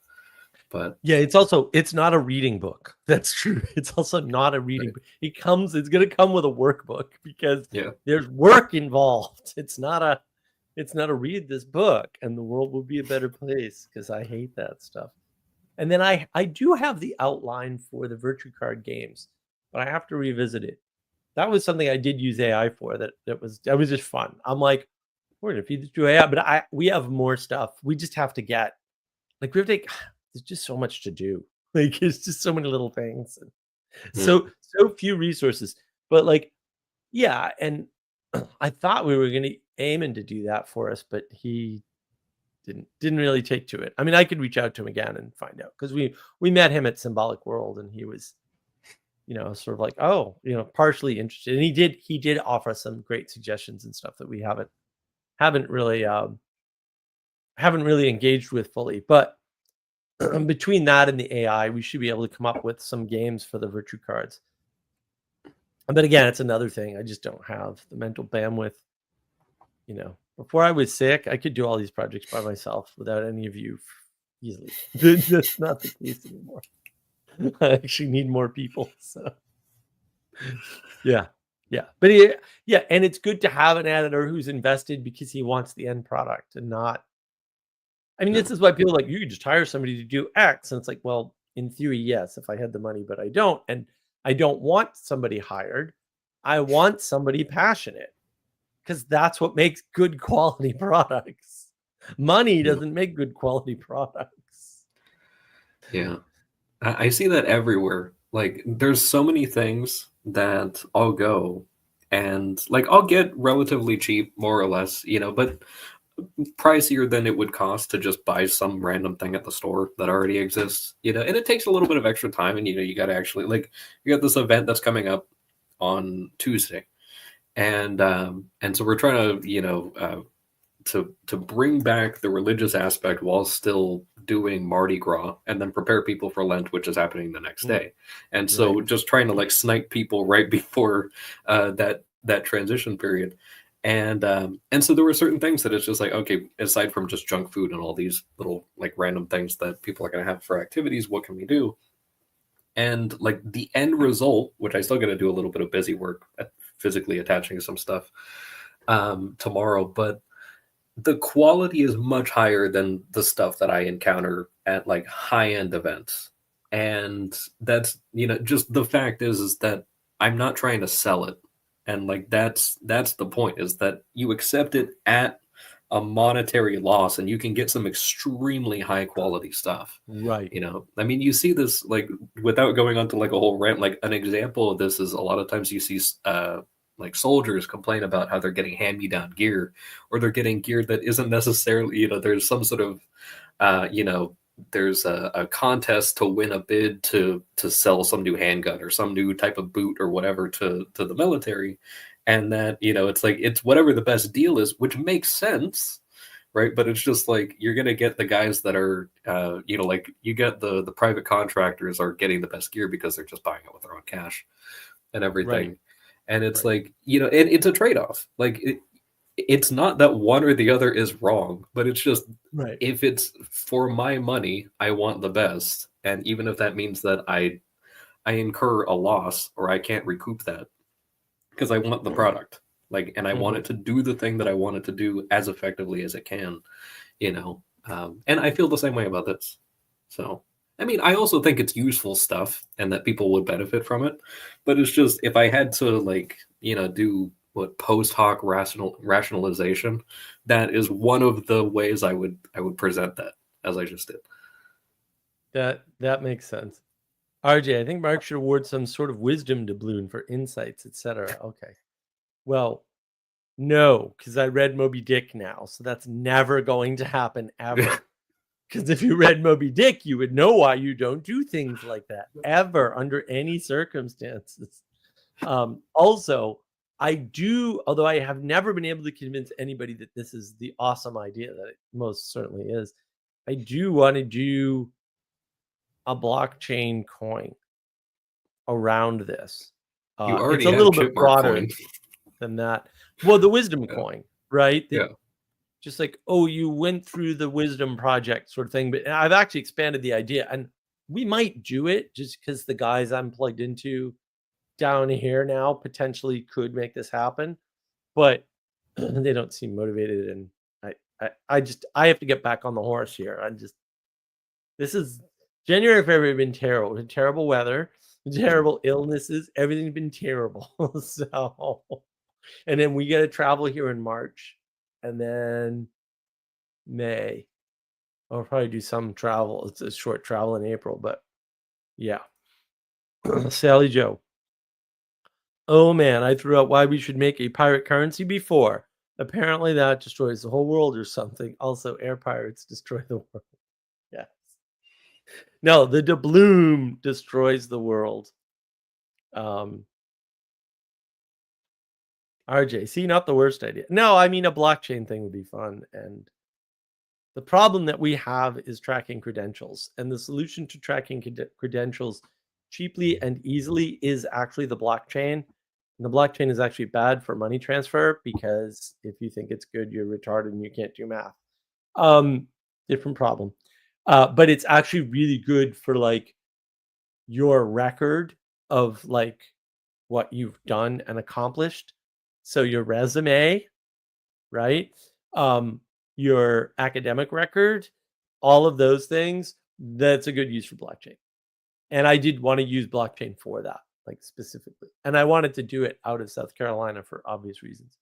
But yeah, it's not a reading book. That's true. It's also not a reading book. It's going to come with a workbook, because there's work involved. It's not a read this book and the world will be a better place, because I hate that stuff. And then I do have the outline for the virtue card games, but I have to revisit it. That was something I did use AI for. That was just fun. I'm like, we're gonna feed this to AI, but we have more stuff. We just have to get, like, there's just so much to do. Like, it's just so many little things, and so few resources. But like, and I thought we were gonna aim to do that for us, but he didn't really take to it. I mean, I could reach out to him again and find out, because we met him at Symbolic World, and he was, sort of like, oh, partially interested, and he did offer some great suggestions and stuff that we haven't really engaged with fully. But between that and the AI, we should be able to come up with some games for the virtue cards. But again, it's another thing. I just don't have the mental bandwidth. Before I was sick, I could do all these projects by myself without any of you easily. That's not the case anymore. I actually need more people. So yeah. But and it's good to have an editor who's invested, because he wants the end product and not. I mean, this is why people are like, you could just hire somebody to do X, and it's like, well, in theory, yes, if I had the money, but I don't, and I don't want somebody hired. I want somebody passionate, because that's what makes good quality products. Money doesn't make good quality products. Yeah. I see that everywhere. Like, there's so many things that I'll go and, like, I'll get relatively cheap, more or less, but pricier than it would cost to just buy some random thing at the store that already exists, and it takes a little bit of extra time, and you got to actually, like, you got this event that's coming up on Tuesday, and so we're trying to to bring back the religious aspect while still doing Mardi Gras, and then prepare people for Lent, which is happening the next day. And so just trying to, like, snipe people right before that transition period. And so there were certain things that it's just like, okay, aside from just junk food and all these little, like, random things that people are going to have for activities, what can we do? And, like, the end result, which I still got to do a little bit of busy work at physically attaching some stuff tomorrow, but the quality is much higher than the stuff that I encounter at, like, high-end events. And that's, just the fact is that I'm not trying to sell it. And, like, that's the point, is that you accept it at a monetary loss, and you can get some extremely high quality stuff. Right. I mean, you see this, like, without going on to, like, a whole rant, like, an example of this is a lot of times you see like, soldiers complain about how they're getting hand-me-down gear, or they're getting gear that isn't necessarily, there's some sort of there's a contest to win a bid to sell some new handgun or some new type of boot or whatever to the military, and that, it's like, it's whatever the best deal is, which makes sense, right? But it's just like, you're gonna get the guys that are like, you get the private contractors are getting the best gear because they're just buying it with their own cash and everything. Right. And it's like, it's a trade-off. Like, it's not that one or the other is wrong, but it's just, if it's for my money, I want the best. And even if that means that I incur a loss, or I can't recoup that, because I want the product, like, and I want it to do the thing that I want it to do as effectively as it can, and I feel the same way about this. So, I mean, I also think it's useful stuff and that people would benefit from it, but it's just, if I had to, like, do what post hoc rationalization, that is one of the ways I would present that, as I just did. That makes sense. RJ, I think Mark should award some sort of wisdom doubloon for insights, etc. Okay. Well, no, because I read Moby Dick now, so that's never going to happen ever. Because if you read Moby Dick, you would know why you don't do things like that ever, under any circumstances. Also, I do, although I have never been able to convince anybody that this is the awesome idea that it most certainly is, I do want to do a blockchain coin around this. You already it's a have little bit Chipmunk broader coin. than that. Well, the wisdom coin, right? Yeah. Just like, oh, you went through the wisdom project sort of thing. But I've actually expanded the idea, and we might do it just because the guys I'm plugged into down here now potentially could make this happen, but they don't seem motivated. And I have to get back on the horse here. This is January, February have been terrible. Been terrible weather, terrible illnesses. Everything's been terrible. So, and then we got to travel here in March, and then May. I'll probably do some travel. It's a short travel in April, but yeah. Sally Joe. Oh man, I threw out why we should make a pirate currency before. Apparently that destroys the whole world or something. Also, air pirates destroy the world. Yes. No, the doubloon destroys the world. RJ, see, not the worst idea. No, I mean, a blockchain thing would be fun. And the problem that we have is tracking credentials. And the solution to tracking credentials cheaply and easily is actually the blockchain. And the blockchain is actually bad for money transfer, because if you think it's good, you're retarded and you can't do math. Different problem. But it's actually really good for, like, your record of, like, what you've done and accomplished. So your resume, right? Your academic record, all of those things, that's a good use for blockchain. And I did want to use blockchain for that, like, specifically. And I wanted to do it out of South Carolina for obvious reasons.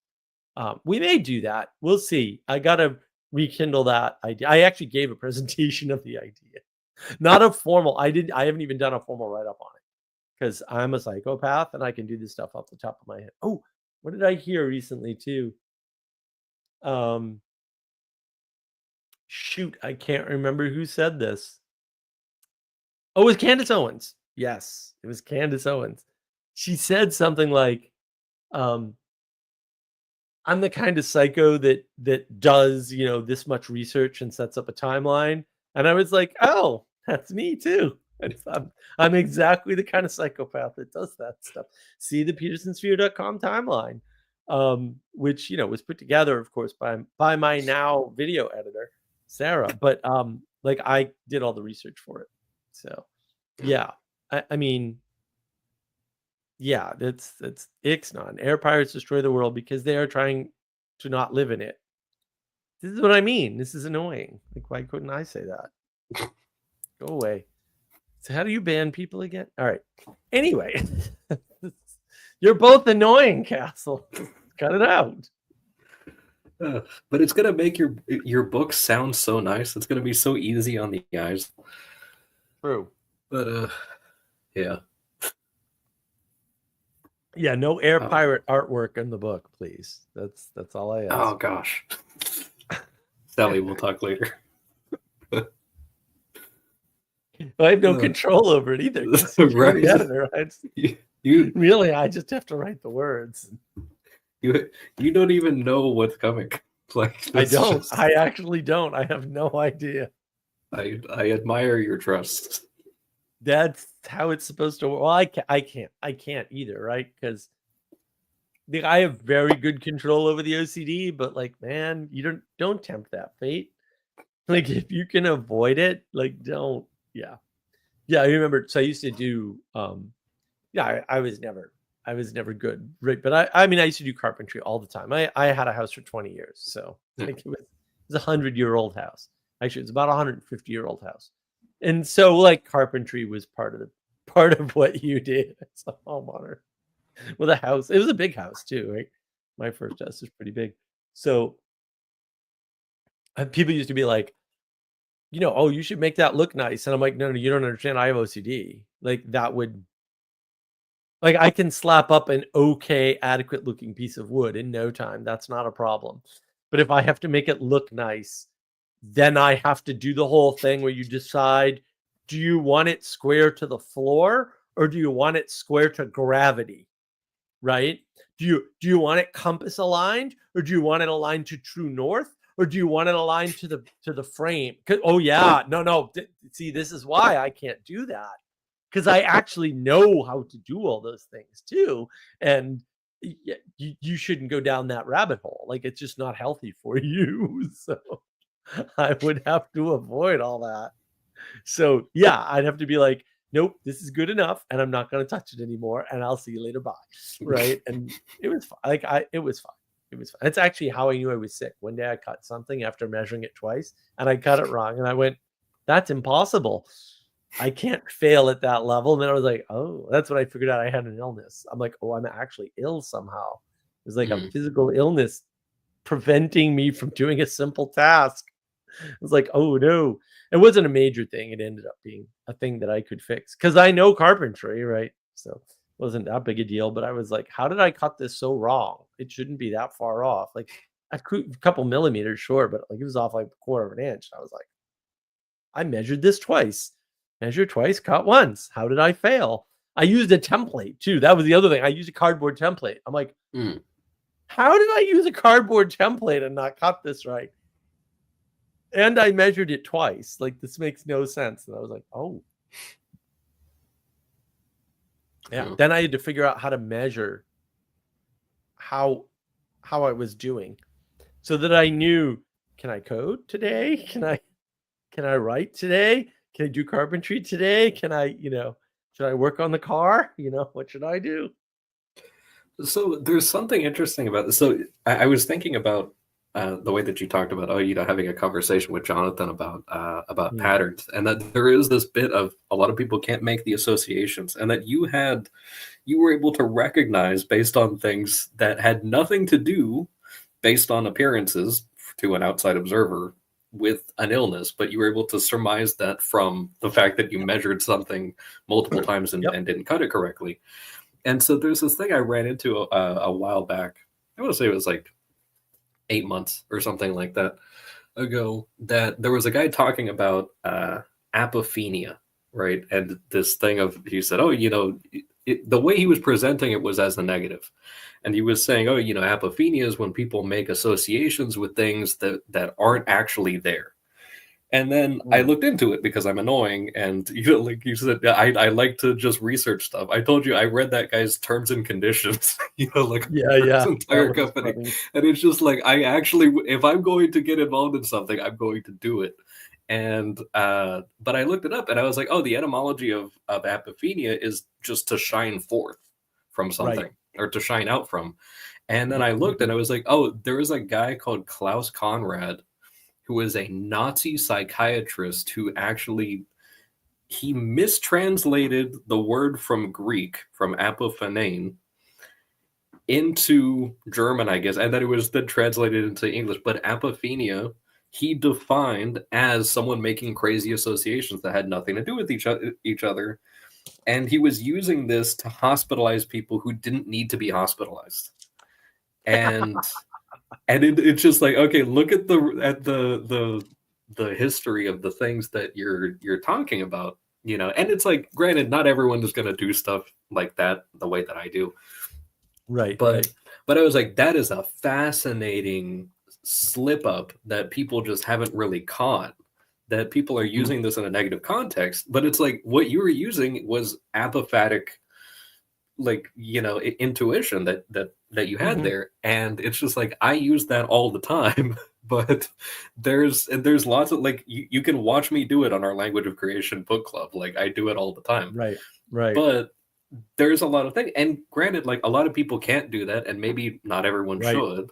We may do that. We'll see. I got to rekindle that idea. I actually gave a presentation of the idea. Not a formal, I haven't even done a formal write-up on it, because I'm a psychopath and I can do this stuff off the top of my head. Oh, what did I hear recently too? shoot, I can't remember who said this. Oh, it was Candace Owens. Yes, it was Candace Owens. She said something like, um, I'm the kind of psycho that does, this much research and sets up a timeline. And I was like, oh, that's me too. I'm exactly the kind of psychopath that does that stuff. See the petersonsphere.com timeline, which was put together, of course, by my now video editor, Sarah. But like I did all the research for it. So yeah, I mean, yeah, that's Ixnay. Air pirates destroy the world because they are trying to not live in it. This is what I mean. This is annoying. Like, why couldn't I say that? Go away. So how do you ban people again? All right. Anyway, you're both annoying, Castle. Cut it out. But it's gonna make your book sound so nice. It's gonna be so easy on the eyes. True. But yeah. Yeah, no air pirate artwork in the book, please. That's all I ask. Oh gosh. Sally, we'll talk later. I have no control over it either. Right. The editor. I just have to write the words. You don't even know what's coming. Like I don't. I actually don't. I have no idea. I admire your trust. That's how it's supposed to work. Well, I can't either, right? Because I have very good control over the OCD, but like, man, you don't tempt that fate. Like, if you can avoid it, like, don't. Yeah. I remember. So I used to do. I was never good, right? But I mean, I used to do carpentry all the time. I had a house for 20 years, so like it was a 100-year-old house. Actually, it's about a 150-year-old house. And so like carpentry was part of what you did as a homeowner with a house. It was a big house too, right? My first house was pretty big. So people used to be like, oh, you should make that look nice. And I'm like, no, you don't understand. I have OCD. Like that would, like I can slap up an okay, adequate looking piece of wood in no time. That's not a problem. But if I have to make it look nice, then I have to do the whole thing where you decide, do you want it square to the floor or do you want it square to gravity? Right? Do you want it compass aligned or do you want it aligned to true north or do you want it aligned to the frame? Oh yeah, no. See, this is why I can't do that. Because I actually know how to do all those things too. And you shouldn't go down that rabbit hole. Like it's just not healthy for you. So I would have to avoid all that. So yeah, I'd have to be like, nope, this is good enough, and I'm not going to touch it anymore, and I'll see you later. Bye. Right? And it was fine. It was fine. It was fine. That's actually how I knew I was sick. One day I cut something after measuring it twice, and I cut it wrong, and I went, "That's impossible. I can't fail at that level." And then I was like, "Oh, that's when I figured out I had an illness." I'm like, "Oh, I'm actually ill somehow." It was like a physical illness preventing me from doing a simple task. I was like, oh no, it wasn't a major thing. It ended up being a thing that I could fix because I know carpentry, right? So it wasn't that big a deal. But I was like, how did I cut this so wrong? It shouldn't be that far off. Like a couple millimeters, sure, but like it was off like a quarter of an inch. I was like, I measured this twice, measured twice, cut once. How did I fail? I used a template too. That was the other thing. I used a cardboard template. I'm like, how did I use a cardboard template and not cut this right? And I measured it twice. Like, this makes no sense. And I was like, oh. Yeah. Then I had to figure out how to measure how I was doing so that I knew, can I code today? Can I write today? Can I do carpentry today? Can I, should I work on the car? What should I do? So there's something interesting about this. So I was thinking about the way that you talked about, having a conversation with Jonathan about patterns, and that there is this bit of a lot of people can't make the associations, and that you were able to recognize based on things that had nothing to do, based on appearances to an outside observer, with an illness, but you were able to surmise that from the fact that you measured something multiple times and didn't cut it correctly. And so there's this thing I ran into a while back. I want to say it was like 8 months or something like that. ago that there was a guy talking about apophenia, right? And this thing of, he said, oh, the way he was presenting it was as a negative. And he was saying, oh, apophenia is when people make associations with things that aren't actually there. And then I looked into it because I'm annoying, and like you said, I like to just research stuff. I told you I read that guy's terms and conditions, like Yeah. his entire company, and it's just like, I actually, if I'm going to get involved in something, I'm going to do it. And but I looked it up, and I was like, oh, the etymology of apophenia is just to shine forth from something, or to shine out from. And then I looked, and I was like, oh, there is a guy called Klaus Conrad, who is a Nazi psychiatrist who actually, he mistranslated the word from Greek, from apophanein, into German, I guess, and then it was then translated into English. But apophenia, he defined as someone making crazy associations that had nothing to do with each other. And he was using this to hospitalize people who didn't need to be hospitalized. And it's just like, okay, look at the history of the things that you're talking about, and it's like, granted, not everyone is going to do stuff like that the way that I do, but I was like, that is a fascinating slip up that people just haven't really caught, that people are using this in a negative context. But it's like, what you were using was apophatic, like, intuition that you had there. And it's just like, I use that all the time. But there's lots of, like, you can watch me do it on our Language of Creation book club. Like, I do it all the time. Right. But there's a lot of things, and granted, like, a lot of people can't do that, and maybe not everyone should.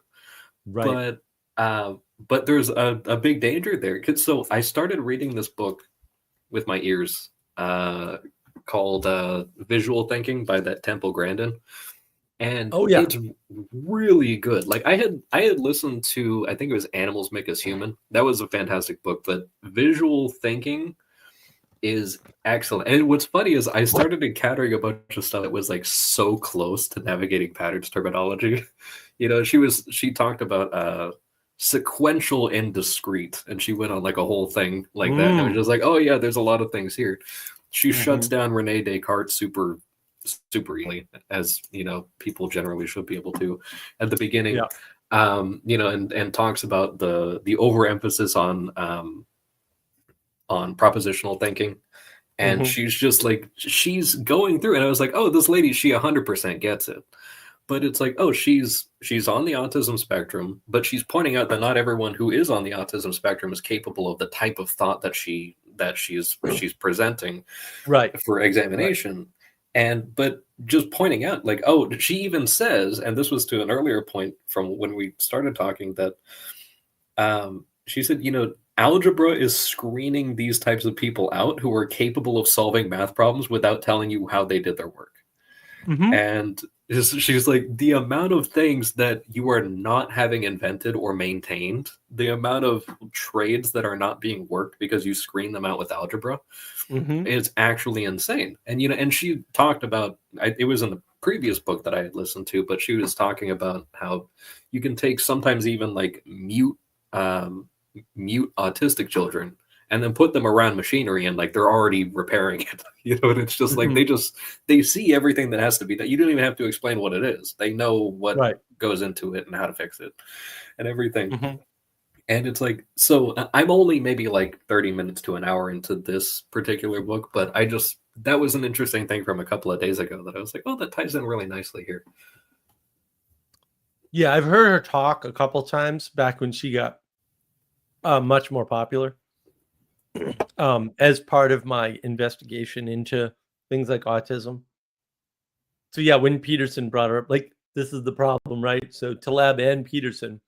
But there's a big danger there. So I started reading this book with my ears, called Visual Thinking by that Temple Grandin. And it's really good. Like, I had listened to, I think it was Animals Make Us Human. That was a fantastic book, but Visual Thinking is excellent. And what's funny is I started encountering a bunch of stuff that was like so close to navigating patterns terminology. She talked about sequential and discrete, and she went on like a whole thing like that. And it was just like, oh yeah, there's a lot of things here. She shuts down Rene Descartes super easily, as people generally should be able to at the beginning. And talks about the overemphasis on propositional thinking. And she's just like, she's going through, and I was like, oh, this lady, she 100% gets it. But it's like, oh, she's on the autism spectrum, but she's pointing out that not everyone who is on the autism spectrum is capable of the type of thought that she's presenting for examination. But just pointing out, like, oh, she even says, and this was to an earlier point from when we started talking, that she said, algebra is screening these types of people out who are capable of solving math problems without telling you how they did their work. And she's like, the amount of things that you are not having invented or maintained, the amount of trades that are not being worked because you screen them out with algebra, is actually insane. And and she talked about, it was in the previous book that I had listened to, but she was talking about how you can take sometimes even like mute autistic children and then put them around machinery, and like they're already repairing it, and it's just like, they see everything that has to be done. You don't even have to explain what it is. They know what goes into it and how to fix it and everything. And it's like, so I'm only maybe like 30 minutes to an hour into this particular book, but that was an interesting thing from a couple of days ago that I was like, oh, that ties in really nicely here. Yeah, I've heard her talk a couple times back when she got much more popular, as part of my investigation into things like autism. So yeah, when Peterson brought her up, like, this is the problem, right? So Taleb and Peterson,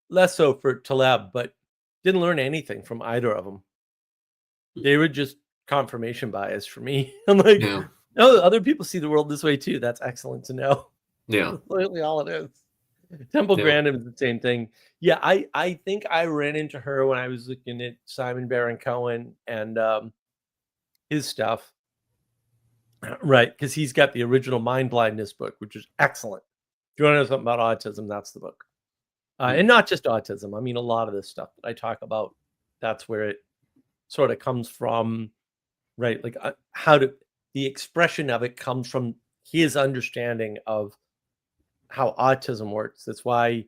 less so for Taleb, but didn't learn anything from either of them. They were just confirmation bias for me. I'm like, oh, other people see the world this way too. That's excellent to know. Yeah. That's literally all it is. Temple Grandin is the same thing. Yeah, I think I ran into her when I was looking at Simon Baron Cohen and his stuff. Right, because he's got the original Mind Blindness book, which is excellent. If you want to know something about autism, that's the book. And not just autism. I mean, a lot of this stuff that I talk about, that's where it sort of comes from, right? Like the expression of it comes from his understanding of how autism works. That's why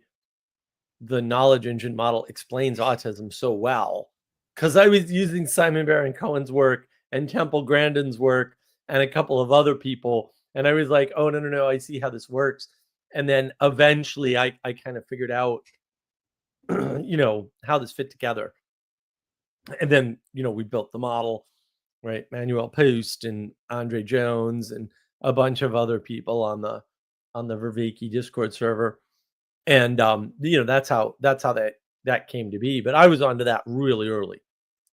the knowledge engine model explains autism so well, because I was using Simon Baron Cohen's work and Temple Grandin's work and a couple of other people, and I was like, oh no, I see how this works. And then eventually I kind of figured out how this fit together. And then we built the model, right? Manuel Post and Andre Jones and a bunch of other people on the Vervaeke Discord server. And that's how that came to be. But I was onto that really early,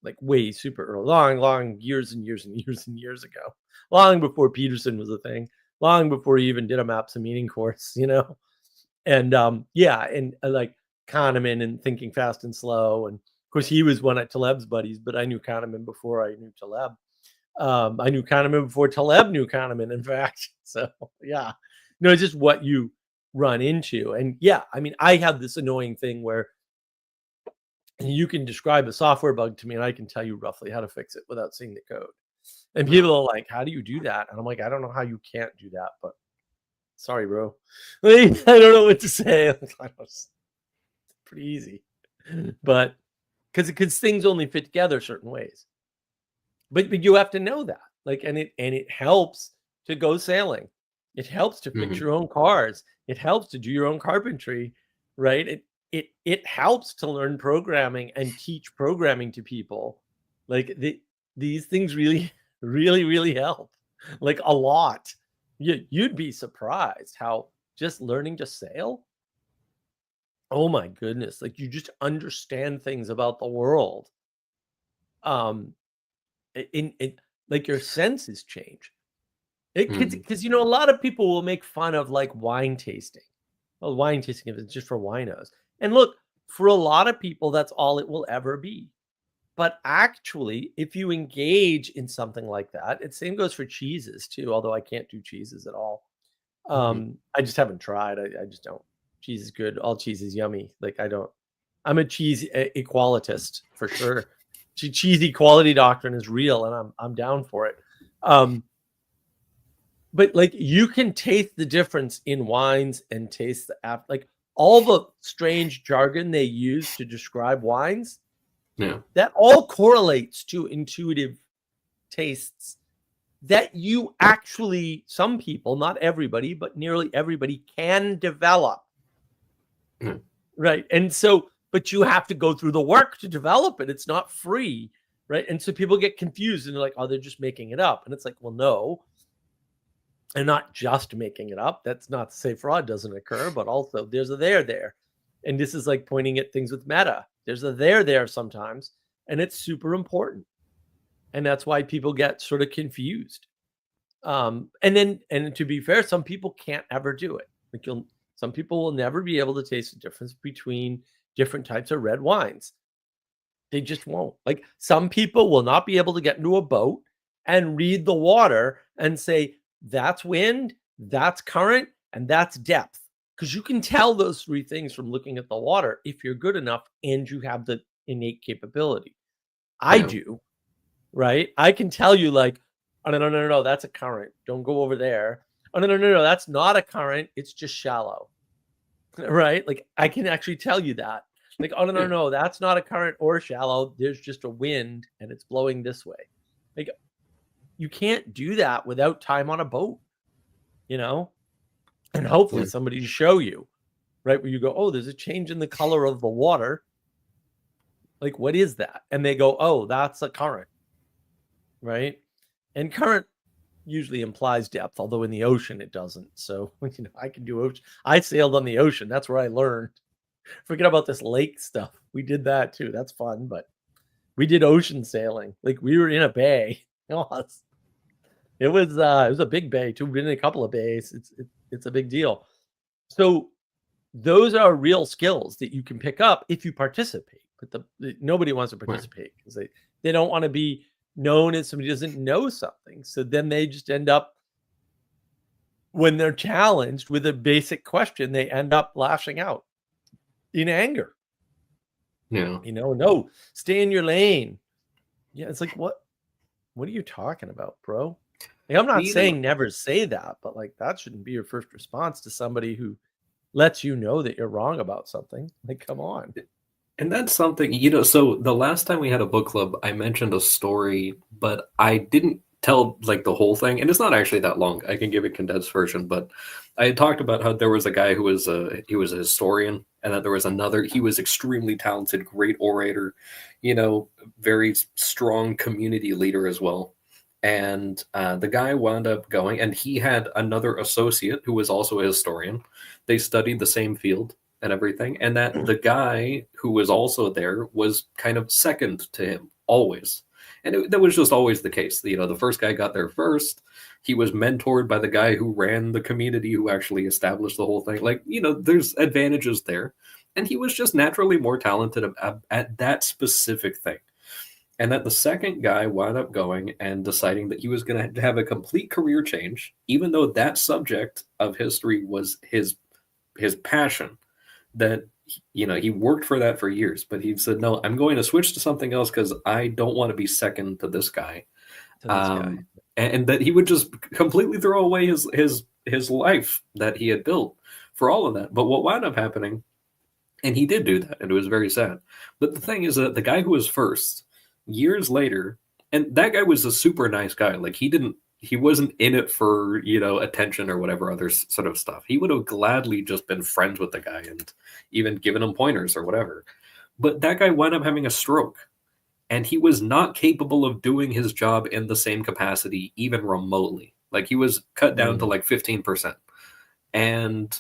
like way super early, long years and years and years and years ago, long before Peterson was a thing, long before he even did a Maps and Meaning course, and and like Kahneman and Thinking Fast and Slow, and of course he was one of Taleb's buddies, but I knew Kahneman before I knew Taleb. I knew Kahneman before Taleb knew Kahneman, in fact. So yeah, it's just what you run into. And yeah, I mean, I have this annoying thing where you can describe a software bug to me and I can tell you roughly how to fix it without seeing the code. And people are like, how do you do that? And I'm like, I don't know how you can't do that, but sorry, bro. I don't know what to say. It's pretty easy. But because things only fit together certain ways. But you have to know that. Like, and it helps to go sailing. It helps to fix your own cars. It helps to do your own carpentry, right? It helps to learn programming and teach programming to people. Like these things really, really, really help. Like a lot. You'd be surprised how just learning to sail. Oh my goodness! Like you just understand things about the world. Like your senses change. Because a lot of people will make fun of like wine tasting. Well, wine tasting is just for winos. And look, for a lot of people, that's all it will ever be. But actually, if you engage in something like that, it same goes for cheeses too. Although I can't do cheeses at all. I just haven't tried. I just don't. Cheese is good. All cheese is yummy. Like I don't. I'm a cheese equalitist for sure. Cheese equality doctrine is real, and I'm down for it. But like you can taste the difference in wines and taste like all the strange jargon they use to describe wines. Yeah, that all correlates to intuitive tastes that you actually, some people, not everybody, but nearly everybody can develop. Right. And so, but you have to go through the work to develop it. It's not free. Right. And so people get confused and they're like, oh, they're just making it up. And it's like, well, no. And not just making it up. That's not to say fraud doesn't occur, but also there's a there. And this is like pointing at things with meta. There's a there sometimes, and it's super important. And that's why people get sort of confused. And to be fair, some people can't ever do it. Like some people will never be able to taste the difference between different types of red wines. They just won't. Like some people will not be able to get into a boat and read the water and say, that's wind, that's current, and that's depth. Because you can tell those three things from looking at the water if you're good enough and you have the innate capability. I do, right? I can tell you like, oh, no, that's a current. Don't go over there. Oh, no, that's not a current. It's just shallow, right? Like I can actually tell you that. Like, oh, no, that's not a current or shallow. There's just a wind and it's blowing this way. Like you can't do that without time on a boat, and hopefully somebody to show you, right? Where you go, oh, there's a change in the color of the water. Like, what is that? And they go, oh, that's a current, right? And current usually implies depth, although in the ocean it doesn't. So, I can do ocean. I sailed on the ocean. That's where I learned. Forget about this lake stuff. We did that too. That's fun, but we did ocean sailing. Like we were in a bay. It was a big bay too. We've been in a couple of bays. It's a big deal. So those are real skills that you can pick up if you participate. But nobody wants to participate because they don't want to be known as somebody who doesn't know something. So then they just end up, when they're challenged with a basic question, they end up lashing out. in anger. Yeah. No, stay in your lane. Yeah, it's like, what are you talking about, bro? Like, I'm not saying never say that, but like, that shouldn't be your first response to somebody who lets you know that you're wrong about something. Like, come on. And that's something, so the last time we had a book club, I mentioned a story, but I didn't tell like the whole thing. And it's not actually that long. I can give a condensed version, but I had talked about how there was a guy who was a historian, and that there was another, he was extremely talented, great orator, very strong community leader as well. And the guy wound up going, and he had another associate who was also a historian. They studied the same field and everything, and that the guy who was also there was kind of second to him always. And that was just always the case. The first guy got there first. He was mentored by the guy who ran the community, who actually established the whole thing. Like, there's advantages there. And he was just naturally more talented at that specific thing. And that the second guy wound up going and deciding that he was going to have a complete career change, even though that subject of history was his passion. That he worked for that for years, but he said, no, I'm going to switch to something else because I don't want to be second to this guy. And that he would just completely throw away his life that he had built for all of that. But what wound up happening, and he did do that, and it was very sad. But the thing is that the guy who was first, years later, and that guy was a super nice guy. Like, he wasn't in it for, attention or whatever other sort of stuff. He would have gladly just been friends with the guy and even given him pointers or whatever. But that guy wound up having a stroke, and he was not capable of doing his job in the same capacity, even remotely. Like, he was cut down to like 15%. And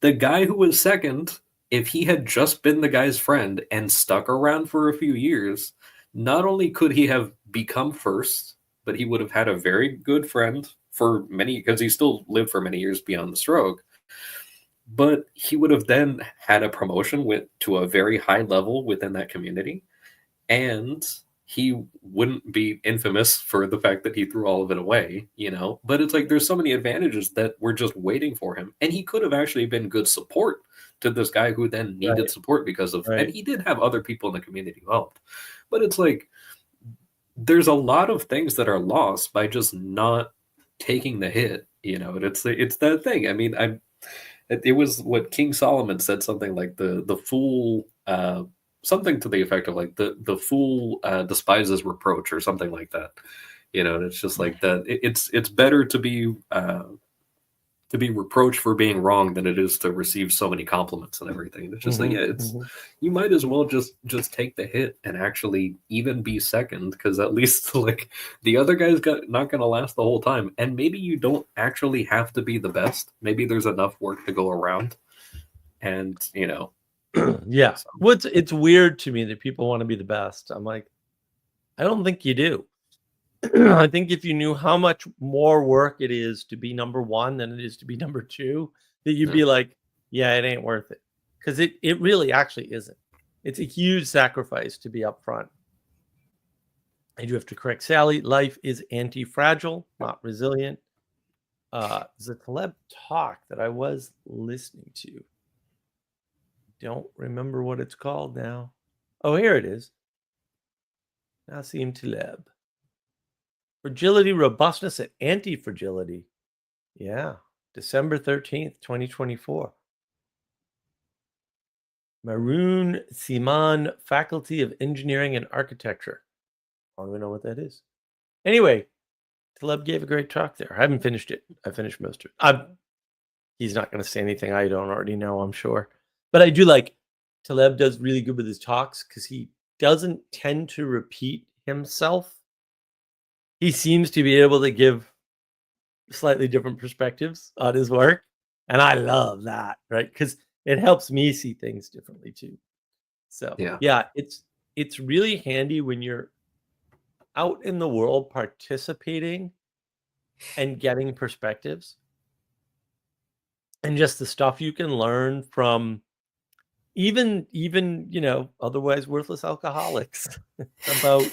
the guy who was second, if he had just been the guy's friend and stuck around for a few years, not only could he have become first, but he would have had a very good friend for many, because he still lived for many years beyond the stroke. But he would have then had a promotion to a very high level within that community. And he wouldn't be infamous for the fact that he threw all of it away, But it's like, there's so many advantages that were just waiting for him. And he could have actually been good support to this guy who then needed support because of, and he did have other people in the community who helped. But it's like, there's a lot of things that are lost by just not taking the hit, and it's that thing. I mean, it was what King Solomon said, something like the fool, something to the effect of like the fool despises reproach or something like that, and it's just like that. It's better to be reproached for being wrong than it is to receive so many compliments and everything. And it's just like, you might as well just take the hit and actually even be second, because at least like the other guy's not going to last the whole time. And maybe you don't actually have to be the best. Maybe there's enough work to go around, and yeah. So. It's weird to me that people want to be the best. I'm like, I don't think you do. I think if you knew how much more work it is to be number one than it is to be number two, that you'd be like, yeah, it ain't worth it. Because it really actually isn't. It's a huge sacrifice to be up front. I do have to correct Sally. Life is anti-fragile, not resilient. There's a Taleb talk that I was listening to. Don't remember what it's called now. Oh, here it is. Nassim Taleb. Fragility, robustness, and anti-fragility. Yeah. December 13th, 2024. Maroon Siman, Faculty of Engineering and Architecture. I don't even know what that is. Anyway, Taleb gave a great talk there. I haven't finished it. I finished most of it. He's not going to say anything I don't already know, I'm sure. But I do like Taleb does really good with his talks because he doesn't tend to repeat himself. He seems to be able to give slightly different perspectives on his work. And I love that, right? Because it helps me see things differently too. So yeah, it's really handy when you're out in the world participating and getting perspectives. And just the stuff you can learn from even otherwise worthless alcoholics about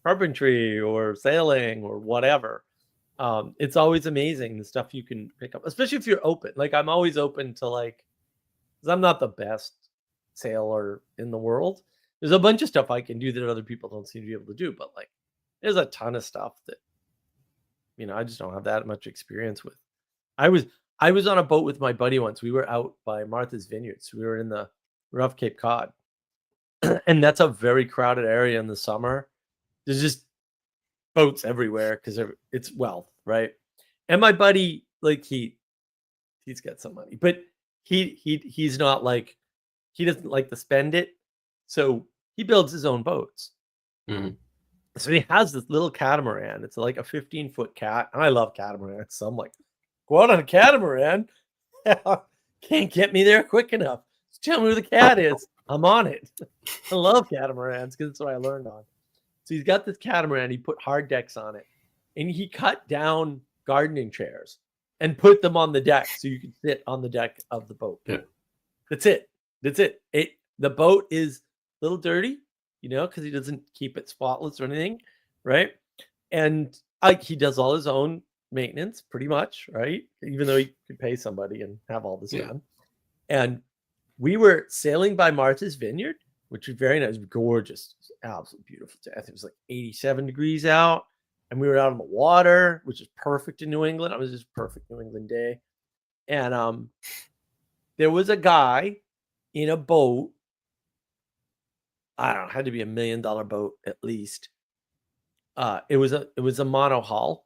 carpentry or sailing or whatever. It's always amazing the stuff you can pick up, especially if you're open. Like, I'm always open to like because I'm not the best sailor in the world. There's a bunch of stuff I can do that other people don't seem to be able to do, but like there's a ton of stuff that I just don't have that much experience with. I was on a boat with my buddy once. We were out by Martha's Vineyards. We were in the rough Cape Cod. And that's a very crowded area in the summer. There's just boats everywhere because it's wealth, right? And my buddy, like he's got some money, but he's not like he doesn't like to spend it, so he builds his own boats. Mhm. So he has this little catamaran. It's like a 15-foot cat, and I love catamarans. So I'm like, go out on a catamaran. Can't get me there quick enough. Just tell me where the cat is. I'm on it. I love catamarans because that's what I learned on. So he's got this catamaran. He put hard decks on it, and he cut down gardening chairs and put them on the deck so you could sit on the deck of the boat. Yeah. That's it. The boat is a little dirty, because he doesn't keep it spotless or anything, right? And he does all his own maintenance pretty much, right? Even though he could pay somebody and have all this done. And we were sailing by Martha's Vineyard, which was very nice, gorgeous, absolutely beautiful. I think it was like 87 degrees out, and we were out on the water, which is perfect in New England. It was just a perfect New England day. And there was a guy in a boat. I don't know, had to be $1 million boat at least. It was a monohull.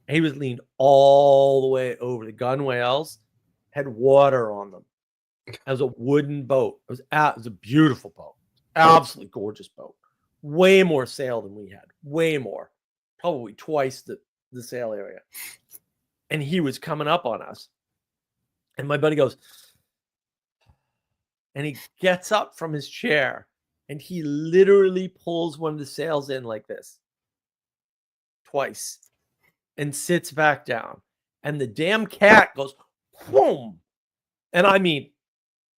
He was leaned all the way over. The gunwales had water on them. It was a wooden boat. It was a beautiful boat, absolutely gorgeous boat. Way more sail than we had. Way more, probably twice the sail area. And he was coming up on us, and my buddy goes, and he gets up from his chair. And he literally pulls one of the sails in like this twice and sits back down. And the damn cat goes, boom. And I mean,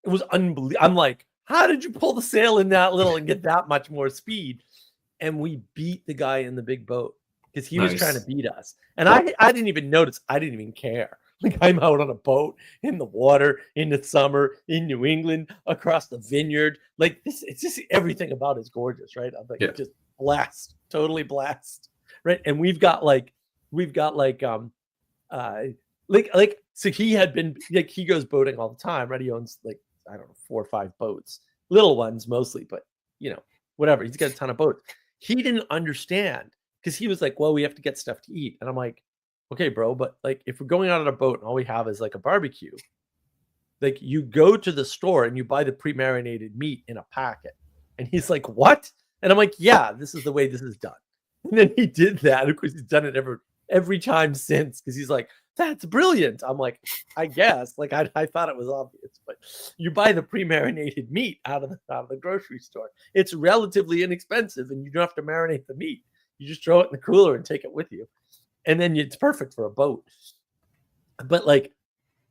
it was unbelievable. I'm like, how did you pull the sail in that little and get that much more speed? And we beat the guy in the big boat because he was trying to beat us. And I didn't even notice. I didn't even care. Like, I'm out on a boat in the water in the summer in New England across the vineyard. Like this, it's just everything about it's gorgeous, right? I'm like just blessed, totally blessed, right? And we've got so he had been like, he goes boating all the time, right? He owns like, I don't know, 4 or 5 boats, little ones mostly, but whatever. He's got a ton of boats. He didn't understand because he was like, well, we have to get stuff to eat, and I'm like, okay, bro, but like if we're going out on a boat and all we have is like a barbecue, like you go to the store and you buy the pre-marinated meat in a packet. And he's like, what? And I'm like, yeah, this is the way this is done. And then he did that. Of course, he's done it every time since because he's like, that's brilliant. I'm like, I guess. Like I thought it was obvious, but you buy the pre-marinated meat out of the grocery store. It's relatively inexpensive, and you don't have to marinate the meat. You just throw it in the cooler and take it with you. And then it's perfect for a boat. But like,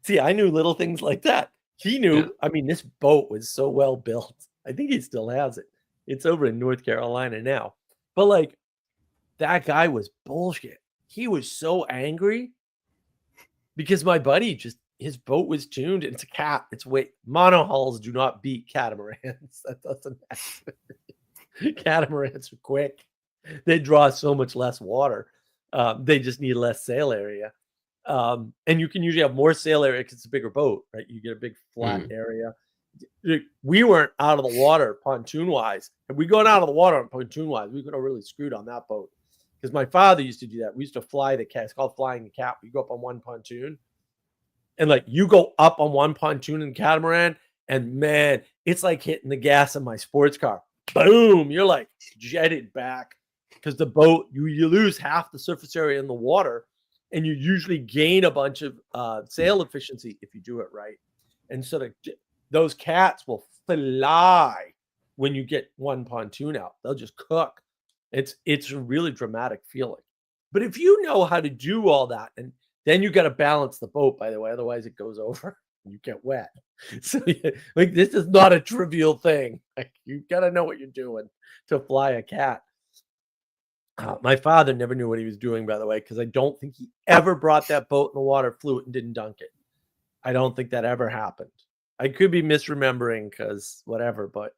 see, I knew little things like that. He knew. Yeah. I mean, this boat was so well built. I think he still has it. It's over in North Carolina now. But like, that guy was bullshit. He was so angry because my buddy his boat was tuned. It's a cat. Monohulls do not beat catamarans. That doesn't happen. Catamarans are quick. They draw so much less water. They just need less sail area. And you can usually have more sail area because it's a bigger boat, right? You get a big flat area. We weren't out of the water pontoon-wise. If we gone out of the water pontoon-wise, we could have really screwed on that boat. Because my father used to do that. We used to fly the cat. It's called flying the cat. We go up on one pontoon. And like you go up on one pontoon in catamaran, and man, it's like hitting the gas in my sports car. Boom! You're like jetted back. Because the boat, you lose half the surface area in the water, and you usually gain a bunch of sail efficiency if you do it right. And so those cats will fly when you get one pontoon out. They'll just cook. It's a really dramatic feeling. But if you know how to do all that, and then you got to balance the boat, by the way, otherwise it goes over and you get wet. So like this is not a trivial thing. Like you got to know what you're doing to fly a cat. My father never knew what he was doing, by the way, because I don't think he ever brought that boat in the water, flew it, and didn't dunk it. I don't think that ever happened. I could be misremembering because whatever, but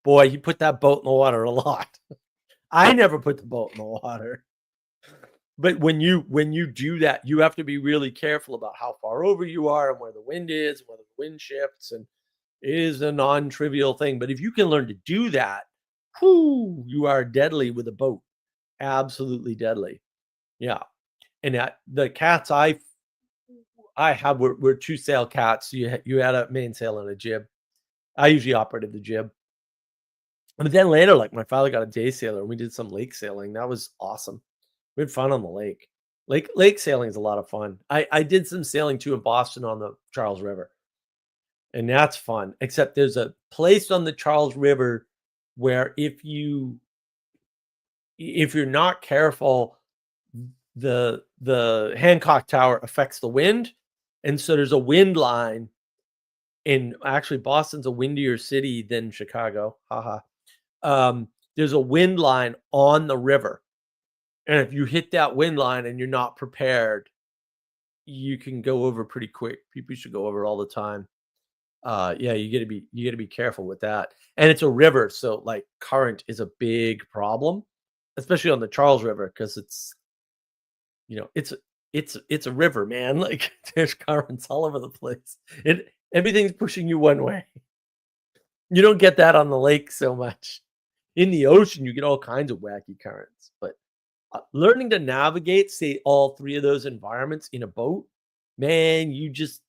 boy, he put that boat in the water a lot. I never put the boat in the water. But when you do that, you have to be really careful about how far over you are and where the wind is, whether the wind shifts, and it is a non-trivial thing. But if you can learn to do that, whoo, you are deadly with a boat. Absolutely deadly. Yeah. And the cats I have were two sail cats. You had a mainsail and a jib. I usually operated the jib. But then later, like my father got a day sailor and we did some lake sailing. That was awesome. We had fun on the lake. Lake sailing is a lot of fun. I did some sailing too in Boston on the Charles River. And that's fun. Except there's a place on the Charles River where if you're not careful, the Hancock Tower affects the wind. And so there's a wind line. And actually Boston's a windier city than Chicago. Haha. There's a wind line on the river. And if you hit that wind line and you're not prepared, you can go over pretty quick. People should go over all the time. Yeah, you gotta be careful with that. And it's a river, so like current is a big problem, especially on the Charles River, because it's a river, man. Like there's currents all over the place. Everything's pushing you one way. You don't get that on the lake so much. In the ocean, you get all kinds of wacky currents, but learning to navigate, say, all three of those environments in a boat, man, you just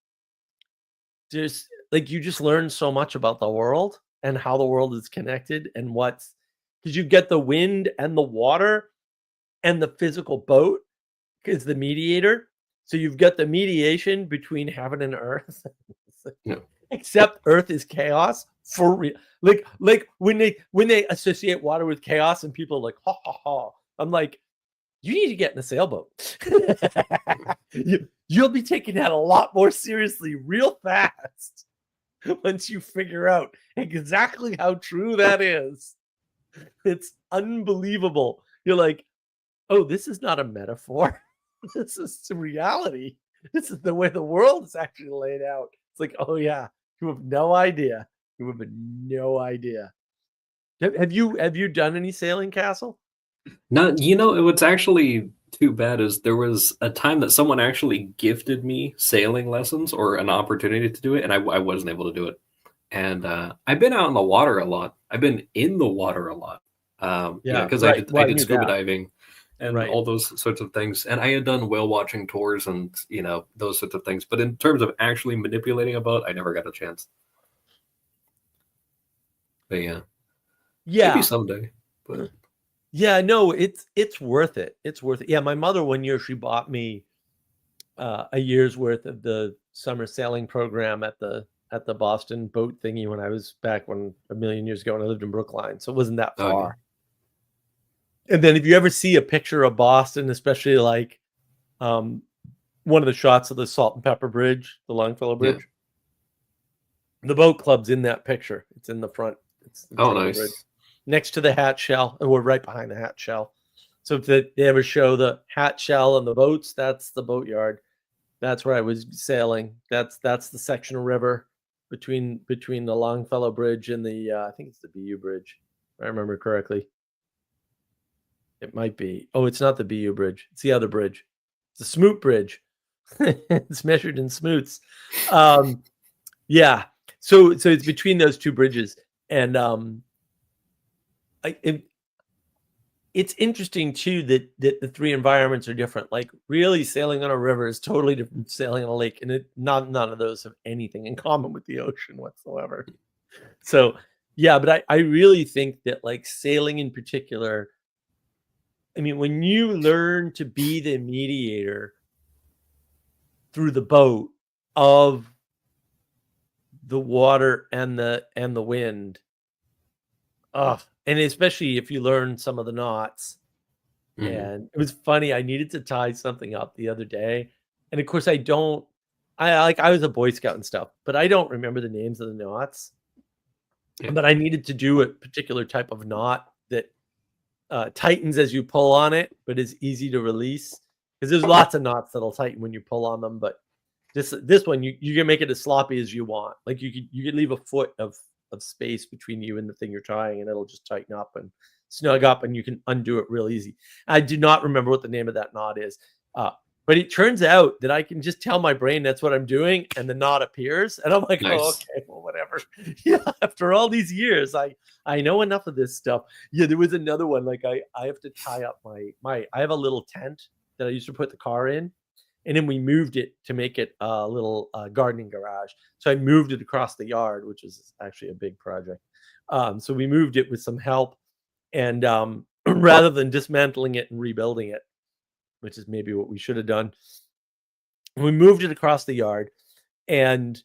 learn so much about the world and how the world is connected and because you get the wind and the water and the physical boat is the mediator. So you've got the mediation between heaven and earth. Yeah. Except earth is chaos for real. Like when they associate water with chaos and people are like, ha ha ha. I'm like, you need to get in a sailboat. You'll be taking that a lot more seriously real fast once you figure out exactly how true that is. It's unbelievable. You're like, oh, this is not a metaphor. This is reality. This is the way the world is actually laid out. It's like, oh yeah, you have no idea. You have no idea. Have you done any sailing, Castle? No, what's actually too bad is there was a time that someone actually gifted me sailing lessons or an opportunity to do it, and I wasn't able to do it. And I've been out in the water a lot. I've been in the water a lot. Yeah, because right. I I did knew scuba that. diving and Right. all those sorts of things. And I had done whale watching tours and those sorts of things. But in terms of actually manipulating a boat, I never got a chance. But yeah, Yeah. maybe someday. But yeah, no, it's worth it. It's worth it. Yeah, my mother one year she bought me a year's worth of the summer sailing program at the Boston boat thingy when I was back a million years ago when I lived in Brookline. So it wasn't that far. Oh, yeah. And then if you ever see a picture of Boston, especially like one of the shots of the Salt and Pepper Bridge, the Longfellow Bridge, the boat club's in that picture. It's in the front. It's in front of the bridge, nice. next to the hat shell, and we're right behind the hat shell. So if they ever show the hat shell and the boats, that's the boatyard. That's where I was sailing. That's the section of river between the Longfellow Bridge and the I think it's the BU Bridge, if I remember correctly. It might be. Oh, it's not the BU Bridge. It's the other bridge. It's the Smoot Bridge. It's measured in smoots. Yeah. So it's between those two bridges, and it's interesting too that the three environments are different. Like really, sailing on a river is totally different from sailing on a lake, and none of those have anything in common with the ocean whatsoever. So yeah, but I really think that like sailing in particular, I mean, when you learn to be the mediator through the boat of the water and the wind, and especially if you learn some of the knots. Mhm. And it was funny. I needed to tie something up the other day, and of course I was a Boy Scout and stuff, but I don't remember the names of the knots. Yeah. But I needed to do a particular type of knot that tightens as you pull on it, but is easy to release, because there's lots of knots that'll tighten when you pull on them, but This one you can make it as sloppy as you want. Like you could leave a foot of space between you and the thing you're tying, and it'll just tighten up and snug up, and you can undo it real easy. I do not remember what the name of that knot is. But it turns out that I can just tell my brain that's what I'm doing, and the knot appears, and I'm like, Nice. oh, okay, well, whatever. Yeah, after all these years, I know enough of this stuff. Yeah, there was another one. Like I have to tie up my I have a little tent that I used to put the car in, and then we moved it to make it a little gardening garage. So I moved it across the yard, which was actually a big project. So we moved it with some help, and rather than dismantling it and rebuilding it, which is maybe what we should have done. We moved it across the yard, and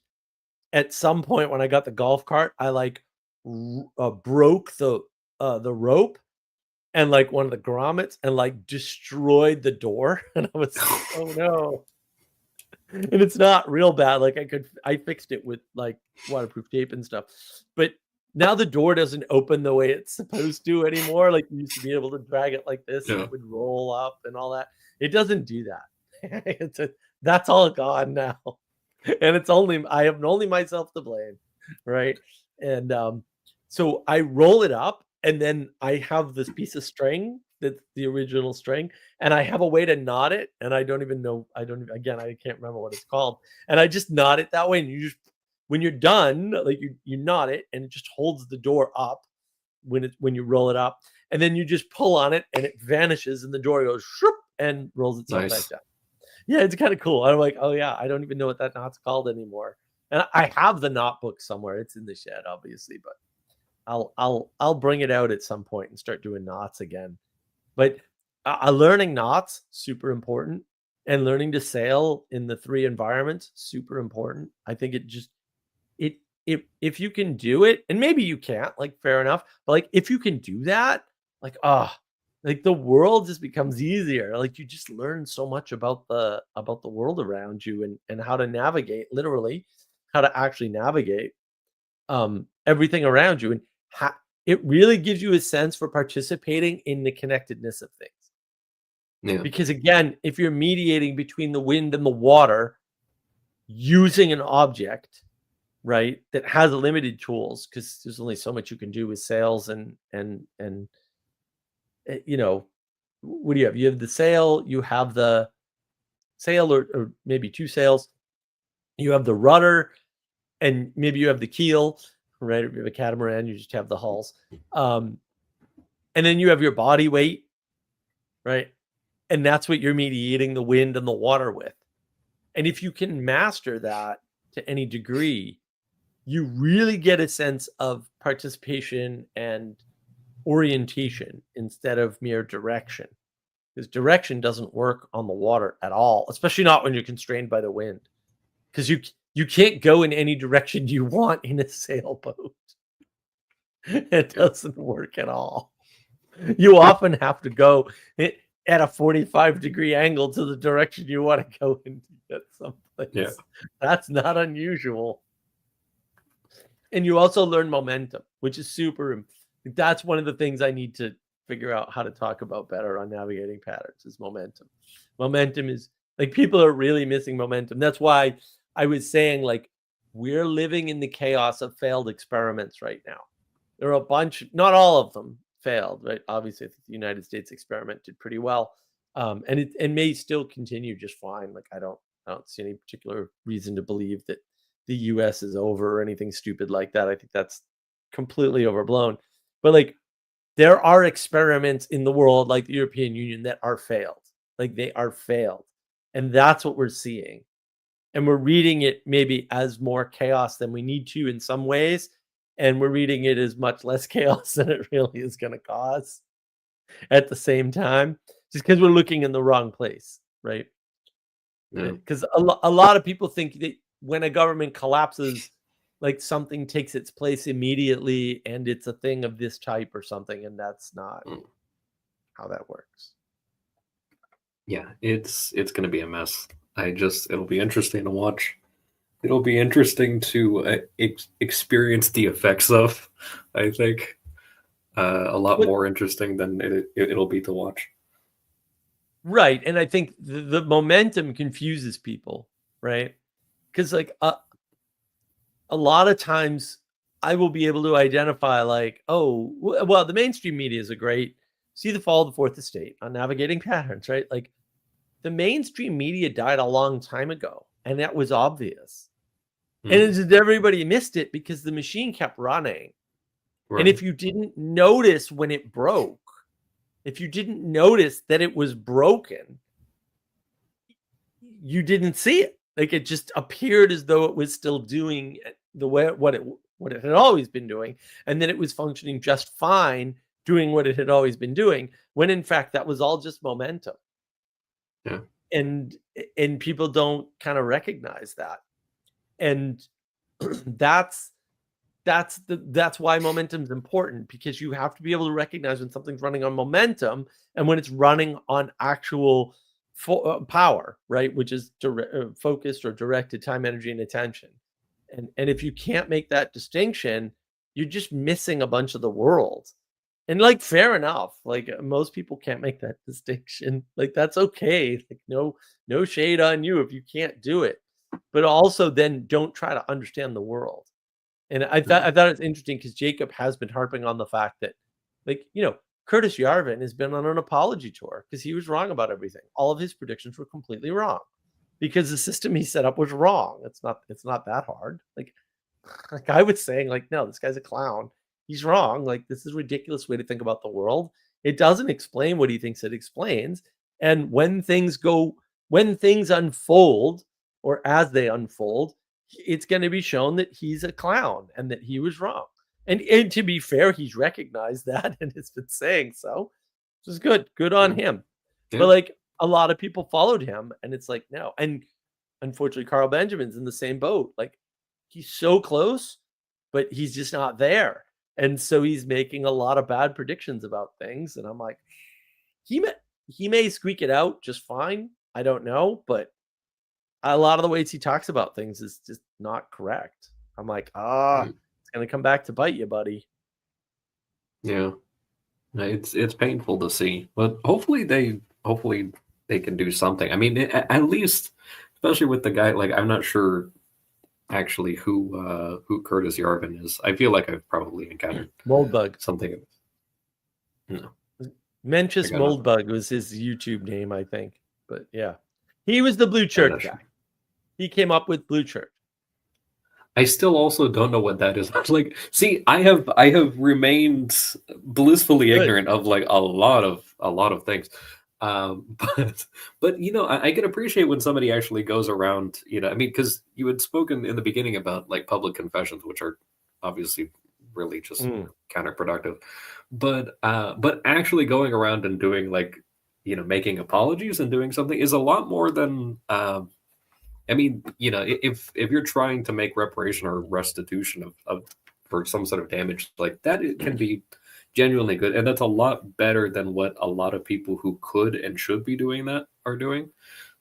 at some point when I got the golf cart, I like broke the rope and like one of the grommets and like destroyed the door. And I was like, oh no. And it's not real bad. Like I fixed it with like waterproof tape and stuff, but now the door doesn't open the way it's supposed to anymore. Like you used to be able to drag it like this and it would roll up and all that. It doesn't do that. That's all gone now. And I have only myself to blame. Right. And so I roll it up, and then I have this piece of string that's the original string, and I have a way to knot it. And I don't even know. I can't remember what it's called. And I just knot it that way. And when you're done, like you knot it, and it just holds the door up when you roll it up, and then you just pull on it, and it vanishes, and the door goes shoop and rolls itself back down. Yeah, it's kind of cool. I'm like, oh yeah, I don't even know what that knot's called anymore. And I have the knot book somewhere. It's in the shed, obviously, but I'll bring it out at some point and start doing knots again. But learning knots, super important, and learning to sail in the 3 environments, super important. I think if you can do it, and maybe you can't, like fair enough, but like if you can do that, like like the world just becomes easier. Like you just learn so much about the world around you and how to navigate, literally how to actually navigate everything around you, and it really gives you a sense for participating in the connectedness of things. Yeah. Because again, if you're mediating between the wind and the water using an object, right, that has limited tools, because there's only so much you can do with sails and you know, what do you have? You have the sail, you have the sail or maybe 2 sails, you have the rudder, and maybe you have the keel, right? If you have a catamaran, you just have the hulls. And then you have your body weight, right? And that's what you're mediating the wind and the water with. And if you can master that to any degree, you really get a sense of participation and orientation instead of mere direction. Because direction doesn't work on the water at all, especially not when you're constrained by the wind. Because you can't go in any direction you want in a sailboat. It doesn't work at all. You often have to go at a 45-degree angle to the direction you want to go in to get someplace. Yeah. That's not unusual. And you also learn momentum, which is super. That's one of the things I need to figure out how to talk about better on navigating patterns is momentum. Momentum is like people are really missing momentum. That's why I was saying like we're living in the chaos of failed experiments right now. There are a bunch, not all of them failed, right? Obviously, the United States experiment did pretty well, and it may still continue just fine. Like I don't see any particular reason to believe that the U.S. is over or anything stupid like that. I think that's completely overblown. But like there are experiments in the world, like the European Union, that are failed. Like they are failed, and that's what we're seeing. And we're reading it maybe as more chaos than we need to in some ways. And we're reading it as much less chaos than it really is going to cause at the same time, just because we're looking in the wrong place, right? Because a lot of people think that when a government collapses, like something takes its place immediately and it's a thing of this type or something. And that's not how that works. Yeah, it's going to be a mess. It'll be interesting to watch. It'll be interesting to experience the effects of, I think, a lot more interesting than it'll be to watch. Right. And I think the momentum confuses people, right? because like a lot of times I will be able to identify like, oh, well, the mainstream media is a great see the fall of the fourth estate on navigating patterns, right? Like the mainstream media died a long time ago, and that was obvious. And everybody missed it because the machine kept running. Right. And if you didn't notice when it broke, if you didn't notice that it was broken, you didn't see it. Like it just appeared as though it was still doing the way what it had always been doing, and then it was functioning just fine, doing what it had always been doing, when in fact that was all just momentum. Yeah. And people don't kind of recognize that. And that's why momentum is important, because you have to be able to recognize when something's running on momentum and when it's running on actual power, right? Which is focused or directed time, energy, and attention. And if you can't make that distinction, you're just missing a bunch of the world. And like, fair enough. Like most people can't make that distinction. Like that's okay. Like no shade on you if you can't do it. But also then don't try to understand the world. And I thought it's interesting because Jacob has been harping on the fact that, like, Curtis Yarvin has been on an apology tour because he was wrong about everything. All of his predictions were completely wrong because the system he set up was wrong. It's not that hard. Like I was saying, like, no, this guy's a clown. He's wrong. Like, this is a ridiculous way to think about the world. It doesn't explain what he thinks it explains. And when things unfold, or as they unfold, it's going to be shown that he's a clown and that he was wrong. And to be fair, he's recognized that and has been saying so. Which is good. Good on him. Yeah. But like a lot of people followed him, and it's like, no. And unfortunately, Carl Benjamin's in the same boat. Like he's so close, but he's just not there. And so he's making a lot of bad predictions about things. And I'm like, he may squeak it out just fine. I don't know, but a lot of the ways he talks about things is just not correct. I'm like, it's going to come back to bite you, buddy. Yeah. It's painful to see, but hopefully they can do something. I mean, at least, especially with the guy, like, I'm not sure actually who Curtis Yarvin is. I feel like I've probably encountered Moldbug. something. No. Mencius Moldbug was his YouTube name, I think. But yeah, he was the Blue Church guy. He came up with Blue Church. I still also don't know what that is. Like, see, I have remained blissfully ignorant of like a lot of things. But I can appreciate when somebody actually goes around, I mean, because you had spoken in the beginning about like public confessions, which are obviously really just counterproductive. But actually going around and doing like, making apologies and doing something is a lot more than I mean, if you're trying to make reparation or restitution of for some sort of damage like that, it can be genuinely good, and that's a lot better than what a lot of people who could and should be doing that are doing.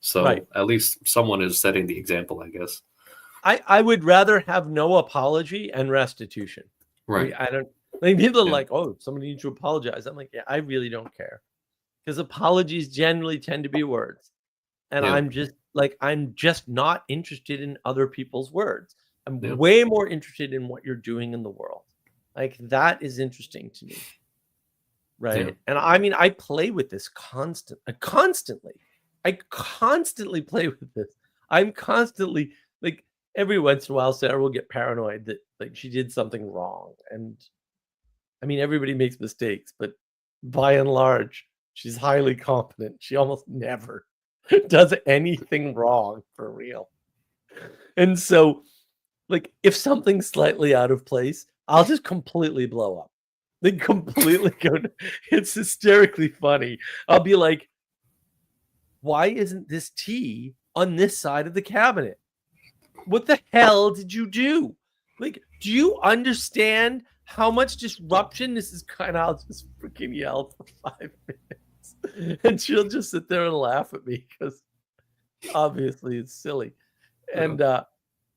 So at least someone is setting the example, I guess. I would rather have no apology and restitution. Right. I don't like people are like, oh, somebody needs to apologize. I'm like, yeah, I really don't care, because apologies generally tend to be words, and I'm just not interested in other people's words. I'm way more interested in what you're doing in the world. Like that is interesting to me. Right. Yeah. And I mean, I play with this constantly. I constantly play with this. I'm constantly like, every once in a while, Sarah will get paranoid that like she did something wrong. And I mean, everybody makes mistakes, but by and large, she's highly competent. She almost never does anything wrong for real. And so, like, if something's slightly out of place, I'll just completely blow up. Like, completely go. It's hysterically funny. I'll be like, why isn't this tea on this side of the cabinet? What the hell did you do? Like, do you understand how much disruption this is? Kind of, I'll just freaking yell for 5 minutes. And she'll just sit there and laugh at me because obviously it's silly. And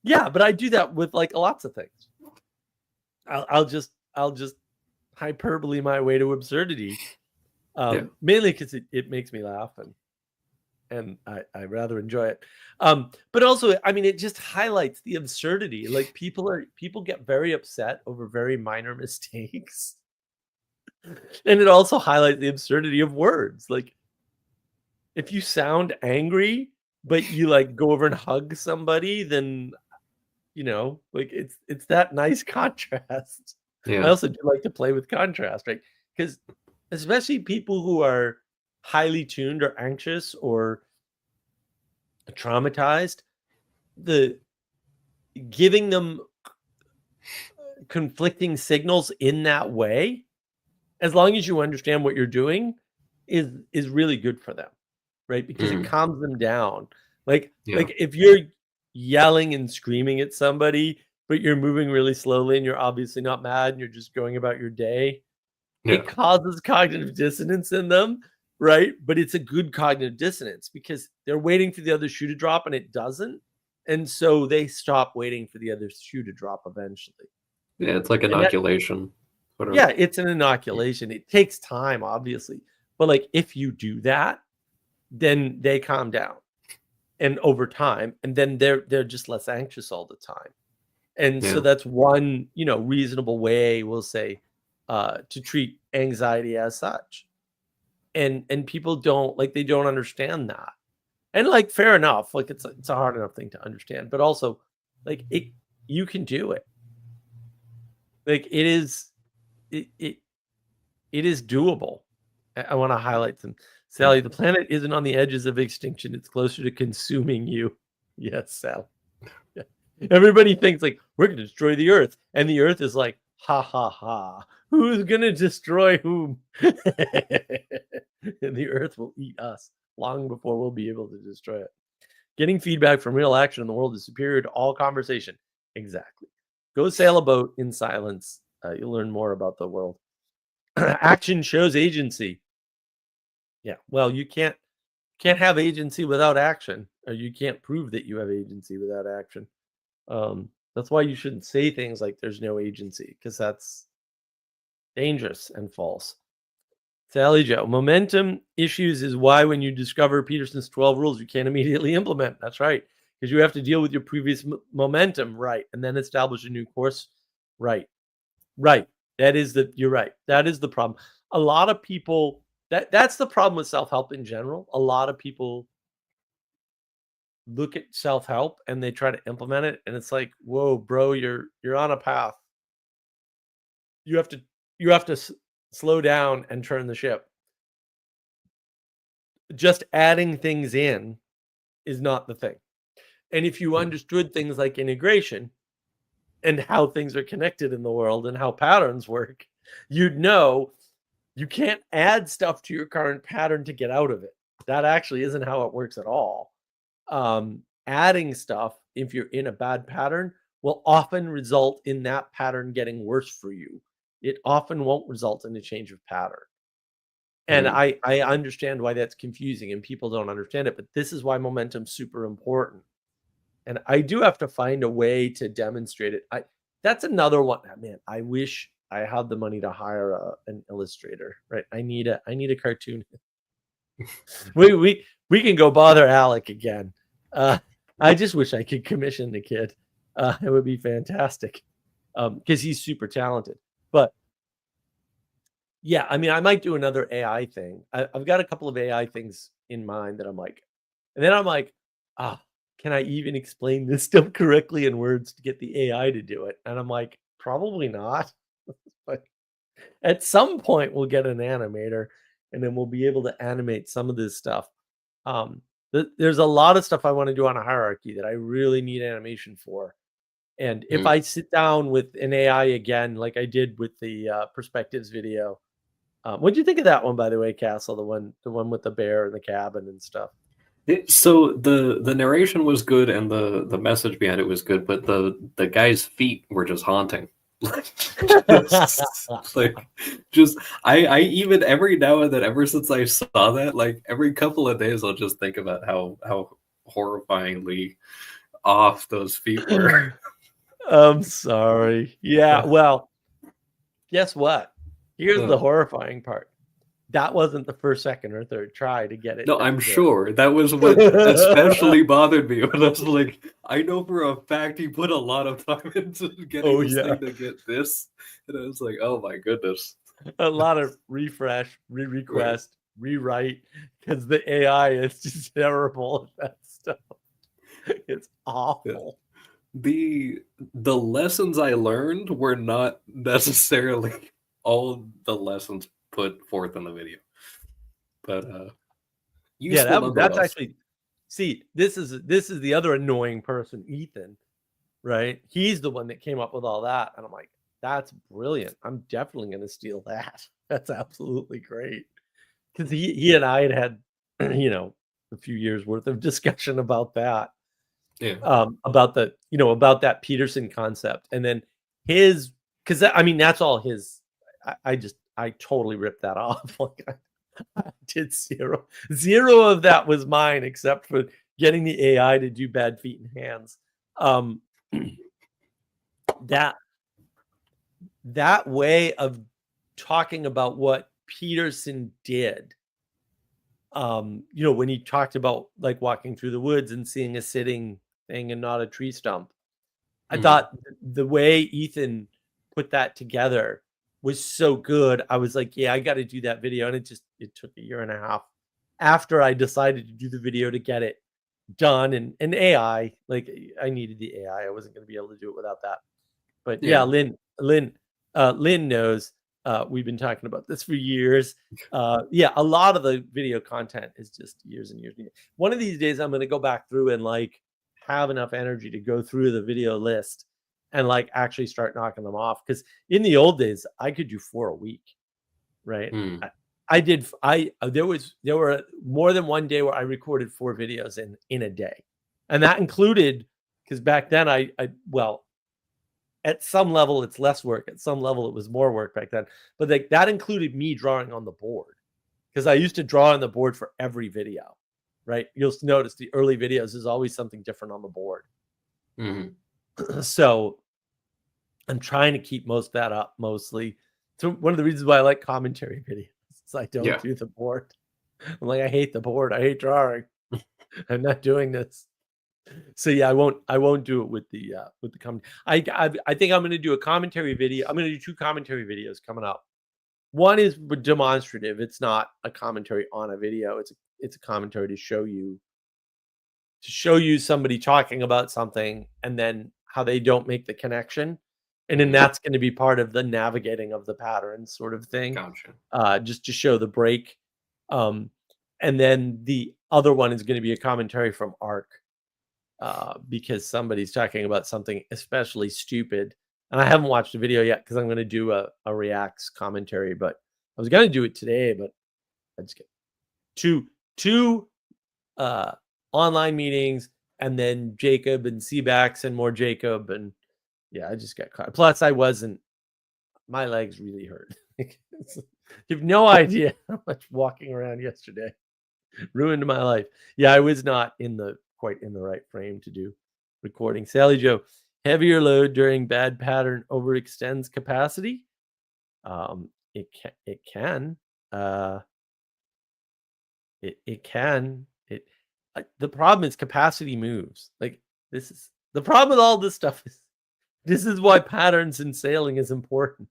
yeah, but I do that with like lots of things. I'll just hyperbole my way to absurdity, mainly because it makes me laugh. And and I rather enjoy it. But also, I mean, it just highlights the absurdity. Like people get very upset over very minor mistakes, and it also highlights the absurdity of words. Like if you sound angry, but you like go over and hug somebody, then like it's that nice contrast. I Yeah. also do like to play with contrast, right? Because especially people who are highly tuned or anxious or traumatized, the giving them conflicting signals in that way, as long as you understand what you're doing, is really good for them, right? Because it Mm, calms them down. Like yeah. like if you're yelling and screaming at somebody, but you're moving really slowly and you're obviously not mad and you're just going about your day, Yeah. it causes cognitive dissonance in them, right? But it's a good cognitive dissonance because they're waiting for the other shoe to drop and it doesn't. And so they stop waiting for the other shoe to drop eventually. Yeah. It's like And that, inoculation. Sort of. yeah, it's an inoculation. It takes time, obviously. But like if you do that, then they calm down and over time, and then they're just less anxious all the time. And so Yeah. that's one, reasonable way, we'll say, to treat anxiety as such. And people they don't understand that. And like fair enough, like it's a hard enough thing to understand, but also like you can do it. Like it it is doable. I want to highlight some. Sally, the planet isn't on the edges of extinction. It's closer to consuming you. Yes, Sally. Yeah. Everybody thinks like we're going to destroy the earth. And the earth is like, ha ha ha. Who's going to destroy whom? And the earth will eat us long before we'll be able to destroy it. Getting feedback from real action in the world is superior to all conversation. Exactly. Go sail a boat in silence. You'll learn more about the world. Action shows agency. Yeah. Well, you can't have agency without action, or you can't prove that you have agency without action. That's why you shouldn't say things like there's no agency, because that's dangerous and false. Sally Joe, momentum issues is why when you discover Peterson's 12 rules, you can't immediately implement. That's right. Because you have to deal with your previous momentum, right? And then establish a new course, right? Right. You're right. That is the problem. A lot of people, that's the problem with self-help in general. A lot of people look at self-help and they try to implement it, and it's like, whoa, bro, you're on a path. You have to slow down and turn the ship. Just adding things in is not the thing. And if you understood things like integration and how things are connected in the world and how patterns work, you'd know you can't add stuff to your current pattern to get out of it. That actually isn't how it works at all. Adding stuff, if you're in a bad pattern, will often result in that pattern getting worse for you. It often won't result in a change of pattern. And I understand why that's confusing and people don't understand it, but this is why momentum's super important. And I do have to find a way to demonstrate it. That's another one. Man, I wish I had the money to hire an illustrator, right? I need a cartoon. we can go bother Alec again. I just wish I could commission the kid. It would be fantastic. Because he's super talented. But yeah, I mean, I might do another AI thing. I've got a couple of AI things in mind that I'm like, and then I'm like, can I even explain this stuff correctly in words to get the AI to do it? And I'm like, probably not. But at some point, we'll get an animator, and then we'll be able to animate some of this stuff. There's a lot of stuff I want to do on a hierarchy that I really need animation for. And if I sit down with an AI again, like I did with the perspectives video, what do you think of that one, by the way, Castle? The one with the bear in the cabin and stuff. So the narration was good and the message behind it was good, but the guy's feet were just haunting. I even every now and then, ever since I saw that, like every couple of days, I'll just think about how horrifyingly off those feet were. I'm sorry. Yeah, well, guess what? Here's the horrifying part. that wasn't the first, second, or third try to get it. No, to I'm do it. sure that was what especially bothered me. When I was like, I know for a fact he put a lot of time into getting Oh, this yeah. thing to get this, and I was like, oh my goodness. A lot of refresh, request, rewrite, because the AI is just terrible at that stuff. It's awful. The lessons I learned were not necessarily all the lessons put forth in the video, but Yeah, useful that's nonetheless. actually. See, this is the other annoying person, Ethan. Right? He's the one that came up with all that, and I'm like, that's brilliant. I'm definitely going to steal that. That's absolutely great. Because he and I had a few years worth of discussion about that. Yeah. About about that Peterson concept, and then his, because I mean that's all his. I totally ripped that off. Like I did zero of that was mine, except for getting the AI to do bad feet and hands. That way of talking about what Peterson did. When he talked about like walking through the woods and seeing a sitting thing and not a tree stump. I thought the way Ethan put that together was so good. I was like, yeah, I got to do that video. And it took a year and a half after I decided to do the video to get it done. And AI, like I needed the AI. I wasn't going to be able to do it without that. But yeah, Lynn knows. We've been talking about this for years. Yeah, a lot of the video content is just years and years. One of these days, I'm going to go back through and like have enough energy to go through the video list and like actually start knocking them off. Because in the old days, I could do 4 a week, right? There were more than one day where I recorded 4 videos in a day, and that included, because back then well, at some level it's less work, at some level it was more work back then, but like that included me drawing on the board, because I used to draw on the board for every video, right? You'll notice the early videos is always something different on the board. So I'm trying to keep most of that up, mostly. So one of the reasons why I like commentary videos is I don't do the board. I'm like, I hate the board, I hate drawing. I'm not doing this. So yeah, I won't do it with the comment. I think I'm going to do a commentary video. I'm going to do 2 commentary videos coming up. One is demonstrative. It's not a commentary on a video. It's a commentary to show you somebody talking about something and then how they don't make the connection. And then that's going to be part of the navigating of the pattern sort of thing. Gotcha. Just to show the break. And then the other one is going to be a commentary from ARC. Because somebody's talking about something especially stupid, and I haven't watched the video yet because I'm going to do a reacts commentary, but I was going to do it today, but I just get two online meetings, and then Jacob and Seabax and more Jacob, and yeah, I just got caught. Plus, my legs really hurt. You have no idea how much walking around yesterday ruined my life. Yeah, I was not quite in the right frame to do recording. Sally Joe, heavier load during bad pattern overextends capacity. It can. It can. The problem is capacity moves. Like this is the problem with all this stuff. This is why patterns in sailing is important,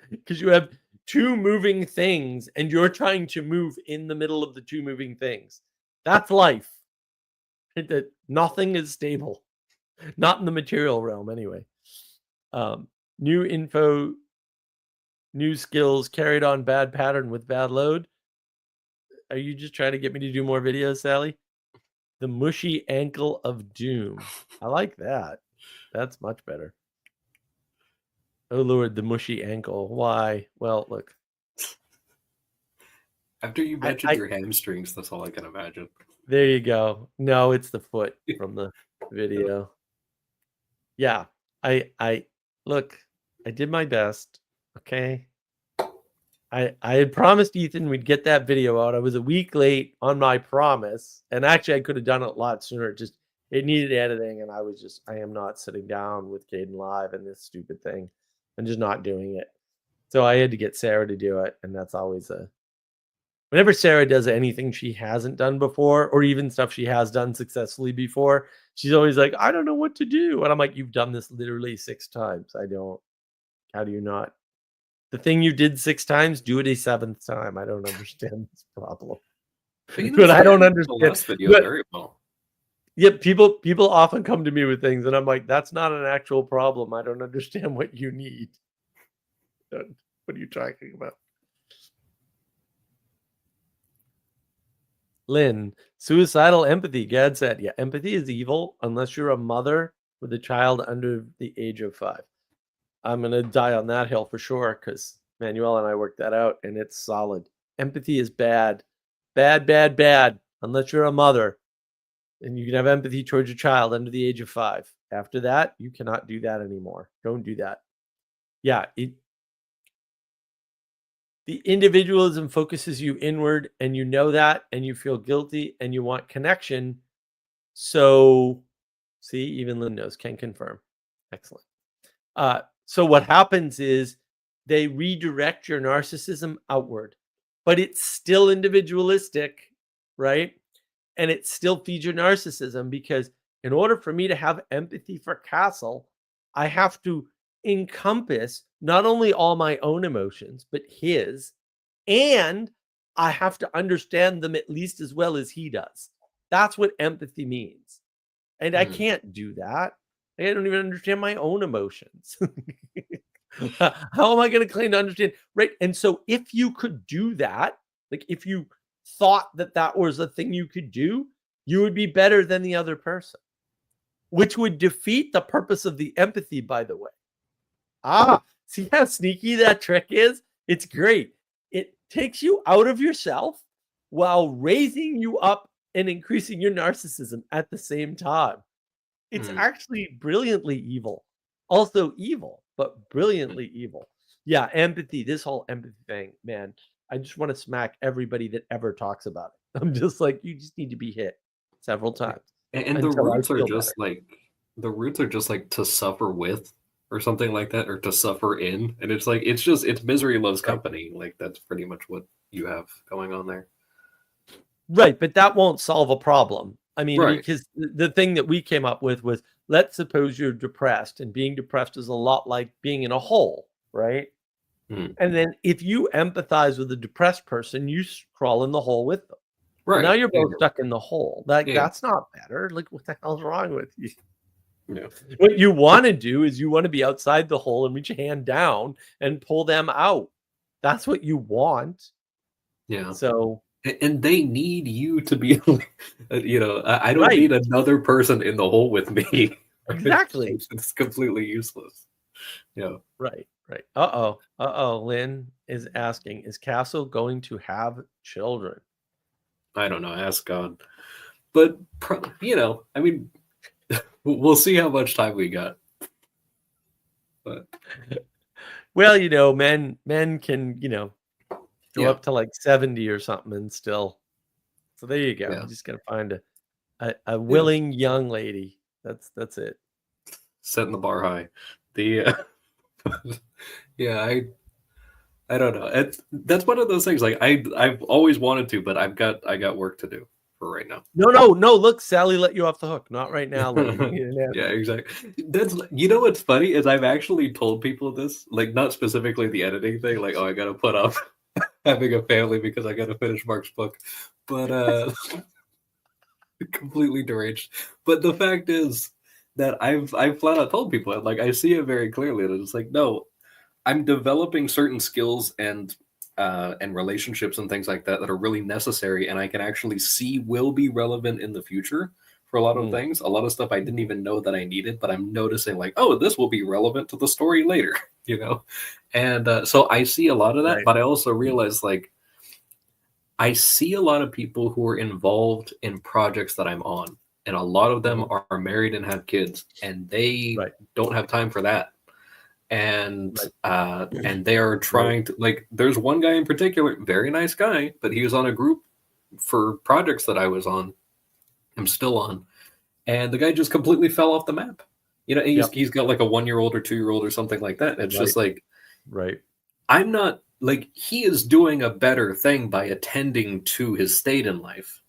because you have 2 moving things and you're trying to move in the middle of the 2 moving things. That's life. That nothing is stable, not in the material realm anyway. New info, new skills carried on bad pattern with bad load. Are you just trying to get me to do more videos, Sally? The mushy ankle of doom. I like that. That's much better. Oh Lord, the mushy ankle. Why? Well, look. After you mentioned your hamstrings, that's all I can imagine. There you go. No, it's the foot from the video. Yeah, I look, I did my best. Okay. I had promised Ethan we'd get that video out. I was a week late on my promise. And actually I could have done it a lot sooner. Just it needed editing, and I am not sitting down with Caden Live and this stupid thing. I'm just not doing it. So I had to get Sarah to do it, and that's always a whenever Sarah does anything she hasn't done before, or even stuff she has done successfully before, she's always like, I don't know what to do. And I'm like, you've done this literally 6 times. How do you not? The thing you did 6 times, do it a 7th time. I don't understand this problem. But I don't The understand. last video But very well. yeah, people often come to me with things, and I'm like, that's not an actual problem. I don't understand what you need. What are you talking about? Lynn, suicidal empathy. Gad said, yeah, empathy is evil unless you're a mother with a child under the age of 5. I'm going to die on that hill for sure because Manuel and I worked that out and it's solid. Empathy is bad. Bad, bad, bad. Unless you're a mother and you can have empathy towards your child under the age of 5. After that, you cannot do that anymore. Don't do that. Yeah, the individualism focuses you inward and you know that and you feel guilty and you want connection. So, see, even Lynn knows, can confirm. Excellent. So what happens is they redirect your narcissism outward, but it's still individualistic, right? And it still feeds your narcissism because in order for me to have empathy for Castle, I have to encompass not only all my own emotions, but his, and I have to understand them at least as well as he does. That's what empathy means. And I can't do that. I don't even understand my own emotions. How am I going to claim to understand? Right. And so if you could do that, like if you thought that that was a thing you could do, you would be better than the other person, which would defeat the purpose of the empathy, by the way. See how sneaky that trick is? It's great. It takes you out of yourself while raising you up and increasing your narcissism at the same time. It's actually brilliantly evil. Also evil, but brilliantly evil. Yeah, empathy, this whole empathy thing, man. I just want to smack everybody that ever talks about it. I'm just like, you just need to be hit several times. And the until I roots are feel just better. like to suffer with or something like that, or to suffer in. And it's like it's misery loves Right. company. Like that's pretty much what you have going on there. Right, but that won't solve a problem. I mean, Right. because the thing that we came up with was, let's suppose you're depressed, and being depressed is a lot like being in a hole, right? Mm. And then if you empathize with a depressed person, you crawl in the hole with them. Right. Now you're Yeah. both stuck in the hole. Like Yeah. that's not better. Like what the hell's wrong with you? Yeah. What you want to do is you want to be outside the hole and reach a hand down and pull them out. That's what you want. Yeah. So And they need you to be, I don't right, need another person in the hole with me. exactly. It's completely useless. Yeah. Right, right. Uh-oh. Lynn is asking, is Castle going to have children? I don't know. Ask God. But, I mean, we'll see how much time we got. But Well, men can, go yeah. up to like 70 or something and still. So there you go. Yeah. You just got to find a willing young lady. That's it. Setting the bar high. The yeah, I don't know. That's one of those things. Like I've always wanted to, but I got work to do for right now. No. Look, Sally let you off the hook. Not right now, Lynn. Yeah, exactly. That's what's funny is I've actually told people this, like not specifically the editing thing, like I gotta put up having a family because I gotta finish Mark's book, but completely deranged. But the fact is that I've flat out told people, like I see it very clearly, that it's like no, I'm developing certain skills and relationships and things like that that are really necessary, and I can actually see will be relevant in the future for a lot of things. A lot of stuff I didn't even know that I needed, but I'm noticing like, oh, this will be relevant to the story later, And so I see a lot of that, Right. but I also realize like I see a lot of people who are involved in projects that I'm on, and a lot of them are married and have kids, and they don't have time for that. And they are trying to, like, there's one guy in particular, very nice guy, but he was on a group for projects that I was on, I'm still on, and the guy just completely fell off the map. He's got like a 1-year-old or 2-year-old or something like that. And it's just like, right. I'm not like he is doing a better thing by attending to his state in life.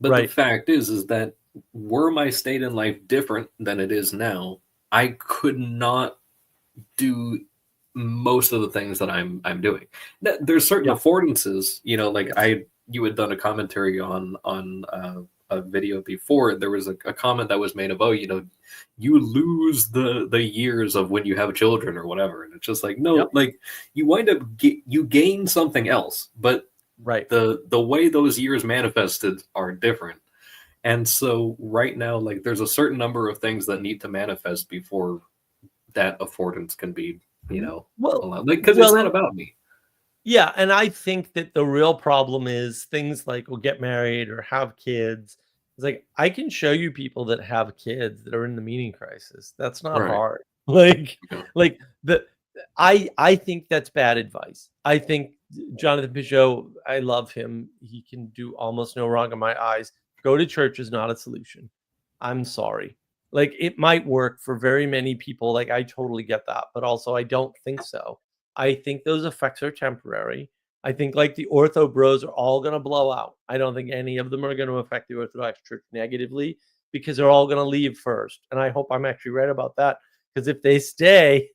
But the Right. fact is that were my state in life different than it is now, I could not do most of the things that I'm doing. There's certain Yeah. affordances, you know, like you had done a commentary on a video before. There was a comment that was made of, oh, you know, you lose the years of when you have children or whatever, and it's just like, no, Yep. like you wind up you gain something else, but Right. the way those years manifested are different. And so right now, like there's a certain number of things that need to manifest before that affordance can be, you know, Well, allowed. Like, because it's not and about me. yeah, and I think that the real problem is things like we'll get married or have kids. It's like I can show you people that have kids that are in the meaning crisis. That's not Right. hard. Like, Yeah. like the I think that's bad advice. I think Jonathan Peugeot, I love him. He can do almost no wrong in my eyes. Go to church is not a solution. I'm sorry. Like it might work for very many people. Like I totally get that, but also I don't think so. I think those effects are temporary. I think like the ortho bros are all going to blow out. I don't think any of them are going to affect the Orthodox Church negatively because they're all going to leave first. And I hope I'm actually right about that because if they stay,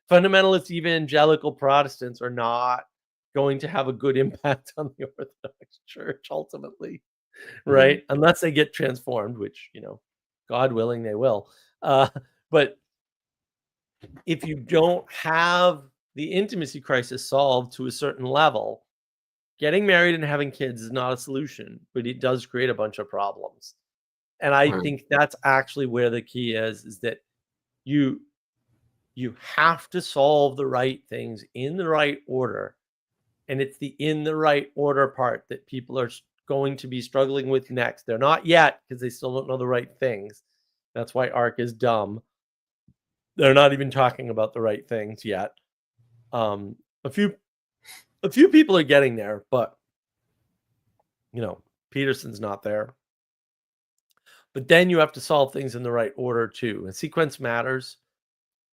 fundamentalist evangelical Protestants are not going to have a good impact on the Orthodox Church ultimately, right? Unless they get transformed, which, you know, God willing, they will. But if you don't have the intimacy crisis solved to a certain level, getting married and having kids is not a solution, but it does create a bunch of problems. And I Right. think that's actually where the key is that you have to solve the right things in the right order. And it's the in the right order part that people are going to be struggling with next. They're not yet because they still don't know the right things. That's why ARC is dumb. They're not even talking about the right things yet. Um, a few people are getting there, but you know, Peterson's not there. But then you have to solve things in the right order too. And sequence matters.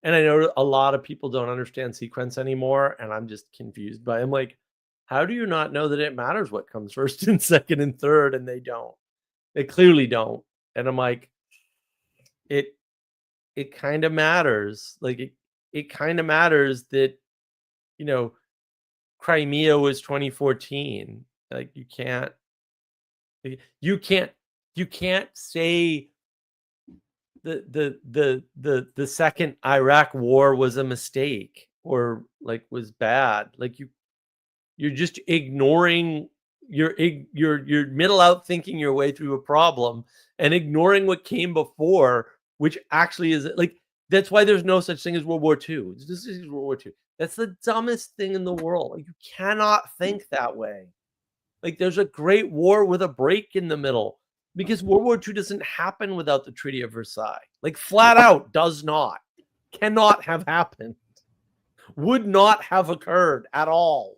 And I know a lot of people don't understand sequence anymore, and I'm just confused by. I'm like, how do you not know that it matters what comes first and second and third? And they don't. They clearly don't. And I'm like, it kind of matters. Like it kind of matters that, you know, Crimea was 2014. Like you can't say the second Iraq war was a mistake or like was bad. Like you're just ignoring you're middle out thinking your way through a problem and ignoring what came before, which actually is like that's why there's no such thing as World War II. This is World War II. That's the dumbest thing in the world. Like you cannot think that way. Like there's a great war with a break in the middle because World War II doesn't happen without the Treaty of Versailles. Like flat out does not, cannot have happened, would not have occurred at all.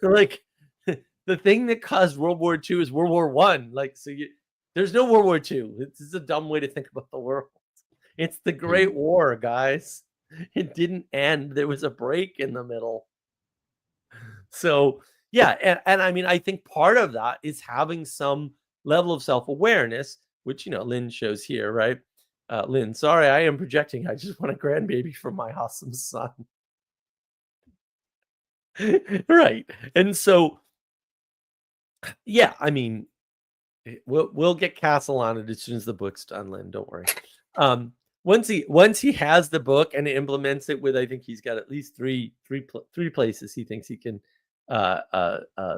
Like the thing that caused World War II is World War I. Like so, there's no World War II. This is a dumb way to think about the world. It's the Great War, guys. It didn't end. There was a break in the middle. So yeah, and I mean, I think part of that is having some level of self-awareness, which you know Lynn shows here, right? Lynn, sorry, I am projecting. I just want a grandbaby from my awesome son. Right. And so yeah, I mean, we'll get Castle on it as soon as the book's done, Lynn. Don't worry. Once he has the book and implements it with, I think he's got at least three places he thinks he can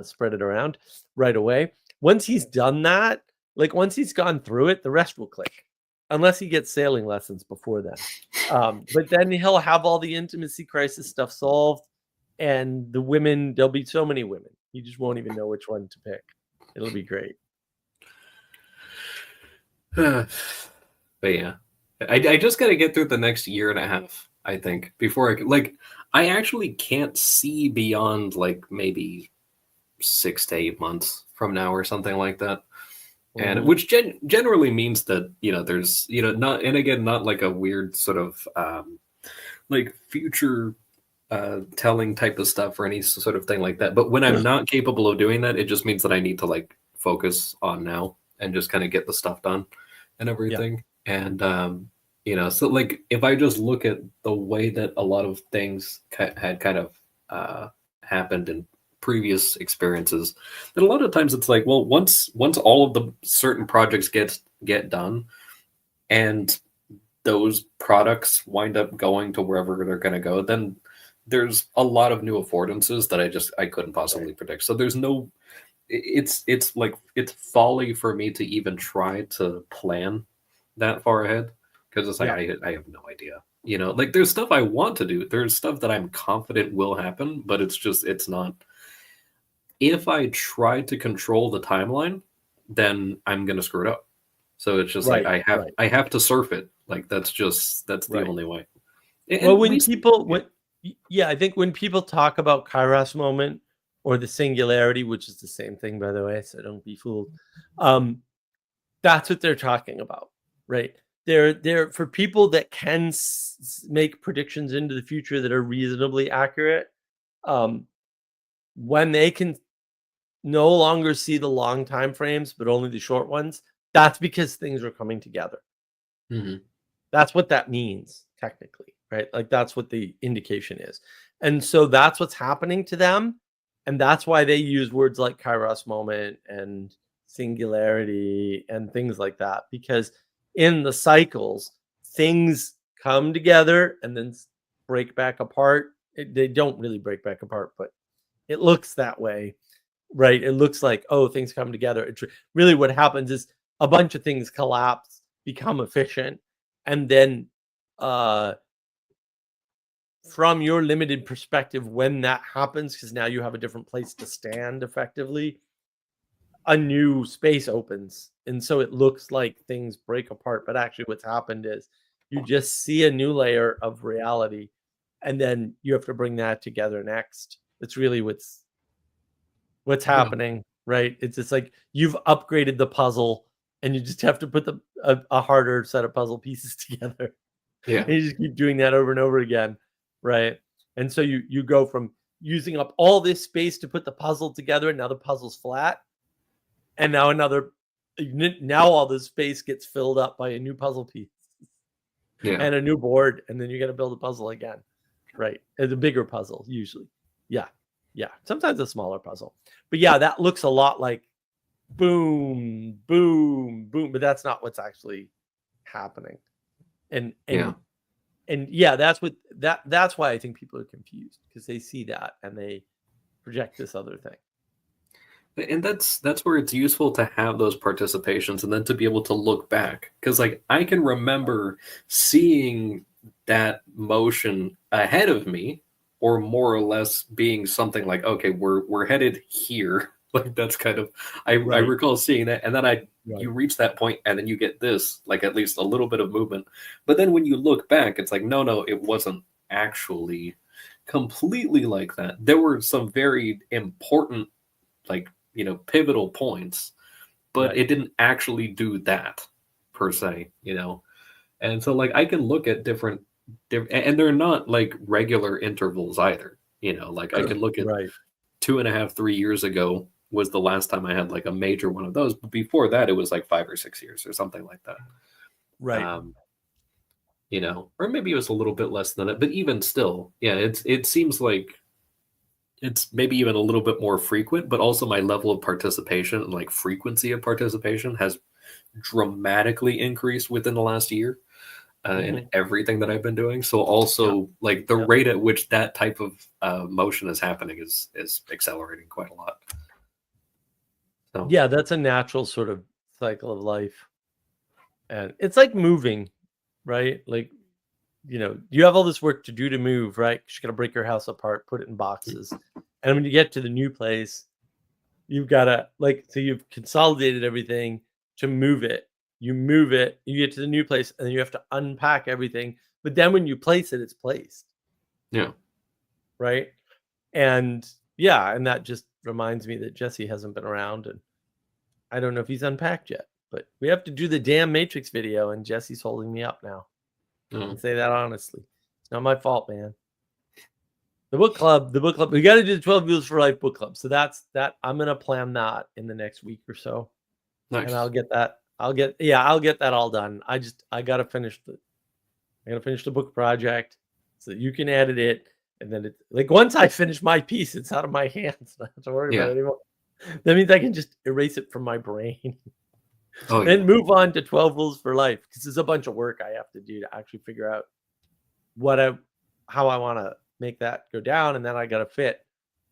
spread it around right away. Once he's done that, like once he's gone through it, the rest will click, unless he gets sailing lessons before then. But then he'll have all the intimacy crisis stuff solved, and the women, there'll be so many women, he just won't even know which one to pick. It'll be great. But yeah, I just got to get through the next year and a half, I think, before I actually can't see beyond like maybe 6 to 8 months from now or something like that. And which generally means that, you know, there's, you know, not like a weird sort of like future telling type of stuff or any sort of thing like that. But when I'm not capable of doing that, it just means that I need to like focus on now and just kind of get the stuff done and everything. And so like if I just look at the way that a lot of things had kind of happened in previous experiences, that a lot of times it's like, well, once all of the certain projects get done and those products wind up going to wherever they're going to go, then there's a lot of new affordances that I couldn't possibly predict. So there's no, it's like it's folly for me to even try to plan that far ahead, because it's like I have no idea. Like there's stuff I want to do, there's stuff that I'm confident will happen, but it's not. If I try to control the timeline, then I'm gonna screw it up. So it's just like I have to surf it. Like that's the only way. Well, when people I think when people talk about Kairos moment or the singularity, which is the same thing, by the way, so don't be fooled. That's what they're talking about, right? They're for people that can make predictions into the future that are reasonably accurate. When they can no longer see the long time frames, but only the short ones, that's because things are coming together. Mm-hmm. That's what that means, technically, right? Like that's what the indication is. And so that's what's happening to them. And that's why they use words like Kairos moment and singularity and things like that, because in the cycles, things come together and then break back apart. They don't really break back apart, but it looks that way, right? It looks like, oh, things come together. It's really what happens is a bunch of things collapse, become efficient, and then from your limited perspective, when that happens, because now you have a different place to stand effectively, a new space opens. And so it looks like things break apart, but actually what's happened is you just see a new layer of reality, and then you have to bring that together next. It's really what's happening, right? It's just like you've upgraded the puzzle and you just have to put a harder set of puzzle pieces together. Yeah. And you just keep doing that over and over again, right? And so you go from using up all this space to put the puzzle together, and now the puzzle's flat. And now all this space gets filled up by a new puzzle piece and a new board, and then you got to build a puzzle again, right? It's a bigger puzzle usually. Yeah. Sometimes a smaller puzzle. But yeah, that looks a lot like boom, boom, boom, but that's not what's actually happening. And that's why I think people are confused, because they see that and they project this other thing. And that's where it's useful to have those participations and then to be able to look back, because like I can remember seeing that motion ahead of me, or more or less being something like, okay, we're headed here. Like that's kind of I recall seeing that, and then you reach that point and then you get this, like at least a little bit of movement. But then when you look back, it's like no, it wasn't actually completely like that. There were some very important, like, pivotal points, but it didn't actually do that per se, And so like I can look at different, and they're not like regular intervals either, like I can look at 2.5, 3 years ago was the last time I had like a major one of those. But before that, it was like 5 or 6 years or something like that. Right. Or maybe it was a little bit less than that, but even still, it seems like it's maybe even a little bit more frequent, but also my level of participation and like frequency of participation has dramatically increased within the last year in everything that I've been doing. So also like the rate at which that type of motion is happening is accelerating quite a lot. So yeah, that's a natural sort of cycle of life. And it's like moving, right? Like, you have all this work to do to move, right? You got to break your house apart, put it in boxes. And when you get to the new place, you've got to so you've consolidated everything to move it. You move it, you get to the new place, and then you have to unpack everything. But then when you place it, it's placed. Yeah. Right. And and that just reminds me that Jesse hasn't been around, and I don't know if he's unpacked yet, but we have to do the damn Matrix video, and Jesse's holding me up now. I say that honestly. It's not my fault, man. The book club. We got to do the 12 Rules for Life book club. So that's that. I'm gonna plan that in the next week or so, Nice. and I'll get that. I'll get that all done. I gotta finish the book project so that you can edit it, and then once I finish my piece, it's out of my hands. I don't have to worry about it anymore. That means I can just erase it from my brain. Oh, Then move on to 12 Rules for Life, because there's a bunch of work I have to do to actually figure out how I want to make that go down, and then I got to fit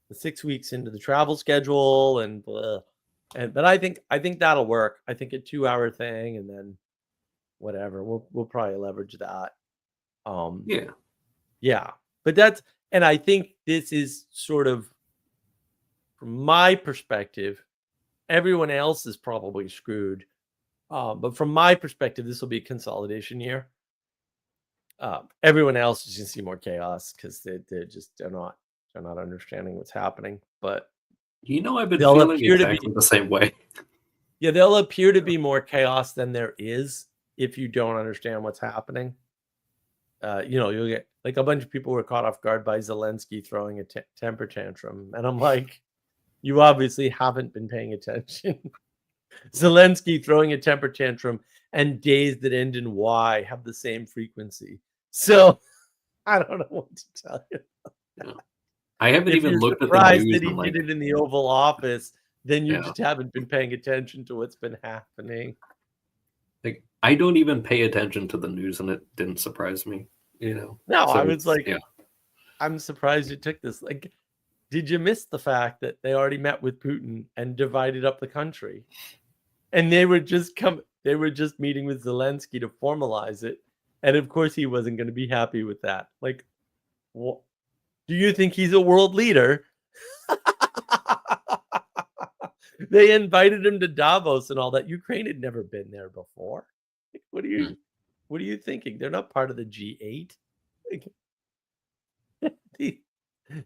the 6 weeks into the travel schedule and blah. But I think that'll work. I think a 2-hour thing, and then whatever, we'll probably leverage that. Yeah, but I think this is sort of, from my perspective, everyone else is probably screwed. But from my perspective, this will be a consolidation year. Everyone else is going to see more chaos because they're not understanding what's happening. But I've been feeling exactly the same way. Yeah, there'll appear to be more chaos than there is if you don't understand what's happening. You'll get a bunch of people were caught off guard by Zelensky throwing a temper tantrum, and I'm like, you obviously haven't been paying attention. Zelensky throwing a temper tantrum and days that end in Y have the same frequency. So I don't know what to tell you. I haven't even looked at the news. That he did it in the Oval Office, then you just haven't been paying attention to what's been happening. I don't even pay attention to the news, and it didn't surprise me. No, so I was like, I'm surprised you took this. Did you miss the fact that they already met with Putin and divided up the country? And they were just meeting with Zelensky to formalize it. And of course he wasn't going to be happy with that. Do you think he's a world leader? They invited him to Davos and all that. Ukraine had never been there before. What are you thinking? They're not part of the G8.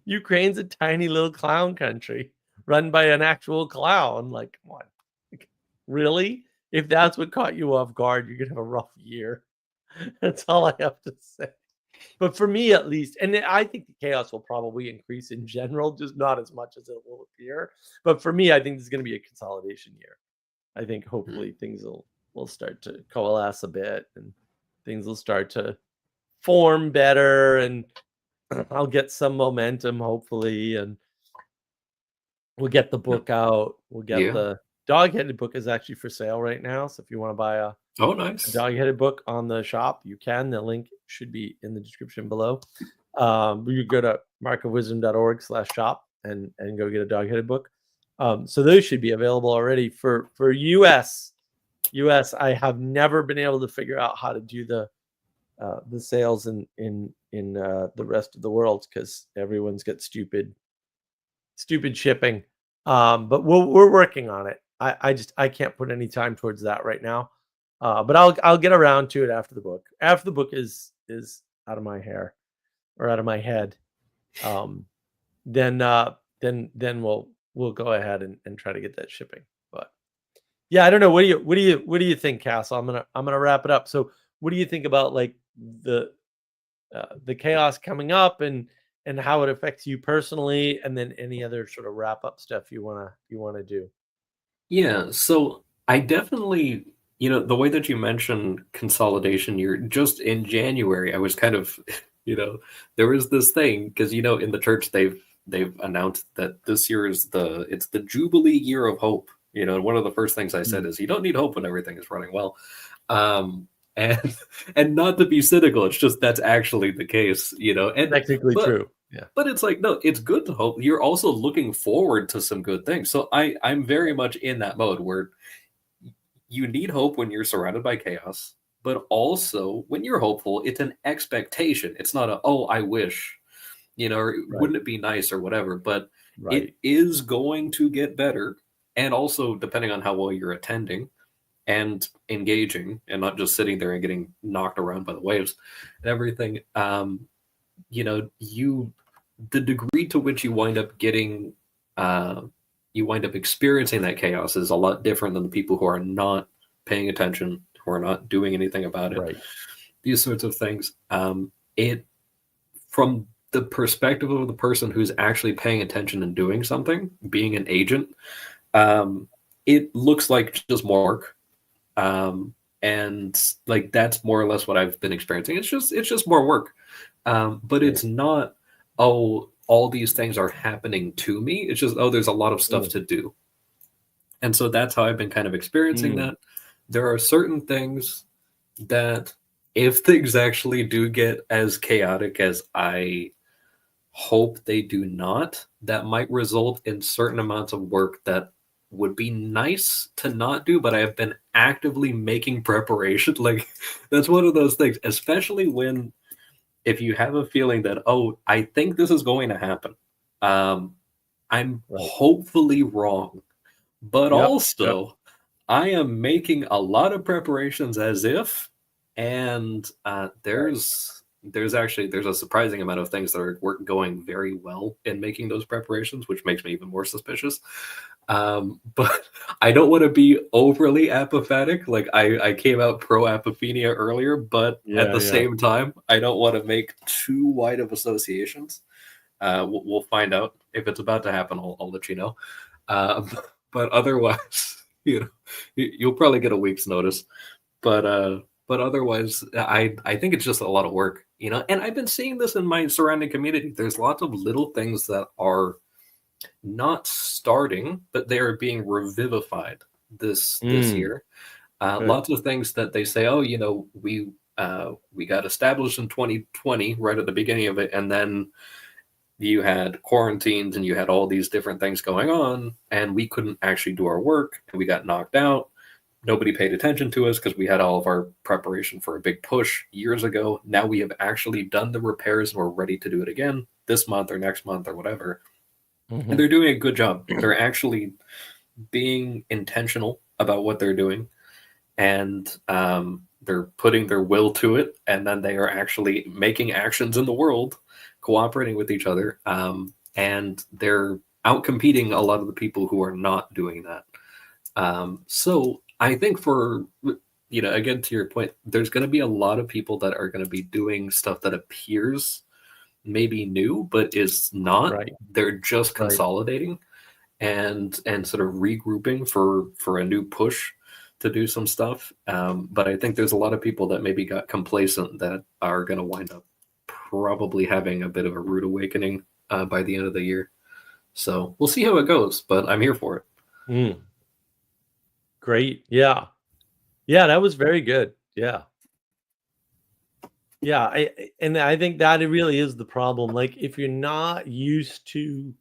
Ukraine's a tiny little clown country run by an actual clown. Come on. Really? If that's what caught you off guard, you're going to have a rough year. That's all I have to say. But for me, at least, and I think the chaos will probably increase in general, just not as much as it will appear. But for me, I think this is going to be a consolidation year. I think hopefully things will start to coalesce a bit, and things will start to form better, and I'll get some momentum, hopefully, and we'll get the book out. We'll get the dog-headed book is actually for sale right now. So if you want to buy a dog-headed book on the shop, you can. The link should be in the description below. You go to markofwisdom.org/shop and go get a dog-headed book. So those should be available already for US. I have never been able to figure out how to do the sales in the rest of the world, because everyone's got stupid shipping. But we're working on it. I can't put any time towards that right now. But I'll get around to it after the book. After the book is out of my hair or out of my head, then we'll go ahead and try to get that shipping. But yeah, I don't know. What do you think, Castle? I'm gonna wrap it up. So what do you think about the chaos coming up and how it affects you personally, and then any other sort of wrap up stuff you wanna do? Yeah, so I definitely, the way that you mentioned consolidation year, just in January, I was kind of, there was this thing, because in the church they've announced that this year is it's the Jubilee year of hope. One of the first things I said is, you don't need hope when everything is running well. And not to be cynical, it's just that's actually the case, and technically true. Yeah. But it's no, it's good to hope. You're also looking forward to some good things. So I'm very much in that mode where you need hope when you're surrounded by chaos, but also when you're hopeful, it's an expectation. It's not I wish, or wouldn't it be nice or whatever, but it is going to get better. And also, depending on how well you're attending and engaging and not just sitting there and getting knocked around by the waves and everything, the degree to which you wind up getting, you wind up experiencing that chaos is a lot different than the people who are not paying attention, who are not doing anything about it. Right. These sorts of things. From the perspective of the person who's actually paying attention and doing something, being an agent, it looks like just more work. And like that's more or less what I've been experiencing. It's just more work. But it's not, oh, all these things are happening to me. It's just, oh, there's a lot of stuff to do. And so that's how I've been kind of experiencing that. There are certain things that if things actually do get as chaotic as I hope they do not, that might result in certain amounts of work that would be nice to not do, but I have been actively making preparation. Like that's one of those things, especially when if you have a feeling that, oh, I think this is going to happen. I'm hopefully wrong, but also I am making a lot of preparations as if, and there's a surprising amount of things that are going very well in making those preparations, which makes me even more suspicious. But I don't want to be overly apathetic. Like I came out pro apophenia earlier, but at the same time, I don't want to make too wide of associations. We'll find out if it's about to happen. I'll let you know. But otherwise, you'll probably get a week's notice. But otherwise, I think it's just a lot of work, And I've been seeing this in my surrounding community. There's lots of little things that are not starting, but they are being revivified this year. Lots of things that they say, oh, we got established in 2020 right at the beginning of it, and then you had quarantines and you had all these different things going on, and we couldn't actually do our work, and we got knocked out. Nobody paid attention to us because we had all of our preparation for a big push years ago. Now we have actually done the repairs and we're ready to do it again this month or next month or whatever. And they're doing a good job. They're actually being intentional about what they're doing, and they're putting their will to it, and then they are actually making actions in the world, cooperating with each other, and they're outcompeting a lot of the people who are not doing that. So I think for, again, to your point, there's going to be a lot of people that are going to be doing stuff that appears maybe new, but is not. They're just consolidating and sort of regrouping for a new push to do some stuff. But I think there's a lot of people that maybe got complacent that are going to wind up probably having a bit of a rude awakening by the end of the year. So we'll see how it goes, but I'm here for it. Great. Yeah, that was very good. Yeah, I think that it really is the problem. Like if you're not used to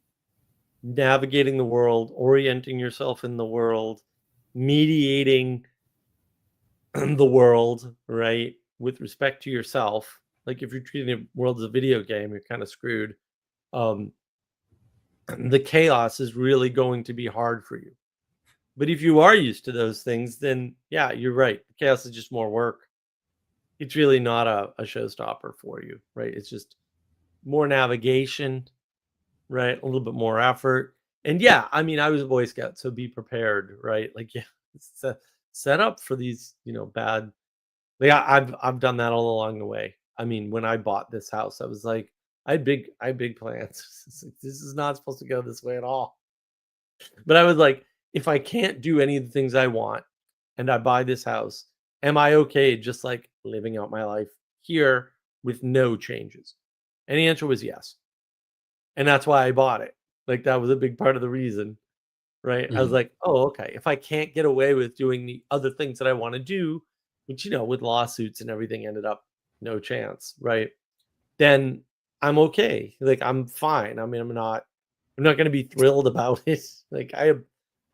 navigating the world, orienting yourself in the world, mediating the world, right, with respect to yourself, like if you're treating the world as a video game, you're kind of screwed. The chaos is really going to be hard for you. But if you are used to those things, then yeah, you're right. Chaos is just more work. It's really not a showstopper for you, right? It's just more navigation, right? A little bit more effort. And yeah, I mean, I was a Boy Scout, so be prepared, right? Like, yeah, it's set up for these, bad. Like I've done that all along the way. I mean, when I bought this house, I was like, I had big plans. This is not supposed to go this way at all. But I was like, if I can't do any of the things I want and I buy this house, am I okay just like living out my life here with no changes? And the answer was yes. And that's why I bought it. Like that was a big part of the reason, right? I was like, oh, okay. If I can't get away with doing the other things that I want to do, which, with lawsuits and everything ended up no chance, right? Then I'm okay. Like I'm fine. I mean, I'm not going to be thrilled about it. Like I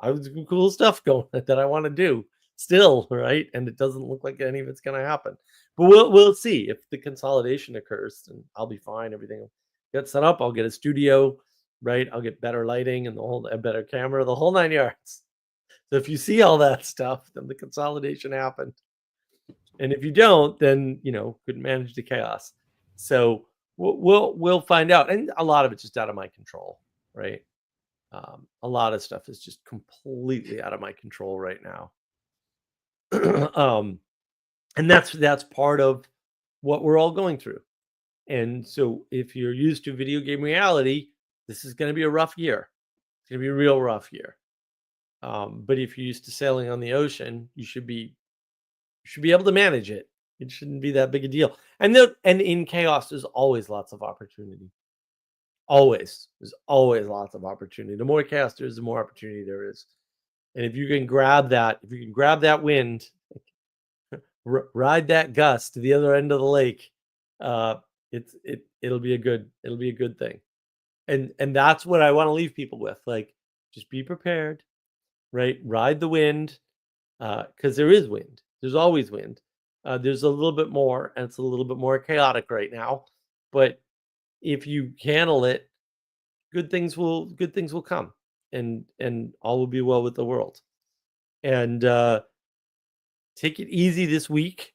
have some cool stuff going that I want to do still, right? And it doesn't look like any of it's going to happen. But we'll see if the consolidation occurs, and I'll be fine. Everything will get set up. I'll get a studio, right? I'll get better lighting and a better camera, the whole 9 yards. So if you see all that stuff, then the consolidation happened. And if you don't, then couldn't manage the chaos. So we'll find out. And a lot of it's just out of my control, right? A lot of stuff is just completely out of my control right now. And that's part of what we're all going through, And so if you're used to video game reality, this is going to be a rough year. It's going to be a real rough year. But if you're used to sailing on the ocean, you should be able to manage it. It shouldn't be that big a deal. And in chaos, there's always lots of opportunity. Always. There's always lots of opportunity. The more chaos there is, the more opportunity there is. And if you can grab that wind, ride that gust to the other end of the lake, it'll be a good thing. And that's what I want to leave people with. Like, just be prepared, right? Ride the wind, because there is wind. There's always wind. There's a little bit more, and it's a little bit more chaotic right now. But if you handle it, good things will come, and all will be well with the world. And take it easy this week.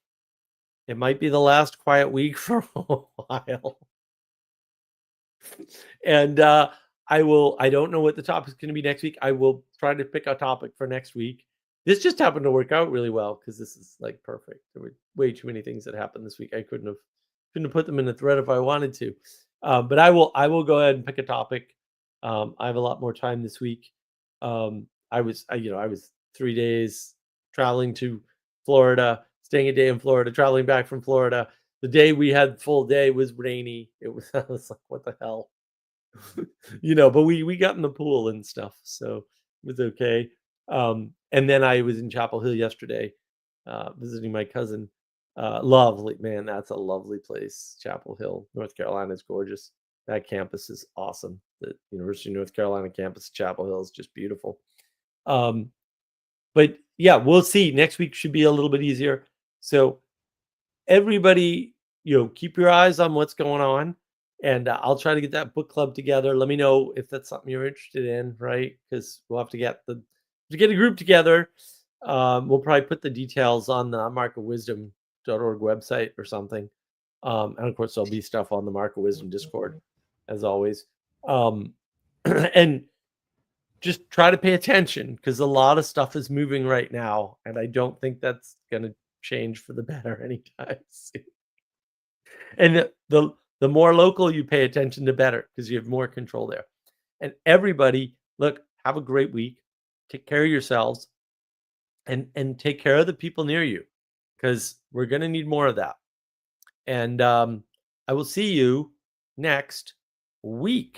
It might be the last quiet week for a while. And I don't know what the topic is going to be next week. I will try to pick a topic for next week. This just happened to work out really well because this is like perfect. There were way too many things that happened this week. I couldn't have put them in a thread if I wanted to. But I will go ahead and pick a topic. I have a lot more time this week. I was 3 days traveling to Florida, staying a day in Florida, traveling back from Florida. The day we had full day was rainy. I was like, what the hell? But we got in the pool and stuff, so it was okay. And then I was in Chapel Hill yesterday, visiting my cousin. Lovely, man, that's a lovely place. Chapel Hill, North Carolina is gorgeous. That campus is awesome. The University of North Carolina campus, Chapel Hill, is just beautiful. But yeah, we'll see. Next week should be a little bit easier. So everybody, keep your eyes on what's going on, and I'll try to get that book club together. Let me know if that's something you're interested in, right? Because we'll have to get a group together. We'll probably put the details on the markofwisdom.org website or something. And of course, there'll be stuff on the Mark of Wisdom Discord, as always. And just try to pay attention, because a lot of stuff is moving right now, and I don't think that's going to change for the better anytime soon. And the more local you pay attention, the better, because you have more control there. And everybody, look, have a great week. Take care of yourselves, and take care of the people near you, because we're going to need more of that. And I will see you next week.